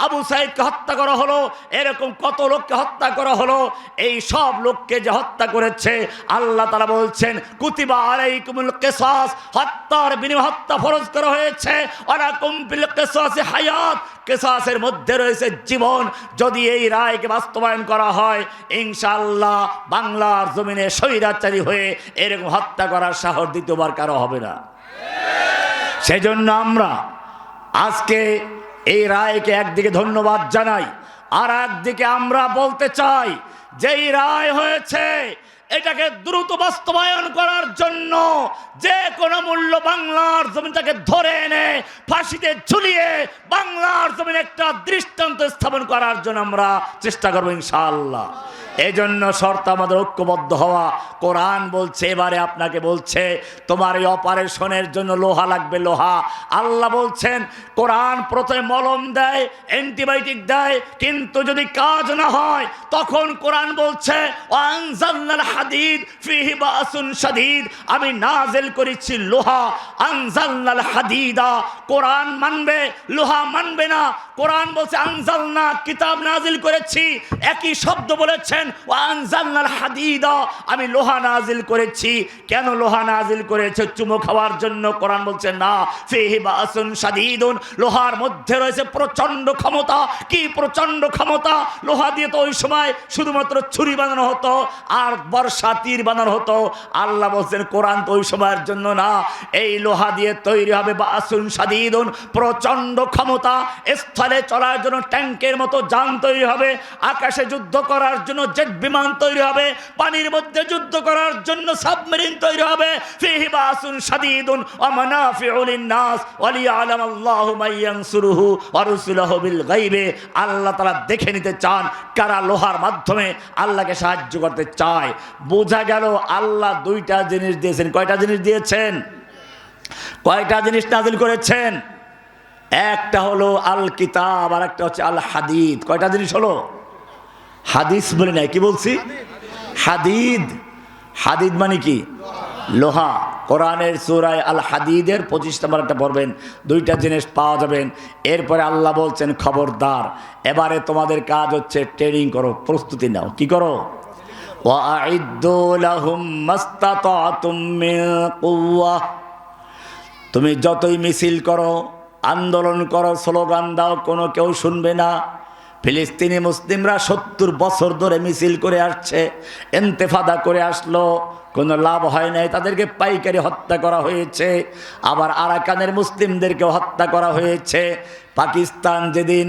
আবু সাইদকে হত্যা করা হলো, এরকম কত লোককে হত্যা করা হলো। এই সব লোককে যে হত্যা করেছে, আল্লাহ তাআলা বলছেন কুতিবা আলাইকুমুল কিসাস, হত্যার বিনিময়ে হত্যা ফরজ করা হয়েছে। ওয়ালাকুম ফিল কিসাসি হায়াত, কিসাসের মধ্যে রয়েছে জীবন। যদি এই রায়কে বাস্তবায়ন করা হয়, ইনশাআল্লাহ বাংলার জমিনে স্বৈরাচারী হয়ে এরকম হত্যা করার সাহস দ্বিতীয়বার কারো হবে না। সেজন্য আমরা আজকে এই রায়কে একদিকে ধন্যবাদ জানাই, আর একদিকে আমরা বলতে চাই যে এই রায় হয়েছে, এটাকে দ্রুত বাস্তবায়ন করার জন্য যে কোনো মূল্য বাংলার জমিনটাকে ধরে এনে ফাঁসিতে ঝুলিয়ে বাংলার জমিনে একটা দৃষ্টান্ত স্থাপন করার জন্য আমরা চেষ্টা করবো ইনশাআল্লাহ। এই জন্য শর্ত আমাদের ঐক্যবদ্ধ হওয়া। কোরআন বলছে, এবারে আপনাকে বলছে তোমার এই অপারেশনের জন্য লোহা লাগবে, লোহা। আল্লাহ বলছেন কোরআন প্রথমে মলম দেয়, অ্যান্টিবায়োটিক দেয়, কিন্তু যদি কাজ না হয় তখন কোরআন বলছে আনজালনাল হাদিদ ফিহি বাসুন শাদীদ, আমি নাজিল করেছি লোহা। আনজালনাল হাদিদা, কোরআন মানবে, লোহা মানবে না। কোরআন বলছে আনজালনা, কিতাব নাজিল করেছি, একই শব্দ বলেছেন। বলছেন ওয়া আনজালনাল হাদিদা, আমি লোহা নাজিল করেছি। কেন লোহা নাজিল করেছে? চুমো খাওয়ার জন্য? কোরআন বলছে না, ফিহি বাসুন শাদীদুন, লোহার মধ্যে রয়েছে প্রচন্ড ক্ষমতা। কি প্রচন্ড ক্ষমতা? লোহা দিয়ে তো ওই সময় শুধুমাত্র ছুরি বানানো হতো আর বর্ষা তীর বানানো হতো। আল্লাহ বলছেন কোরআন তো ওই সময়ের জন্য না, এই লোহা দিয়ে তৈরি হবে বাসুন শাদীদুন, প্রচন্ড ক্ষমতা। স্থলে চলার জন্য ট্যাঙ্কের মতো যান তৈরি হবে, আকাশে যুদ্ধ করার জন্য জেট বিমান তৈরি হবে, পানির মধ্যে যুদ্ধ করার জন্য সাবমেরিন তৈরি হবে। ফিহি বাসুন শাদীদুন ওয়া মানাফিউ লিন-নাস ওয়া লিয়া'লামাল্লাহু মান ইয়ানসুরুহু ওয়া রুসুলুহু বিল গায়বে। আল্লাহ তাআলা দেখে নিতে চান কারা লোহার মাধ্যমে আল্লাহকে সাহায্য করতে চায়। বোঝা গেল আল্লাহ দুইটা জিনিস দিয়েছেন। কয়টা জিনিস দিয়েছেন? কয়টা জিনিস নাজিল করেছেন? একটা হলো আল কিতাব, আর একটা হচ্ছে আল হাদিদ। কয়টা জিনিস হলো? হাদিস বলে নাই, কি বলছি? হাদিদ। হাদিদ মানে কি? লোহা। কোরআনের সূরা আল হাদিদের 25 নম্বর একটা পড়বেন, দুইটা জিনিস পাওয়া যাবেন। এরপরে আল্লাহ বলছেন খবরদার, এবারে তোমাদের কাজ হচ্ছে ট্রেনিং করো, প্রস্তুতি নাও। কি করো? ওয়াআইদ্দু লাহুম মাসতাতাতুম মিন কুওয়া, তুমি যতই মিছিল করো, আন্দোলন করো, স্লোগান দাও, কোনো কেউ শুনবে না। ফিলিস্তিনি মুসলিমরা 70 বছর ধরে মিছিল করে আসছে, ইন্তেফাদা করে আসলো, কোনো লাভ হয় নাই। তাদেরকে পাইকারি হত্যা করা হয়েছে, আবার আরাকানের মুসলিমদেরকেও হত্যা করা হয়েছে। পাকিস্তান যেদিন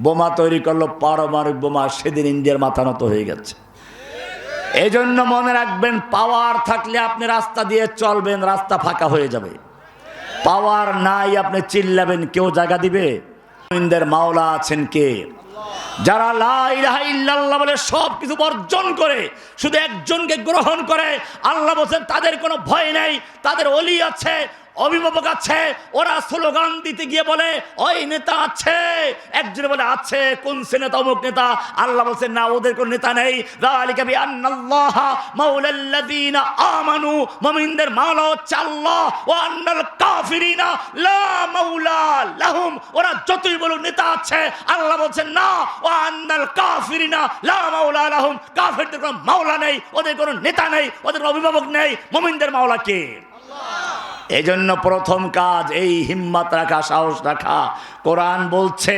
বোমা তৈরি করলো, পারমাণবিক বোমা, সেদিন ইন্ডিয়ার মাথা নত হয়ে গেছে। এই জন্য মনে রাখবেন, পাওয়ার থাকলে আপনি রাস্তা দিয়ে চলবেন, রাস্তা ফাঁকা হয়ে যাবে। পাওয়ার নাই, আপনি চিল্লাবেন, কেউ জায়গা দিবে? মুমিনদের মাওলা আছেন কে? যারা লা ইলাহা ইল্লাল্লাহ বলে সব কিছু বর্জন করে শুধু একজনকে গ্রহণ করে, আল্লাহ বলেন তাদের কোনো ভয় নেই, তাদের ওলি আছে, অভিভাবক আছে। ওরা স্লোগান দিতে গিয়ে বলে ওই নেতা আছে, একজনে বলে আছে, কোন সে নেতা? অমুক নেতা। আল্লাহ বলছেন না, ওদের কোনো নেতা নেই। যালিকা বিআন্নাল্লাহা মাওলাল্লাযীনা আমানু, মুমিনদের মাওলা হচ্ছে আল্লাহ। ওয়া আন্নাল কাফিরিনা লা মাওলা লাহুম, ওরা যতই বলুক নেতা আছে, আল্লাহ বলছেন না, ওয়া আন্নাল কাফিরিনা লা মাওলা লাহুম, কাফিরদের কোনো মাওলা নেই, ওদের কোনো নেতা নেই, ওদের অভিভাবক নেই। মুমিনদের মাওলা কে? এই জন্য প্রথম কাজ এই হিম্মত রাখা, সাহস রাখা। কোরআন বলছে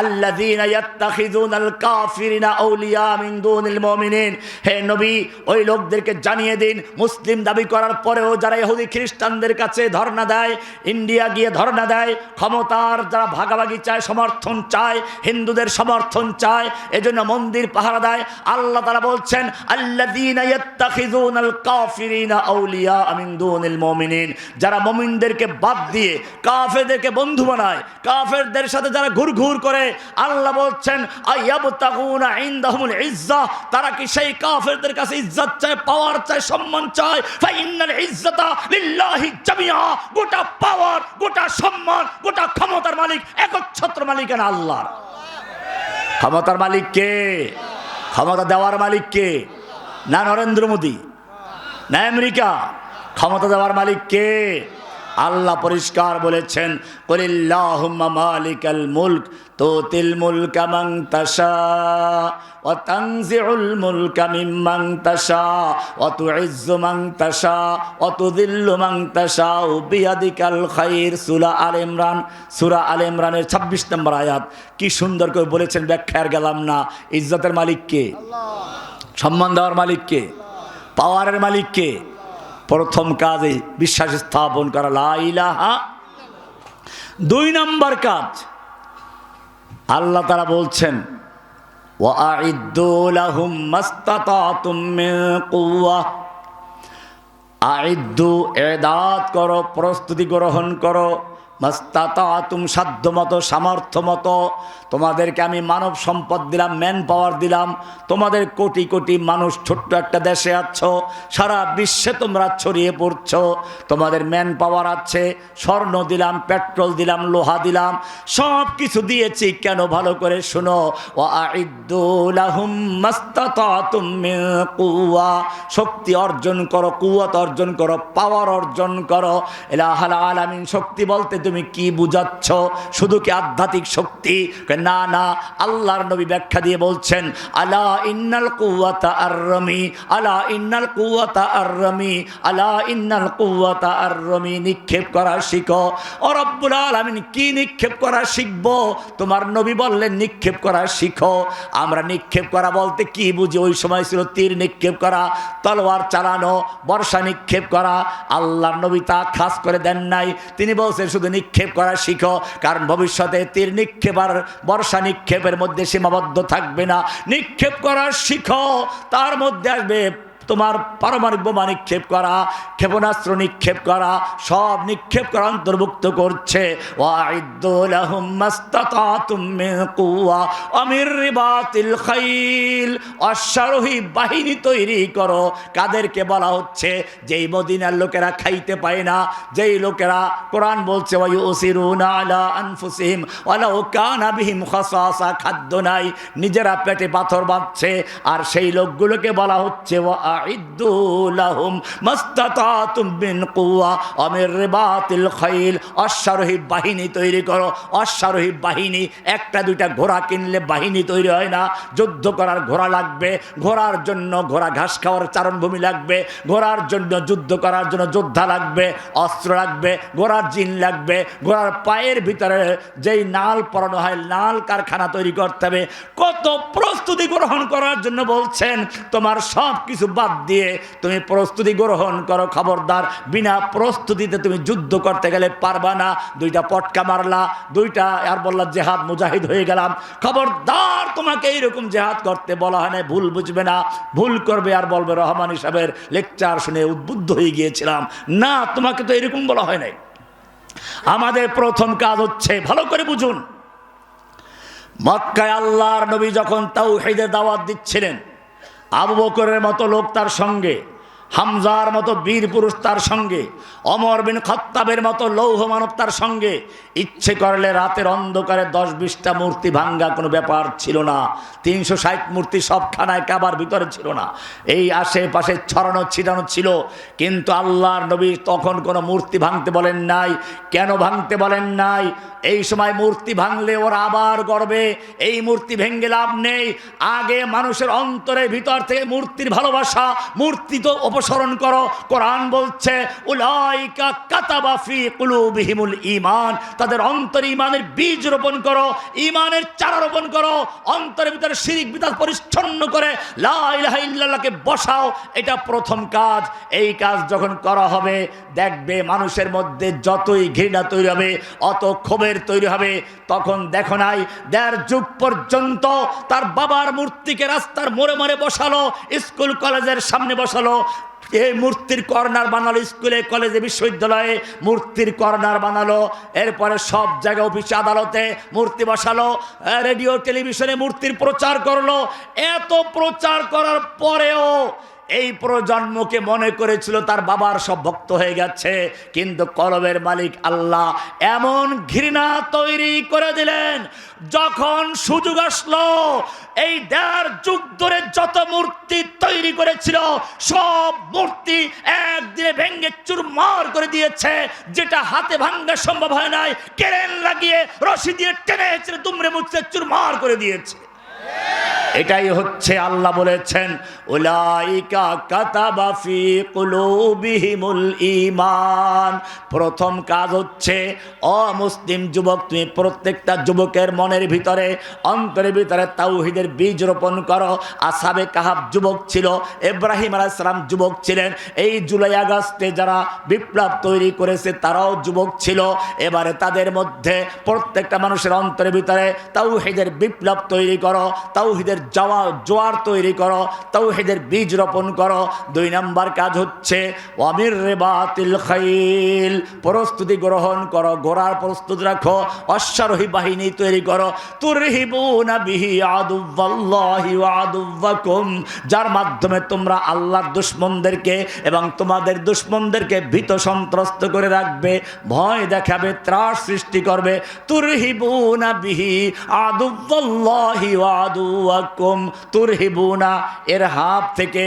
আল্লাযীনা ইয়াত্তাখিযুনাল কাফিরিনা আউলিয়া মিন দুনিল মুমিনিন, হে নবী ওই লোকদেরকে জানিয়ে দিন, মুসলিম দাবি করার পরেও যারা ইহুদি খ্রিস্টানদের কাছে ধর্ণা দেয়, ইন্ডিয়া গিয়ে ধর্ণা দেয়, ক্ষমতার যারা ভাগাভাগি চায়, সমর্থন চায়, হিন্দুদের সমর্থন চায়, এজন্য মন্দির পাহারা দেয়। আল্লাহ তাআলা বলছেন আল্লাযীনা ইয়াত্তাখিযুনাল কাফিরিনা আউলিয়া মিন দুনিল মুমিনিন, যারা মুমিনদেরকে বাদ দিয়ে কাফেরদেরকে বন্ধু বানায়, কাফেরদের সাথে যারা ঘুরঘুর করে, আল্লাহ বলছেন আয়াবতাগুনা ইনদাহুমুল ইজ্জাহ, তারা কি সেই কাফেরদের কাছে ইজ্জত চায়, পাওয়ার চায়, সম্মান চায়? ফাইন্নাল ইজ্জাতা লিল্লাহি জামিআ, গোটা পাওয়ার, গোটা সম্মান, গোটা ক্ষমতার মালিক একচ্ছত্র মালিকানা আল্লাহ। ক্ষমতার মালিক কে? ক্ষমতা দেওয়ার মালিক কে? না নরেন্দ্র মোদি, না আমেরিকা। ক্ষমতা দেওয়ার মালিক কে? আল্লাহ পরিষ্কার বলেছেন কুলিল্লাহুম্মা মালিকাল মুলক তুতিল মুলকা মান তাশা ওয়া তানজিউল মুলকা মিম্মান তাশা ওয়া তুইজ্জু মান তাশা ওয়া তুযিল্লু মান তাশা বিয়াদিকাল খায়র। সূরা আলে ইমরানের 26 নম্বর আয়াত। কি সুন্দর করে বলেছেন, ব্যাখ্যার গেলাম না। ইজ্জতের মালিক কে? সম্মান দেওয়ার মালিক কে? পাওয়ারের মালিক কে? প্রথম কাজে বিশ্বাস স্থাপন করা, লা ইলাহা। 2 নম্বর কাজ আল্লাহ তাআলা বলছেন ওয়াআইদ্দু লাহুম মাসতাতাতুম মিন কুওয়া, আইদ্দু এদাত করো, প্রস্তুতি গ্রহণ করো, মাসতাতাতুম সাধ্যমতো, সামর্থ্য মতো। তোমাদেরকে আমি মানব সম্পদ দিলাম, ম্যান পাওয়ার দিলাম। তোমাদের কোটি কোটি মানুষ, ছোট্ট একটা দেশে আছো, সারা বিশ্বে তোমরা ছড়িয়ে পড়ছো, তোমাদের ম্যান পাওয়ার আছে। স্বর্ণ দিলাম, পেট্রোল দিলাম, লোহা দিলাম, সব কিছু দিয়েছি। কেন? ভালো করে শোনো, ওয়াআইদ্দু লাহুম মাসতাতাতুম মিন কুওয়া, শক্তি অর্জন করো, কুওয়াত অর্জন করো, পাওয়ার অর্জন করো। ইলাহুল আলামিন শক্তি বলতে তুমি কি বুঝাচ্ছ, শুধু কি আধ্যাত্মিক শক্তি? না না, আল্লাহর নবী ব্যাখ্যা দিয়ে বলছেন, আলা ইন্নাল কুওয়াতা আর-রামি, আলা ইন্নাল কুওয়াতা আর-রামি, আলা ইন্নাল কুওয়াতা আর-রামি। নিক্ষেপ করা শিখো। ও রব্বুল আলামিন, কি নিক্ষেপ করা শিখবো? তোমার নবী বললেন নিক্ষেপ করা শিখো। আমরা নিক্ষেপ করা বলতে কি বুঝি? ওই সময় ছিল তীর নিক্ষেপ করা, তলোয়ার চালানো, বর্ষা নিক্ষেপ করা। আল্লাহর নবী তা খাস করে দেন নাই, তিনি বলছেন শুধু নিক্ষেপ করা শিখো, কারণ ভবিষ্যতে তীর নিক্ষেপ আর বর্ষা নিক্ষেপের মধ্যে সীমাবদ্ধ থাকবে না। নিক্ষেপ করা শিখো, তার মধ্যে আসবে তোমার পারমাণবিক বোমা নিক্ষেপ করা, ক্ষেপণাস্ত্র নিক্ষেপ করা, সব নিক্ষেপ করা অন্তর্ভুক্ত করছে। ওয়াইদ্দু লাহুম মাস্তাতাতুম মিন কুওয়া ওয়া মির রিবাতিল খাইল, অশ্বারোহী বাহিনী তৈরি করো। কাদেরকে বলা হচ্ছে? যেই মদিনার লোকেরা খাইতে পায় না, যেই লোকেরা, কোরআন বলছে ওয়া ইউসিরুনা আলা আনফুসিহিম ওয়ালাউ কানা বিহিম খাসাসা, খাদ্য নাই, নিজেরা পেটে পাথর বাঁধছে, আর সেই লোকগুলোকে বলা হচ্ছে ওয়া আইদ্দু লাহুম মাস্তাতাতুম মিন কুওয়া ওয়া মির রিবাতিল খাইল, অশ্বারোহী বাহিনী তৈরি করো। অশ্বারোহী বাহিনী, একটা দুইটা ঘোড়া কিনলে বাহিনী তৈরি হয় না, যুদ্ধ করার ঘোড়া লাগবে, ঘোড়ার জন্য ঘোড়া ঘাস খাওয়ার চারণভূমি লাগবে, ঘোড়ার জন্য যুদ্ধ করার জন্য যোদ্ধা লাগবে, অস্ত্র লাগবে, ঘোড়ার জিন লাগবে, ঘোড়ার পায়ের ভিতরে যেই নাল পরানো হয়, নাল কারখানা তৈরি করতে হবে। কত প্রস্তুতি গ্রহণ করার জন্য বলছেন, তোমার সব কিছু বাদ দিয়ে তুমি প্রস্তুতি গ্রহণ করো। খবরদার, বিনা প্রস্তুতিতে তুমি যুদ্ধ করতে গেলে পারবা না। দুইটা পটকা মারলা, দুইটা আর বললা জেহাদ মুজাহিদ হয়ে গেলাম। খবরদার, তোমাকে এইরকম জেহাদ করতে বলা হয় না, ভুল বুঝবে না, ভুল করবে আর বলবে রহমানী সাহেবের লেকচার শুনে উদ্বুদ্ধ হয়ে গিয়েছিলাম। না, তোমাকে তো এরকম বলা হয় নাই। আমাদের প্রথম কাজ হচ্ছে, ভালো করে বুঝুন, মক্কায় আল্লাহর নবী যখন তাওহীদের দাওয়াত দিচ্ছিলেন, আবু বকরের মতো লোক তার সঙ্গে, হামজার মতো বীর পুরুষ তার সঙ্গে, ওমর বিন খাত্তাবের মতো লৌহ মানব তার সঙ্গে, ইচ্ছে করলে রাতের অন্ধকারে 10-20টা মূর্তি ভাঙ্গা কোনো ব্যাপার ছিল না। 360 মূর্তি সবখানায় কাবার ভিতরে ছিল না, এই আশেপাশে ছড়ানো ছিটানো ছিল। কিন্তু আল্লাহর নবী তখন কোনো মূর্তি ভাঙতে বলেন নাই। কেন ভাঙতে বলেন নাই? এই সময় মূর্তি ভাঙলে ওরা আবার গড়বে, এই মূর্তি ভেঙে লাভ নেই। আগে মানুষের অন্তরের ভিতর থেকে মূর্তির ভালোবাসা, মূর্তি তো অপসারণ করো। কোরআন বলছে উলাইকা কাতাবা ফি কুলুবিহিমুল ঈমান, তাদের অন্তরে ঈমানের বীজ রোপণ করো, ঈমানের চারা রোপণ করো, অন্তরের ভিতরে শিরক বিদআত পরিচ্ছন্ন করে লা ইলাহা ইল্লাল্লাহকে বসাও। এটা প্রথম কাজ। এই কাজ যখন করা হবে, দেখবে মানুষের মধ্যে যতই ঘৃণা তৈরি হবে, অত ক্ষোভের তৈরি হবে। তখন দেখো নাই, 1.5 যুগ পর্যন্ত তার বাবার মূর্তিকে রাস্তার মোড়ে মোড়ে বসালো, স্কুল কলেজের সামনে বসালো, এই মূর্তির কর্নার বানালো, স্কুলে কলেজে বিশ্ববিদ্যালয়ে মূর্তির কর্নার বানালো। এরপরে সব জায়গায় অফিসে আদালতে মূর্তি বসালো, রেডিও টেলিভিশনে মূর্তির প্রচার করলো। এত প্রচার করার পরেও এই প্রজন্মকে মনে করেছিল তার বাবার সব ভক্ত হয়ে গেছে। কিন্তু কলবের মালিক আল্লাহ এমন ঘৃণা তৈরি করে দিলেন, যখন সুযোগ আসলো, এই 1.5 যুগ ধরে যত মূর্তি তৈরি করেছিল সব মূর্তি একদিনে ভেঙে চুরমার করে দিয়েছে। যেটা হাতে ভাঙা সম্ভব হয় নাই, কেরেন লাগিয়ে রশি দিয়ে টেনে ছেড়ে দুমড়ে মুচড়ে চুরমার করে দিয়েছে। এটাই হচ্ছে আল্লাহ বলেছেন উলাইকা কাতাবা ফি কুলুবিহিমুল ঈমান। প্রথম কাজ হচ্ছে, অমুসলিম যুবক, তুমি প্রত্যেকটা যুবকের মনের ভিতরে, অন্তরের ভিতরে তাওহীদের বীজ রোপণ করো। আসহাবে কাহাফ যুবক ছিল, ইব্রাহিম আলাইহিস সালাম যুবক ছিলেন, এই জুলাই আগস্টে যারা বিপ্লব তৈরি করেছে তারাও যুবক ছিল। এবারে তাদের মধ্যে প্রত্যেকটা মানুষের অন্তরের ভিতরে তাওহীদের বিপ্লব তৈরি করো, তাওহীদের জোয়ার তৈরি করো, তাওহীদের বীজ রোপণ করো। 2 নম্বর কাজ হচ্ছে ওয়ামির রিবাতিল খাইল, প্রস্তুতি গ্রহণ করো, ঘোড়ার প্রস্তুত রাখো, অশ্বারোহী বাহিনী তৈরি করো। তুরহিবুনা বিহি আদুওয়াল্লাহি ওয়া আদুওয়াকুম, যার মাধ্যমে তোমরা আল্লাহর দুশমনদেরকে এবং তোমাদের দুশমনদেরকে ভীত সন্ত্রস্ত করে রাখবে, ভয় দেখাবে, ত্রাস সৃষ্টি করবে। তুরহিবুনা বিহি আদুওয়াল্লাহি ওয়া আদুওয়াকুম, আদুওয়াকুম তুরহিবুনা। ইরহাব থেকে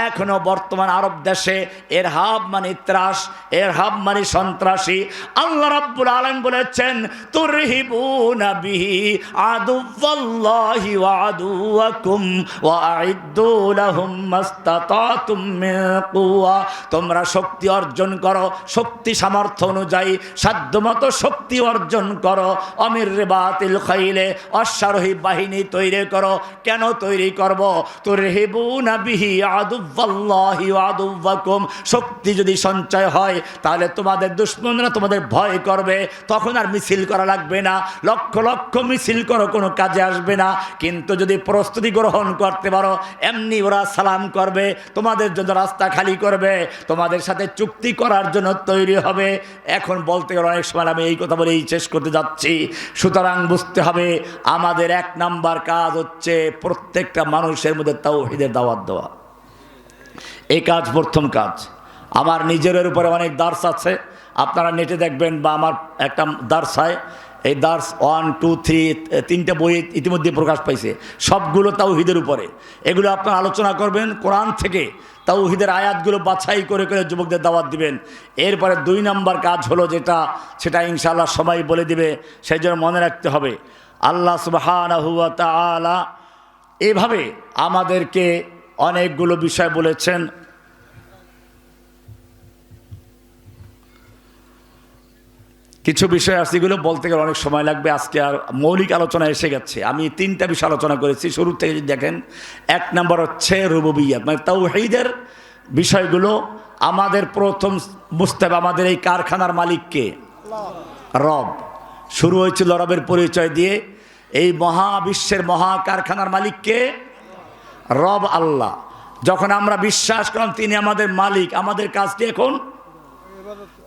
এখনো বর্তমান আরব দেশে ইরহাব মানে ত্রাস, ইরহাব মানে সন্ত্রাসী। আল্লাহ রাব্বুল আলামিন বলেছেন তুরহিবুনা বিহি আদুওয়াল্লাহি ওয়া আদুওয়াকুম ওয়া আইদ্দু লাহুম মাস্তাতাতুম মিন কুওয়া। তোমরা শক্তি অর্জন করো, শক্তি সামর্থ্য অনুযায়ী সাধ্যমতো শক্তি অর্জন করো। অমির রিবাতিল খাইলে, অশ্বারোহী বাহিনী তৈরি করো। কেন তৈরি করব? তুরহিবুনা বিহি আদুওয়াল্লাহি ওয়া আদুওয়াকুম। শক্তি যদি সঞ্চয় হয় তাহলে তোমাদের দুশমনরা তোমাদের ভয় করবে, তখন আর মিছিল করা লাগবে না, লক্ষ লক্ষ মিছিল করো, কোনো কাজে আসবে না। কিন্তু যদি প্রস্তুতি গ্রহণ করতে পারো, এমনি ওরা সালাম করবে, তোমাদের জন্য রাস্তা খালি করবে, তোমাদের সাথে চুক্তি করার জন্য তৈরি হবে। এখন বলতে গেলে অনেক সময় আমি এই কথা বলেই শেষ করতে যাচ্ছি। সুতরাং বুঝতে হবে আমাদের 1 নাম্বার কাজ হচ্ছে প্রত্যেকটা মানুষের মধ্যে তাওহীদের দাওয়াত দেওয়া। এই কাজ প্রথম কাজ। আমার নিজের উপরে অনেক দার্স আছে, আপনারা নেটে দেখবেন, বা আমার একটা দার্স হয়, এই দার্স 1, 2, 3 3টে বই ইতিমধ্যে প্রকাশ পাইছে, সবগুলো তাওহীদের উপরে। এগুলো আপনারা আলোচনা করবেন কোরআন থেকে, তাওহীদের আয়াতগুলো বাছাই করে করে যুবকদের দাওয়াত দিবেন। এরপরে 2 নাম্বার কাজ হলো যেটা, সেটা ইনশাআল্লাহ সবাই বলে দিবে, সেই জন্য মনে রাখতে হবে আল্লাহ সুবহানাহু ওয়া তাআলা এভাবে আমাদেরকে অনেকগুলো বিষয় বলেছেন। কিছু বিষয় আছে এগুলো বলতে গেলে অনেক সময় লাগবে, আজকে আর মৌলিক আলোচনা এসে গেছে। আমি 3টা বিষয় আলোচনা করেছি শুরু থেকে। যদি দেখেন, 1 নাম্বার হচ্ছে রুবুবিয়্যাত, মানে তাওহীদের বিষয়গুলো আমাদের প্রথম বুঝতে হবে। আমাদের এই কারখানার মালিককে রব। শুরু হয়েছিল রবের পরিচয় দিয়ে। এই মহাবিশ্বের মহা কারখানার মালিককে রব আল্লাহ। যখন আমরা বিশ্বাস করলাম তিনি আমাদের মালিক, আমাদের কাজটি এখন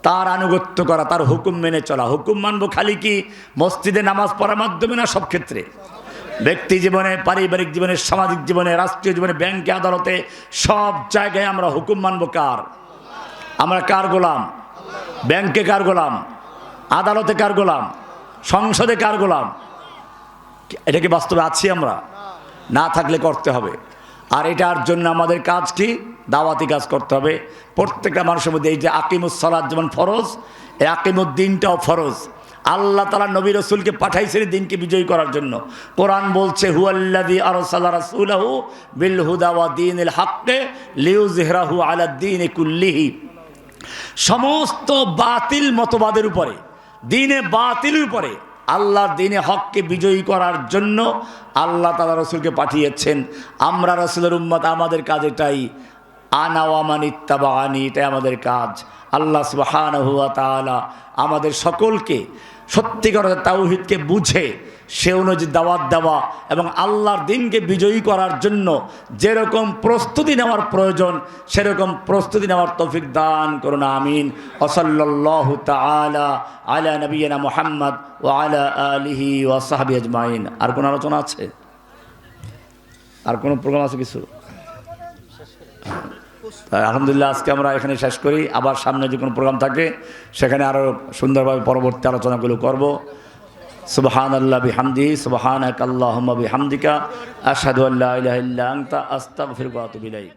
তার আনুগত্য করা, তার হুকুম মেনে চলা। হুকুম মানবো খালি কি মসজিদে নামাজ পড়ার মাধ্যমে না, সব ক্ষেত্রে, ব্যক্তি জীবনে, পারিবারিক জীবনে, সামাজিক জীবনে, রাষ্ট্রীয় জীবনে, ব্যাংকে, আদালতে, সব জায়গায় আমরা হুকুম মানবো কার? আমরা কার গোলাম? ব্যাংকে কার গোলাম? আদালতে কার গোলাম? সংসদে কার গোলাম? এটা কি বাস্তবে আছি আমরা? না থাকলে করতে হবে। আর এটার জন্য আমাদের কাজ কি? দাওয়াতি কাজ করতে হবে প্রত্যেকটা মানুষের মধ্যে। এই যে আকিমুস সালাত যেমন ফরজ, এই আকিমুদ্দিনটাও ফরজ। আল্লাহ তাআলা নবী রাসূলকে পাঠাইছেন দিনকে বিজয়ী করার জন্য। কোরআন বলছে হুয়াল্লাযী আরসালা রাসূলাহু বিল হুদা ওয়া দীনিল হাক্কি লিইয়ুযহিরাহু আলাদ দীনি কুল্লিহি। সমস্ত বাতিল মতবাদের উপরে, দ্বীনে বাতিলের উপরে আল্লাহর দ্বীনে হককে বিজয়ী করার জন্য আল্লাহ তাআলা রাসূলকে পাঠিয়েছেন। আমরা রাসূলের উম্মত, আমাদের কাজ এটাই। আনা ওয়া মান ইত্তাবাআনি, এটাই আমাদের কাজ। আল্লাহ সুবহানাহু ওয়া তাআলা আমাদের সকলকে সত্যিকার তাওহীদকে বুঝে সে অনুযায়ী দাওয়াত দেওয়া এবং আল্লাহর দ্বীনকে বিজয়ী করার জন্য যেরকম প্রস্তুতি নেওয়ার প্রয়োজন সেরকম প্রস্তুতি নেওয়ার তৌফিক দান করুন, আমিন। ওয়া সাল্লাল্লাহু তাআলা আলা নবিয়িনা মুহাম্মদ ওয়া আলা আলিহি ওয়া সাহবিহি আজমাইন। আর কোন আলোচনা আছে? আর কোন প্রোগ্রাম আছে কিছু? আলহামদুলিল্লাহ, আজকে আমরা এখানে শেষ করি। আবার সামনে যে কোনো প্রোগ্রাম থাকে সেখানে আরও সুন্দরভাবে পরবর্তী আলোচনাগুলো করব। সুবহানাল্লাহি বিহামদিহি, সুবহানাকাল্লাহুম্মা বিহামদিকা, আশহাদু আল্লা ইলাহা ইল্লা আনতা, আস্তাগফিরুকা ওয়া আতুবু ইলাইক।